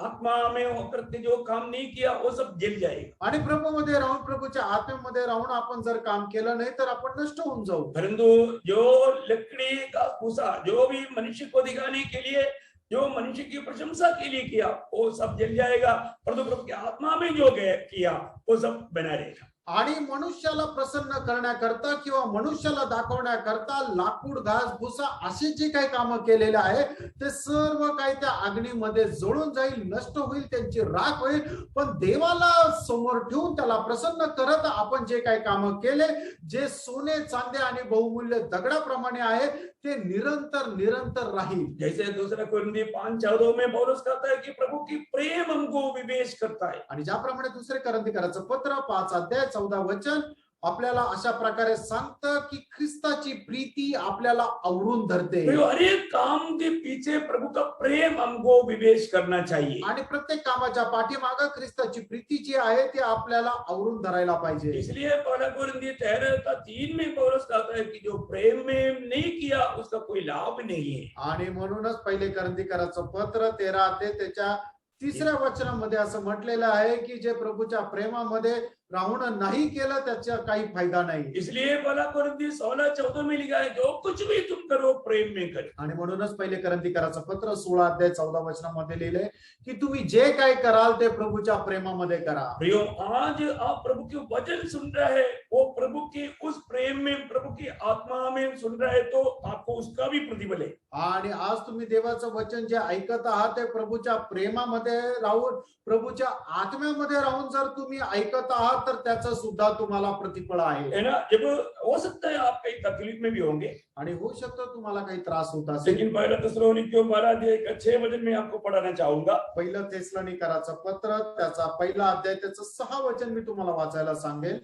[SPEAKER 1] आत्मा में होकर के जो काम नहीं किया वो सब जल जाएगा.
[SPEAKER 2] आणि प्रभूमध्ये राहून प्रभूच्या आत्म्यामध्ये राहून आपण जर काम केलं नाही तर आपण नष्ट होऊन जाऊ.
[SPEAKER 1] परंतु जो लकड़ी का भूसा जो भी मनुष्य को दिखाने के लिए जो मनुष्य की प्रशंसा के लिए किया वो सब जल जाएगा. परंतु प्रभु की आत्मा में जो किया वो सब बना रहेगा.
[SPEAKER 2] आणि मनुष्याला प्रसन्न करण्याकरता किंवा मनुष्याला दाखवण्याकरता लाकूड, घास, भुसा असे जे काही कामं केलेले आहे ते सर्व काही त्या अग्नीमध्ये जळून जाईल, नष्ट होईल, त्यांची राख होईल. पण देवाला समोर ठेवून त्याला प्रसन्न करत आपण जे काही कामं केले, जे सोने, चांदी आणि बहुमूल्य दगडाप्रमाणे आहे ते निरंतर निरंतर राहील.
[SPEAKER 1] जैसे दूसरा कुरिन्थी 5:14 में पौलुस कहता है कि प्रभु की प्रेम हमको विवेश करता है।
[SPEAKER 2] आणि ज्याप्रमाणे दुसरे करंथीकराचं पत्र 5 अध्याय 14 वचन आपल्याला अशा प्रकारे सांगतं की ख्रिस्ताची प्रीती आपल्याला आवरून धरते.
[SPEAKER 1] तो हर एक काम के पीछे प्रभु का प्रेम हमको विवेश करना चाहिए।
[SPEAKER 2] आणि प्रत्येक कामाच्या पाठीमागे ख्रिस्ताची प्रीती जी आहे ती आपल्याला आवरून धरायला पाहिजे.
[SPEAKER 1] इसलिए पहला कुरिन्थी 13:3 में पौलुस कहता है कि जो प्रेम में नहीं किया उसका कोई लाभ नहीं है।
[SPEAKER 2] आणि म्हणूनच पहिले करंथीकराचं पत्र 13 अध्याय त्याच्या 3ऱ्या वचनामध्ये असं म्हटलेलं आहे की जे प्रभूच्या प्रेमामध्ये राहून नाही केलं त्याचा काही फायदा नाही.
[SPEAKER 1] इसलिए पहला कुरिन्थी 16:14 में लिखा है जो कुछ भी तुम करो प्रेम में करो।
[SPEAKER 2] आणि म्हणूनच पहिले करंथीकराचं पत्र 16 अध्याय 14 वचनामध्ये लिहिलंय की तुम्ही जे काय कराल ते प्रभूच्या प्रेमामध्ये करा.
[SPEAKER 1] प्रियो, आज आप प्रभु के वचन सुन रहे हैं, वो प्रभु के उस प्रेम में, प्रभु की आत्मा में सुन रहे हैं, तो आपको उसका भी प्रतिफल है।
[SPEAKER 2] आणि आज तुम्ही देवाचं वचन जे ऐकत आहात ते प्रभूच्या प्रेमामध्ये राहून, प्रभूच्या आत्म्यामध्ये राहून जर तुम्ही ऐकत आहात तर त्याचं सुद्धा तुम्हाला प्रतिफळ आहे.
[SPEAKER 1] है ना? जब हो सकता है आप कई तकलीफ में भी होंगे,
[SPEAKER 2] आणि होऊ शकतो तुम्हाला काही त्रास होत असेल.
[SPEAKER 1] लेकिन पहला थिस्सलुनीकियों 12 अध्याय का 6 वचन में आपको पढ़ाना चाहूंगा।
[SPEAKER 2] पहिलं थिस्सलुनीकराचं पत्र त्याचा पहिला अध्याय त्याचं 6 वचन मी तुम्हाला वाचायला सांगेल.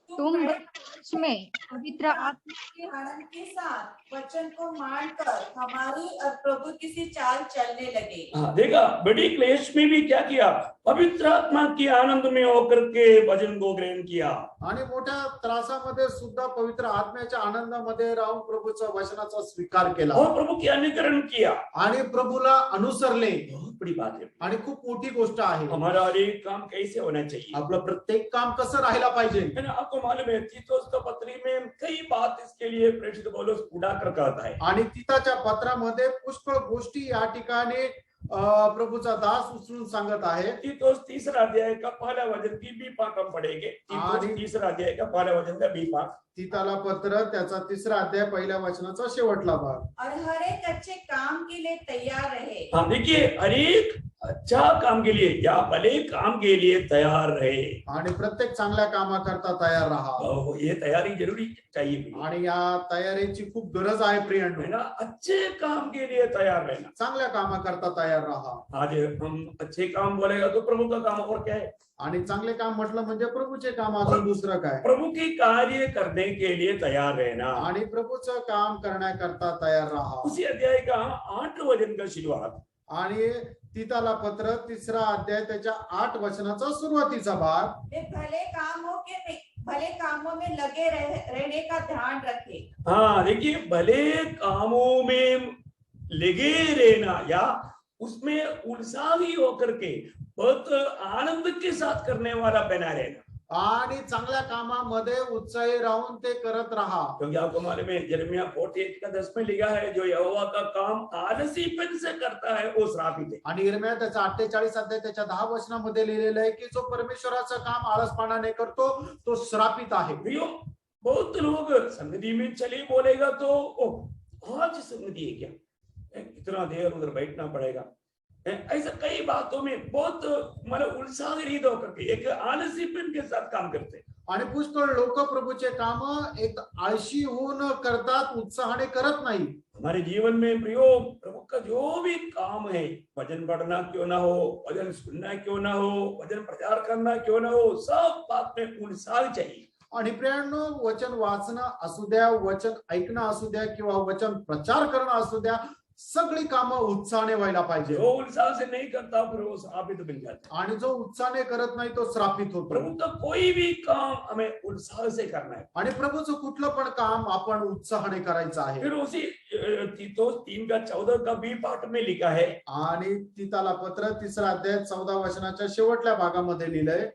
[SPEAKER 4] तुम वंश में पवित्र आत्मा
[SPEAKER 3] के आनंद के साथ वचन को मानकर हमारी और प्रभु की सी चाल चलने लगे।
[SPEAKER 1] हाँ, देखा, बड़ी क्लेश में भी क्या किया, पवित्र आत्मा की आनंद में होकर के वचन को ग्रहण किया।
[SPEAKER 2] आणि मोठ्या त्रासामध्ये सुद्धा पवित्र आत्म्याच्या आनंदामध्ये राहून प्रभूच्या वचनाचा स्वीकार केला
[SPEAKER 1] और प्रभु की अनुकरण किया।
[SPEAKER 2] आणि प्रभूला अनुसरले.
[SPEAKER 1] बहुत बड़ी बात है।
[SPEAKER 2] आणि खूप मोठी गोष्ट आहे.
[SPEAKER 1] हमारा हर एक काम कैसे होना चाहिए,
[SPEAKER 2] आपलं प्रत्येक काम कसं राहायला पाहिजे.
[SPEAKER 1] है ना? आपको मालूम है तीतुस का पत्री में कई बात इसके लिए प्रेषित पौलुस उड़ाकर कहता है।
[SPEAKER 2] आणि तिताच्या पत्रामध्ये पुष्कळ गोष्टी या ठिकाणी प्रभूचा दास उचलून सांगत आहे.
[SPEAKER 1] तीतुस 3रा अध्याय का पहला वचन की बी पाक हम पढ़ेंगे। तीतुस 3रा अध्याय का पहला वचन का बी पाक।
[SPEAKER 2] तिताला पत्र त्याचा 3रा अध्याय पहिल्या वचनाचा शेवटला भाग.
[SPEAKER 3] और हर एक अच्छे काम के लिए तैयार रहे।
[SPEAKER 1] हाँ, देखिए, हर एक अच्छा काम के लिए या भले काम के लिए तैयार रहे।
[SPEAKER 2] आणि प्रत्येक चांगल्या कामाकरता तयार राहा.
[SPEAKER 1] ये तैयारी जरूरी चाहिए,
[SPEAKER 2] आणि या तयारीची खूप गरज आहे
[SPEAKER 1] है
[SPEAKER 2] प्रियांनो.
[SPEAKER 1] ना? अच्छे काम के लिए तैयार रहना।
[SPEAKER 2] चांगल्या कामाकरता तयार राहा.
[SPEAKER 1] आज हम अच्छे काम बोलेगा तो प्रभु का काम और क्या है?
[SPEAKER 2] आणि चांगले काम म्हटलं म्हणजे प्रभूचे काम, अजून दुसरं काय.
[SPEAKER 1] प्रभु की कार्य करने के लिए तैयार रहना।
[SPEAKER 2] आणि प्रभूचं काम करण्याकरता तयार राहा.
[SPEAKER 1] उसी अध्याय का 8 वचन का शुरुआत।
[SPEAKER 2] आणि तिताला पत्र 3रा अध्याय त्याच्या 8 वचनाचा सुरुवातीचा भाग.
[SPEAKER 3] वे भले कामों में लगे रहने का ध्यान रखे।
[SPEAKER 1] हाँ, देखिए, भले कामों में लगे रहना या उसमें उत्साही होकर के बहुत आनंद के साथ करने वाला बना रहना।
[SPEAKER 2] आणि चांगल्या कामामध्ये उत्साही राहून ते करत राहा.
[SPEAKER 1] क्योंकि आपको मालूम है यिर्मयाह 48 का 10 में लिखा है जो यहोवा का काम आलसीपन से करता है वो श्रापित है।
[SPEAKER 2] आणि यिर्मयाह त्याचा 48 अध्याय त्याच्या 10 वचनामध्ये लिहिलेलं आहे की जो परमेश्वराचं काम आळसपणाने करतो तो श्रापित आहे.
[SPEAKER 1] प्रियो, बहुत लोग संगति में चले बोलेगा तो आज संगति है क्या, इतना देर उधर बैठना पड़ेगा, ऐसा कई बातों में बहुत मतलब उत्साह रहित होकर के एक आलसीपन के साथ काम करते हैं।
[SPEAKER 2] आणि पुष्कळ लोक प्रभूचे काम एक आळशी होऊन करतात, उत्साहाने करत नाही.
[SPEAKER 1] हमारे जीवन में प्रियो, प्रभु का जो भी काम है, वचन पढ़ना क्यों ना हो, वचन सुनना क्यों ना हो, वचन प्रचार करना क्यों ना हो, सब बात में उत्साह चाहिए।
[SPEAKER 2] आणि प्रियांनो, वचन वाचणं असू द्या, वचन ऐकणं असू द्या किंवा वचन प्रचार करणं असू द्या, सगळी कामं उत्साहाने व्हायला पाहिजे.
[SPEAKER 1] जो उत्साह से नहीं करता फिर वो श्रापित बन जाता है।
[SPEAKER 2] आणि जो उत्साहाने करत नाही तो श्रापित होतो.
[SPEAKER 1] प्रभु का कोई भी काम हमें उत्साह से करना है।
[SPEAKER 2] आणि प्रभूचं कुठलं पण काम आपण उत्साहाने करायचं आहे.
[SPEAKER 1] फिर उसी तीतुस 3 का 14 का बी पाठ में लिखा है।
[SPEAKER 2] आणि तिताला पत्र 3रा अध्याय 14 वचनाच्या शेवटल्या भागामध्ये लिहिलंय,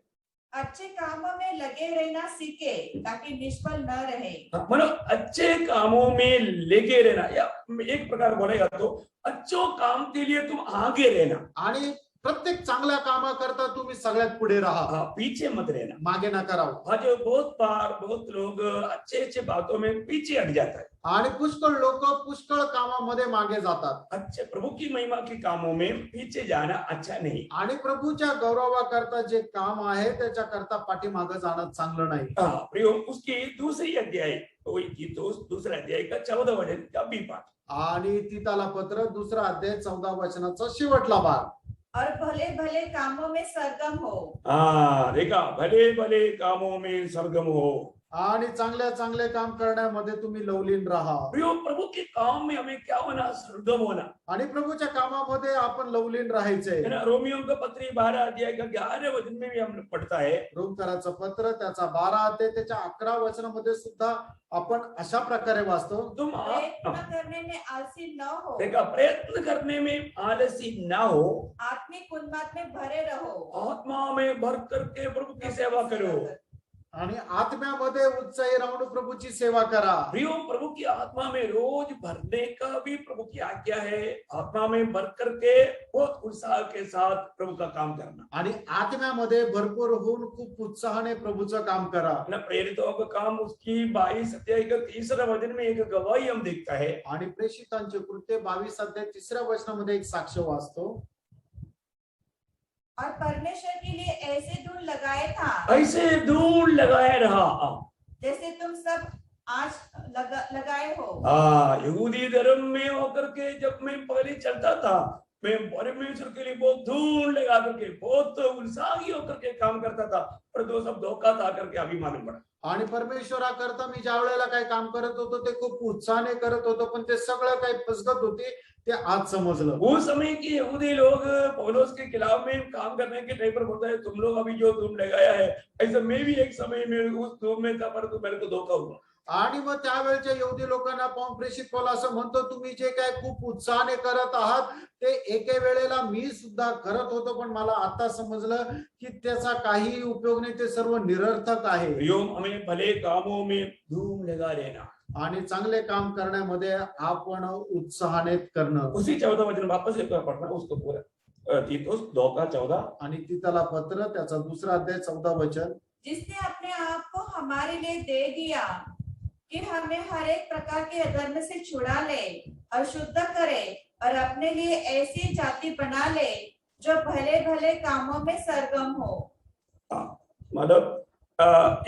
[SPEAKER 3] अच्छे कामों में लगे रहना सीखे ताकि निष्फल न रहे।
[SPEAKER 1] मतलब अच्छे कामों में लगे रहना, या एक प्रकार बोलेगा तो अच्छो काम के लिए तुम आगे रहना।
[SPEAKER 2] आणि प्रत्येक चांगल्या कामाकरता तुम्ही सगळ्यात पुढे राहा,
[SPEAKER 1] हाँ, पीछे मत रहना।
[SPEAKER 2] मागे नका राहू.
[SPEAKER 1] आज बहुत बार बहुत लोग अच्छे अच्छे बातों में पीछे हट जाता है।
[SPEAKER 2] आणि पुष्कळ लोक पुष्कळ कामामध्ये मागे जातात
[SPEAKER 1] अच्छे प्रभु की महिमा के कामों में पीछे जाना अच्छा नहीं।
[SPEAKER 2] आणि प्रभूच्या गौरवाकरता जे काम आहे त्याच्याकरता पाठीमागे जाणं चांगलं नाही.
[SPEAKER 1] हाँ प्रियो, उसकी दूसरी अध्याय वही तीतुस दूसरा अध्याय का 14 वचन का भी पाठ।
[SPEAKER 2] आणि तीताला पत्र 2 अध्याय 14 वचनाचा शेवटला भाग.
[SPEAKER 3] और भले भले कामों में सरगम हो.
[SPEAKER 1] हाँ देखा, भले भले कामों में सरगम हो।
[SPEAKER 2] आणि चांगल्या चांगले काम करण्यामध्ये तुम्ही लवलीन राहा.
[SPEAKER 1] प्रियो, प्रभु के काम में हमें क्या होना? सरगम होना
[SPEAKER 2] आणि प्रभूच्या कामामध्ये आपण लवलीन राहायचे.
[SPEAKER 1] है ना। रोमियो का पत्री 12 अध्याय का 11 वचन में भी हम पढ़ता है,
[SPEAKER 2] रोमकराचं पत्र त्याचा 12 अध्याय त्याच्या 11 वचनामध्ये सुद्धा आपण अशा प्रकारे वाचतो.
[SPEAKER 1] तुम
[SPEAKER 3] प्रयत्न करने में आलसी न हो.
[SPEAKER 1] देखा, प्रयत्न करने में आलसी ना हो,
[SPEAKER 3] आत्मिक उन्माद में भरे रहो.
[SPEAKER 1] आत्मा में भर करके प्रभु की सेवा करो।
[SPEAKER 2] आणि आत्म्यामध्ये उत्साही राहून प्रभूची सेवा करा.
[SPEAKER 1] प्रियो, प्रभु की आत्मा में रोज भरने का भी प्रभु की आज्ञा है। आत्मा में भर करके बहुत उत्साह के साथ प्रभु का काम करना।
[SPEAKER 2] आणि आत्म्यामध्ये भरपूर होऊन खूप उत्साहाने प्रभूचं काम करा.
[SPEAKER 1] ना प्रेरितों का काम उसकी 22 अध्याय का 3रा वचन में एक गवाही हम देखता है।
[SPEAKER 2] आणि प्रेषितांचे कृत्य 22 अध्याय 3 वचनामध्ये एक साक्ष वाचतो.
[SPEAKER 3] और परमेश्वर के लिए ऐसे धूल लगाए था
[SPEAKER 1] ऐसे धूल लगाए रहा।
[SPEAKER 3] जैसे तुम सब आज लगाए हो.
[SPEAKER 1] यहूदी धर्म में होकर के जब मैं पहले चलता था, मैं परमेश्वर के लिए बहुत धूल लगा करके बहुत उत्साही होकर के काम करता था, पर तो सब धोखा था करके अभी मालूम पड़ा।
[SPEAKER 2] आणि परमेश्वराकरता मी ज्या वेळेला काही काम करत होतो ते खूप उत्साहाने करत होतो, पण ते सगळं काही फसगत होती ते आज समजलं.
[SPEAKER 1] उस समय के यहूदी लोग पौलुस के खिलाफ में काम करने के टाइम पर बोलता है, तुम लोग अभी जो धूम लगाया है, ऐसा मैं भी एक समय में उस धूम में था, परंतु मेरे को धोखा हुआ।
[SPEAKER 2] आणि मग त्यावेळच्या यहूदी लोकांना पाहून प्रेषित पौल असं म्हणतो, तुम्ही जे काय खूप उत्साहाने करत आहात ते एके वेळेला मी सुद्धा करत होतो, पण मला आता समजलं की त्याचा काही उपयोग नाही, ते सर्व निरर्थक आहे.
[SPEAKER 1] हमें भले कामों में धूम लगा रहना।
[SPEAKER 2] आणि चांगले काम करण्यामध्ये आपण उत्साहाने करणं.
[SPEAKER 1] उसी 14 वचन वापस एक बार पढ़ना उसको पूरा, तीतुस 2 का 14।
[SPEAKER 2] आणि तीतला पत्र त्याचा 2 अध्याय 14 वचन.
[SPEAKER 3] जिसने अपने आप को हमारे लिए दे दिया कि हमें हर एक प्रकार के अधर्म से छुड़ा ले और शुद्ध करे और अपने लिए ऐसी जाति बना ले जो भले भले कामों में सरगम हो.
[SPEAKER 1] मतलब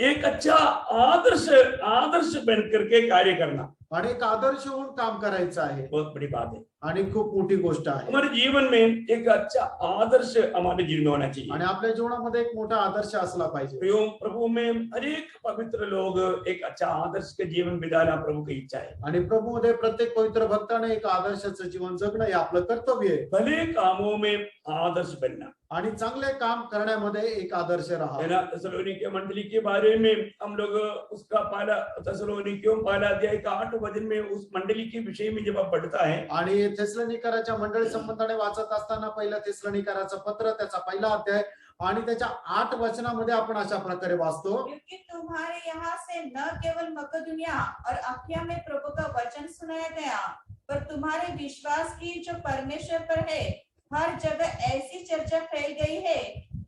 [SPEAKER 1] एक अच्छा आदर्श बन करके कार्य करना
[SPEAKER 2] आणि एक आदर्श होऊन काम करायचं आहे.
[SPEAKER 1] बहुत बड़ी बात है।
[SPEAKER 2] आणि खूप मोठी गोष्ट आहे.
[SPEAKER 1] हमारे जीवन में एक अच्छा आदर्श हमारे जीवन में होना चाहिए।
[SPEAKER 2] आणि आपल्या जीवनामध्ये एक मोठा आदर्श असला पाहिजे.
[SPEAKER 1] प्रभु में हर एक पवित्र लोग एक अच्छा आदर्श के जीवन बिताना प्रभु की इच्छा है।
[SPEAKER 2] आणि प्रभूमध्ये प्रत्येक पवित्र भक्ताने एक आदर्शाचं जीवन जगणं हे आपलं कर्तव्य आहे.
[SPEAKER 1] भले कामों में आदर्श बनना
[SPEAKER 2] आणि चांगले काम करण्यामध्ये एक आदर्श राहा.
[SPEAKER 1] है ना। थिस्सलुनीके मंडली के बारे में हम लोग उसका पहला थिस्सलुनीकियों पहला अध्याय का 8 वचन में उस मंडली के विषय में जब आप पढ़ता है,
[SPEAKER 2] आणि थिस्सलुनीकराच्या मंडळी संबंधाने वाचत असताना पहिलं थिस्सलुनीकराचं पत्र त्याचा पहिला अध्याय आणि त्याच्या 8 वचनामध्ये आपण अशा प्रकारे वाचतो.
[SPEAKER 3] क्योंकि तुम्हारे यहाँ से न केवल मकदुनिया और अखिया में प्रभु का वचन सुनाया गया, पर तुम्हारे विश्वास की जो परमेश्वर पर है हर जगह ऐसी चर्चा फैल गई है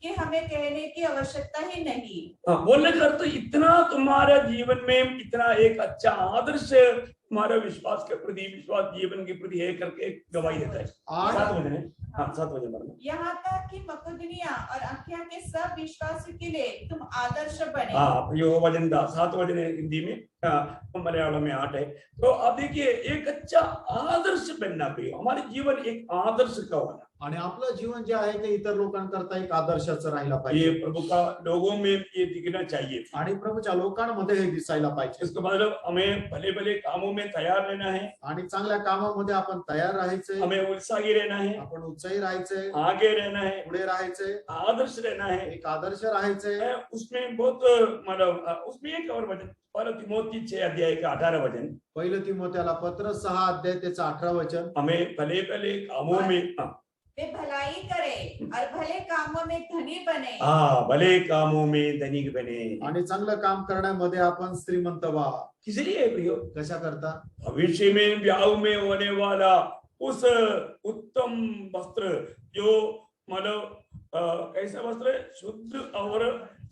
[SPEAKER 3] कि हमें कहने की आवश्यकता ही नहीं।
[SPEAKER 1] बोलने का अर्थ इतना तुम्हारे जीवन में इतना एक अच्छा आदर्श तुम्हारा विश्वास के प्रति, विश्वास जीवन के प्रति है करके गवाही देता है। 7 वचन है। हाँ, 7 वचन पढ़ना।
[SPEAKER 3] यहाँ तक कि मकदुनिया और अखिया के सब विश्वासियों के लिए तुम आदर्श बने।
[SPEAKER 1] हाँ, यो वचन था 7 वचन है हिंदी में, मलयालम में 8 है। तो आप देखिए एक अच्छा आदर्श बनना भी, हमारे जीवन एक आदर्श का होना।
[SPEAKER 2] आणि आपलं जीवन जे आहे ते इतर लोकांकरता एक आदर्शाचं राहिला पाहिजे.
[SPEAKER 1] ये प्रभु का लोगों में ये दिखना चाहिए
[SPEAKER 2] आणि प्रभूच्या लोकांमध्ये हे दिसायला पाहिजे.
[SPEAKER 1] इसका मतलब हमें भले भले कामों में तैयार रहना है,
[SPEAKER 2] आणि चांगल्या कामामध्ये आपण तयार राहायचे,
[SPEAKER 1] हमें उत्साही रहना है,
[SPEAKER 2] आपण उत्साही राहायचे,
[SPEAKER 1] आगे रहना है,
[SPEAKER 2] पुढे राहायचे,
[SPEAKER 1] आदर्श रहना है।
[SPEAKER 2] एक आदर्श राहायचे.
[SPEAKER 1] उसमें बहुत मतलब उसमें एक और वचन, पहला तिमोथी 6 अध्याय का 18 वचन,
[SPEAKER 2] पहिलं तिमोथेला पत्र 6 अध्याय त्याचं 18 वचन.
[SPEAKER 1] हमें भले भले कामों में
[SPEAKER 3] वे भलाई करे और भले कामों में धनी बने।
[SPEAKER 1] भले कामों में धनिक बने।
[SPEAKER 2] आणि चांगलं काम करण्यामध्ये आपण श्रीमंत व्हा.
[SPEAKER 1] किस लिए प्रियो?
[SPEAKER 2] कशा करता?
[SPEAKER 1] भविष्य में ब्याह में होने वाला उस उत्तम वस्त्र जो मतलब कैसा वस्त्र है? शुद्ध और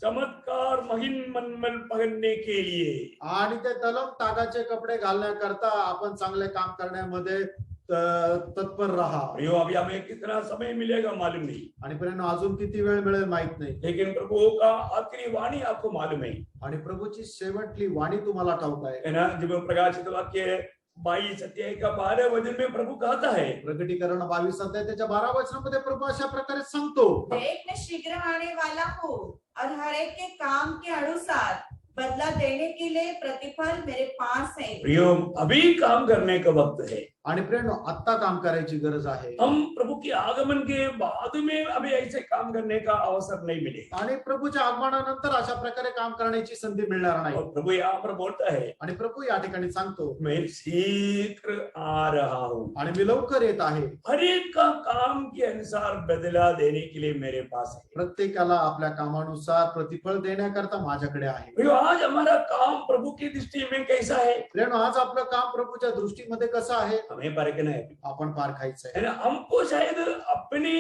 [SPEAKER 1] चमत्कार महीन मनमल पहनने के लिए।
[SPEAKER 2] आणि ते तलम तागाचे कपडे घालण्याकरता आपण चांगले काम करण्यामध्ये तत्पर राहा.
[SPEAKER 1] यो अभी हमें कितना समय मिलेगा मालूम नहीं,
[SPEAKER 2] आणि प्रियानो अजून किती वेळ मिळेल माहित नाही.
[SPEAKER 1] लेकिन प्रभु का आखिरी वाणी आपको मालूम है
[SPEAKER 2] आणि प्रभूची शेवटली वाणी तुम्हाला ठाऊक आहे.
[SPEAKER 1] है ना? जब प्रकाशित वाक्य 22 अध्याय का 12 वचन में प्रभु कहता है,
[SPEAKER 2] प्रकटीकरण 22 अध्याय त्याच्या 12 वचनामध्ये प्रभू अशा प्रकारे सांगतो,
[SPEAKER 3] देख मैं शीघ्र आने वाला हूँ और हर एक के काम के अनुसार बदला देने के लिए प्रतिफल मेरे पास है।
[SPEAKER 1] प्रियो अभी काम करने का वक्त है।
[SPEAKER 2] आणि प्रियानो आत्ता काम करायची गरज आहे.
[SPEAKER 1] हम प्रभु के आगमन के बाद में अभी ऐसे काम करने का अवसर नहीं मिले।
[SPEAKER 2] आणि प्रभूच्या आगमनानंतर अशा प्रकारे काम करण्याची संधी मिळणार नाही.
[SPEAKER 1] और प्रभु यहाँ पर बोलता है,
[SPEAKER 2] आणि प्रभू या ठिकाणी सांगतो,
[SPEAKER 1] मैं शीघ्र आ रहा हूँ,
[SPEAKER 2] आणि मी लवकर येत आहे.
[SPEAKER 1] हर एक का काम के अनुसार बदला देने के लिए मेरे पास है।
[SPEAKER 2] प्रत्येकाला आपल्या कामानुसार प्रतिफळ देण्याकरता माझ्याकडे आहे.
[SPEAKER 1] प्रियो आज हमारा काम प्रभु की दृष्टि में कैसा है?
[SPEAKER 2] प्रियानो आज आपलं काम प्रभूच्या दृष्टीमध्ये कसं आहे
[SPEAKER 1] हमें परखना है,
[SPEAKER 2] आपण पार खायचं
[SPEAKER 1] है
[SPEAKER 2] आहे.
[SPEAKER 1] ना? हमको शायद अपनी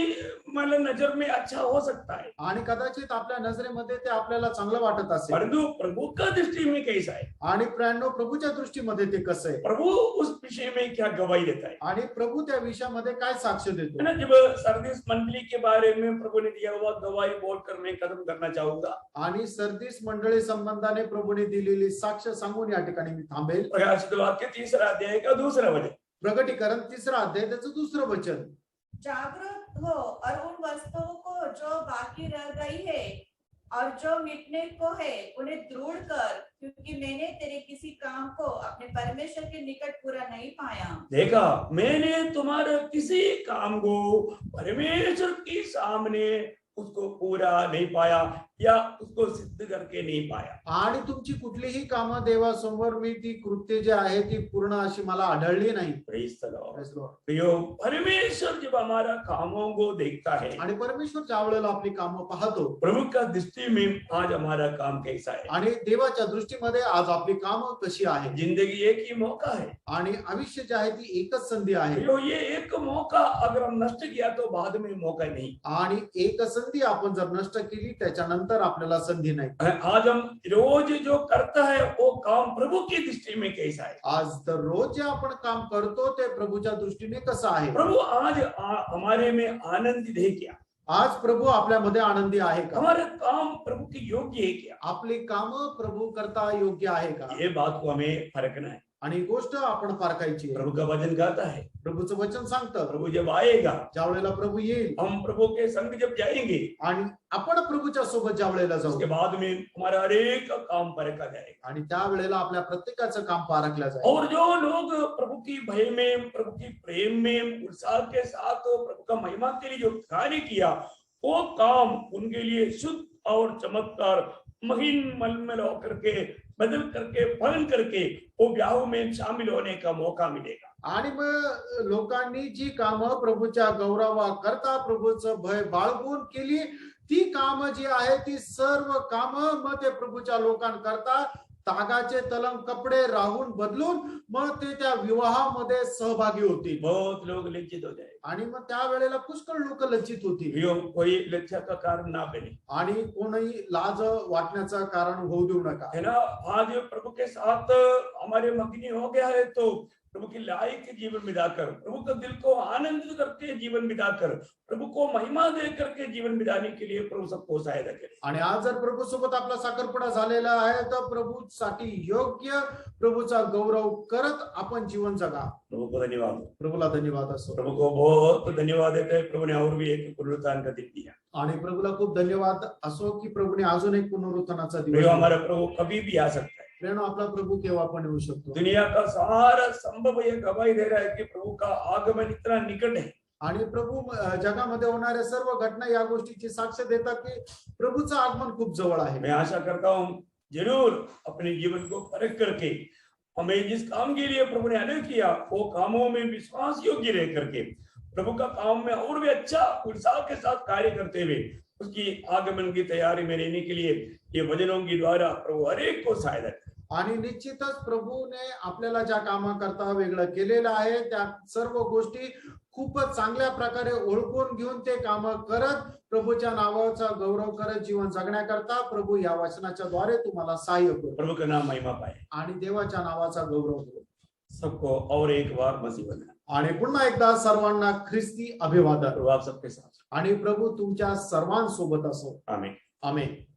[SPEAKER 1] मतलब नजर में अच्छा हो सकता है,
[SPEAKER 2] आणि कदाचित आपल्या नजरेमध्ये ते आपल्याला चांगलं वाटत असेल.
[SPEAKER 1] परंतु प्रभु का दृष्टि में कैसा है?
[SPEAKER 2] आणि प्रियानो प्रभूच्या दृष्टीमध्ये ते कसं आहे
[SPEAKER 1] प्रभु उस विषय में क्या गवाही देता है?
[SPEAKER 2] आणि प्रभू त्या विषयामध्ये काय साक्ष
[SPEAKER 1] है
[SPEAKER 2] देतो.
[SPEAKER 1] ना? जब सर्दिस मंडली के बारे में प्रभु ने दिया हुआ गवाही बोलकर मैं खत्म करना चाहूंगा।
[SPEAKER 2] आणि सर्दीस मंडळी संबंधाने प्रभूने दिलेली साक्ष सांगून या ठिकाणी मी थांबेल.
[SPEAKER 1] प्रकाशित वाक्य 3 अध्याय का 2 वचन,
[SPEAKER 2] प्रकटीकरण 3 अध्याय त्याचं 2 वचन,
[SPEAKER 3] जागरूक हो और उन वस्तुओं को जो बाकी रह गई है और जो मिटने को है उन्हें दृढ़ कर, क्योंकि मैंने तेरे किसी काम को अपने परमेश्वर के निकट पूरा नहीं पाया।
[SPEAKER 1] देखा मैंने तुम्हारे किसी काम को परमेश्वर के सामने उसको पूरा नहीं पाया या उसको सिद्ध करके नहीं पाया।
[SPEAKER 2] आणि तुमची कुठलीही कामं देवासमोर मी ती कृत्य जी आहे ती पूर्ण अशी मला आढळली नाही.
[SPEAKER 1] Praise the Lord.
[SPEAKER 2] Praise the Lord.
[SPEAKER 1] प्रियो परमेश्वर जब हमारा कामों को देखता है,
[SPEAKER 2] आणि परमेश्वर ज्या वेळेला आपली कामं पाहतो,
[SPEAKER 1] प्रभु का दृष्टि में आज हमारा काम कैसा है?
[SPEAKER 2] आणि देवाच्या दृष्टीमध्ये आज आपली कामं कशी आहे.
[SPEAKER 1] जिंदगी एक ही मौका है।
[SPEAKER 2] आणि आयुष्य जे आहे ती एकच संधी आहे.
[SPEAKER 1] प्रियो ये एक मौका अगर हम नष्ट किया तो बाद में मौका नहीं।
[SPEAKER 2] आणि एक संधी आपण जर नष्ट केली त्याच्यानंतर आपल्याला संधी नाही.
[SPEAKER 1] आज हम रोज जो करता है वो काम प्रभु की दृष्टि में कैसा है?
[SPEAKER 2] आज तर रोज जे आपण काम करतो ते प्रभूच्या दृष्टीने कसं आहे.
[SPEAKER 1] प्रभु आज हमारे में आनंदित है क्या?
[SPEAKER 2] आज प्रभू आपल्यामध्ये आनंदी आहे का.
[SPEAKER 1] हमारे काम प्रभु के योग्य है क्या?
[SPEAKER 2] आपली कामं प्रभू करता योग्य आहे का.
[SPEAKER 1] ये बात को हमें परखना है।
[SPEAKER 2] आणि ही गोष्ट आपण पारखायची आहे.
[SPEAKER 1] प्रभु का वचन कहता है,
[SPEAKER 2] प्रभूचं वचन सांगतं,
[SPEAKER 1] प्रभु जब आएगा,
[SPEAKER 2] ज्या वेळेला प्रभू येईल
[SPEAKER 1] हम प्रभु के संग जब जाएंगे,
[SPEAKER 2] आणि आपण प्रभूच्या सोबत ज्या वेळेला जाऊ,
[SPEAKER 1] उसके बाद में हमारा हर एक का काम परखा जाएगा।
[SPEAKER 2] आणि त्या वेळेला आपल्या प्रत्येकाचं काम पारखलं जाईल.
[SPEAKER 1] और जो लोग प्रभु की भय में, प्रभु की प्रेम में, उत्साह के साथ प्रभु का महिमा के लिए जो कार्य किया, वो काम उनके लिए शुद्ध और चमत्कार महीन मलमल होकर के बदल करके फलन करके वो ब्याह में शामिल होने का मौका मिलेगा।
[SPEAKER 2] आणि मग लोकांनी जी कामं प्रभूच्या गौरवा करता प्रभूचं भय बाळगून केली, ती कामं जी आहे ती सर्व कामं मग ते प्रभूच्या लोकांकरता तागाचे तलम कपडे राहून बदलून मग ते त्या विवाहामध्ये सहभागी होतील.
[SPEAKER 1] बहुत लोग लज्जित हो जाए,
[SPEAKER 2] आणि मग त्या वेळेला पुष्कळ लोक लज्जित होतील.
[SPEAKER 1] कोई लज्जा का कारण ना बने,
[SPEAKER 2] आणि कोणीही लाज वाटण्याचं कारण होऊ देऊ नका.
[SPEAKER 1] है ना? आज प्रभु के साथ हमारे मगनी हो गया है तो प्रभु की लायक जीवन बिताकर, प्रभु का दिल को आनंदित करके जीवन बिताकर, प्रभु को महिमा दे करके जीवन बिताने के लिए प्रभु सबको सहायता करे।
[SPEAKER 2] आणि आज जर प्रभू सोबत आपला साखरपुडा झालेला आहे तर प्रभूसाठी योग्य प्रभूचा गौरव करत आपण जीवन जगा.
[SPEAKER 1] प्रभु को धन्यवाद,
[SPEAKER 2] प्रभूला धन्यवाद असो.
[SPEAKER 1] प्रभु को बहुत धन्यवाद देते हैं। प्रभु ने और भी एक पुनरुत्थान का दिन दिया।
[SPEAKER 2] आणि प्रभूला खूप धन्यवाद असो की प्रभूने अजून एक पुनरुत्थानाचा दिवस
[SPEAKER 1] प्रियो
[SPEAKER 2] दिला.
[SPEAKER 1] हमारा प्रभु कभी भी आ सकता है।
[SPEAKER 2] प्रेरणा आपला प्रभू केव्हा पण येऊ शकतो.
[SPEAKER 1] दुनिया का सारा संभव ये गवाही दे रहा है कि प्रभु का आगमन इतना निकट है।
[SPEAKER 2] आणि प्रभू जगामध्ये होणाऱ्या सर्व घटना या गोष्टीची साक्ष देतात की प्रभूचं आगमन खूप जवळ आहे.
[SPEAKER 1] मैं आशा करता हूँ जरूर अपने जीवन को परख करके हमें जिस काम के लिए प्रभु ने आदेश किया वो कामों में विश्वास योग्य रह करके प्रभु का काम में और भी अच्छा उत्साह के साथ कार्य करते हुए उसकी आगमन की तैयारी में रहने के लिए ये वचनों के द्वारा प्रभु हर एक को सहायता करे।
[SPEAKER 2] आणि निश्चितच प्रभूने आपल्याला ज्या कामाकरता वेगळं केलेलं आहे त्या सर्व गोष्टी खूपच चांगल्या प्रकारे ओळखून घेऊन ते काम करत प्रभूच्या नावाचा गौरव करत जीवन जगण्याकरता प्रभू या वचनाच्या द्वारे तुम्हाला सहाय्य करू
[SPEAKER 1] प्रभु का नाम महिमा पाए।
[SPEAKER 2] आणि देवाच्या नावाचा गौरव करू।
[SPEAKER 1] सबको और एक बार मसीह बना।
[SPEAKER 2] आणि पुन्हा एकदा सर्वांना ख्रिस्ती अभिवादन।
[SPEAKER 1] प्रभु आप सबके साथ।
[SPEAKER 2] आणि प्रभू तुमच्या सर्वांसोबत असो।
[SPEAKER 1] आमीन।
[SPEAKER 2] आमेन।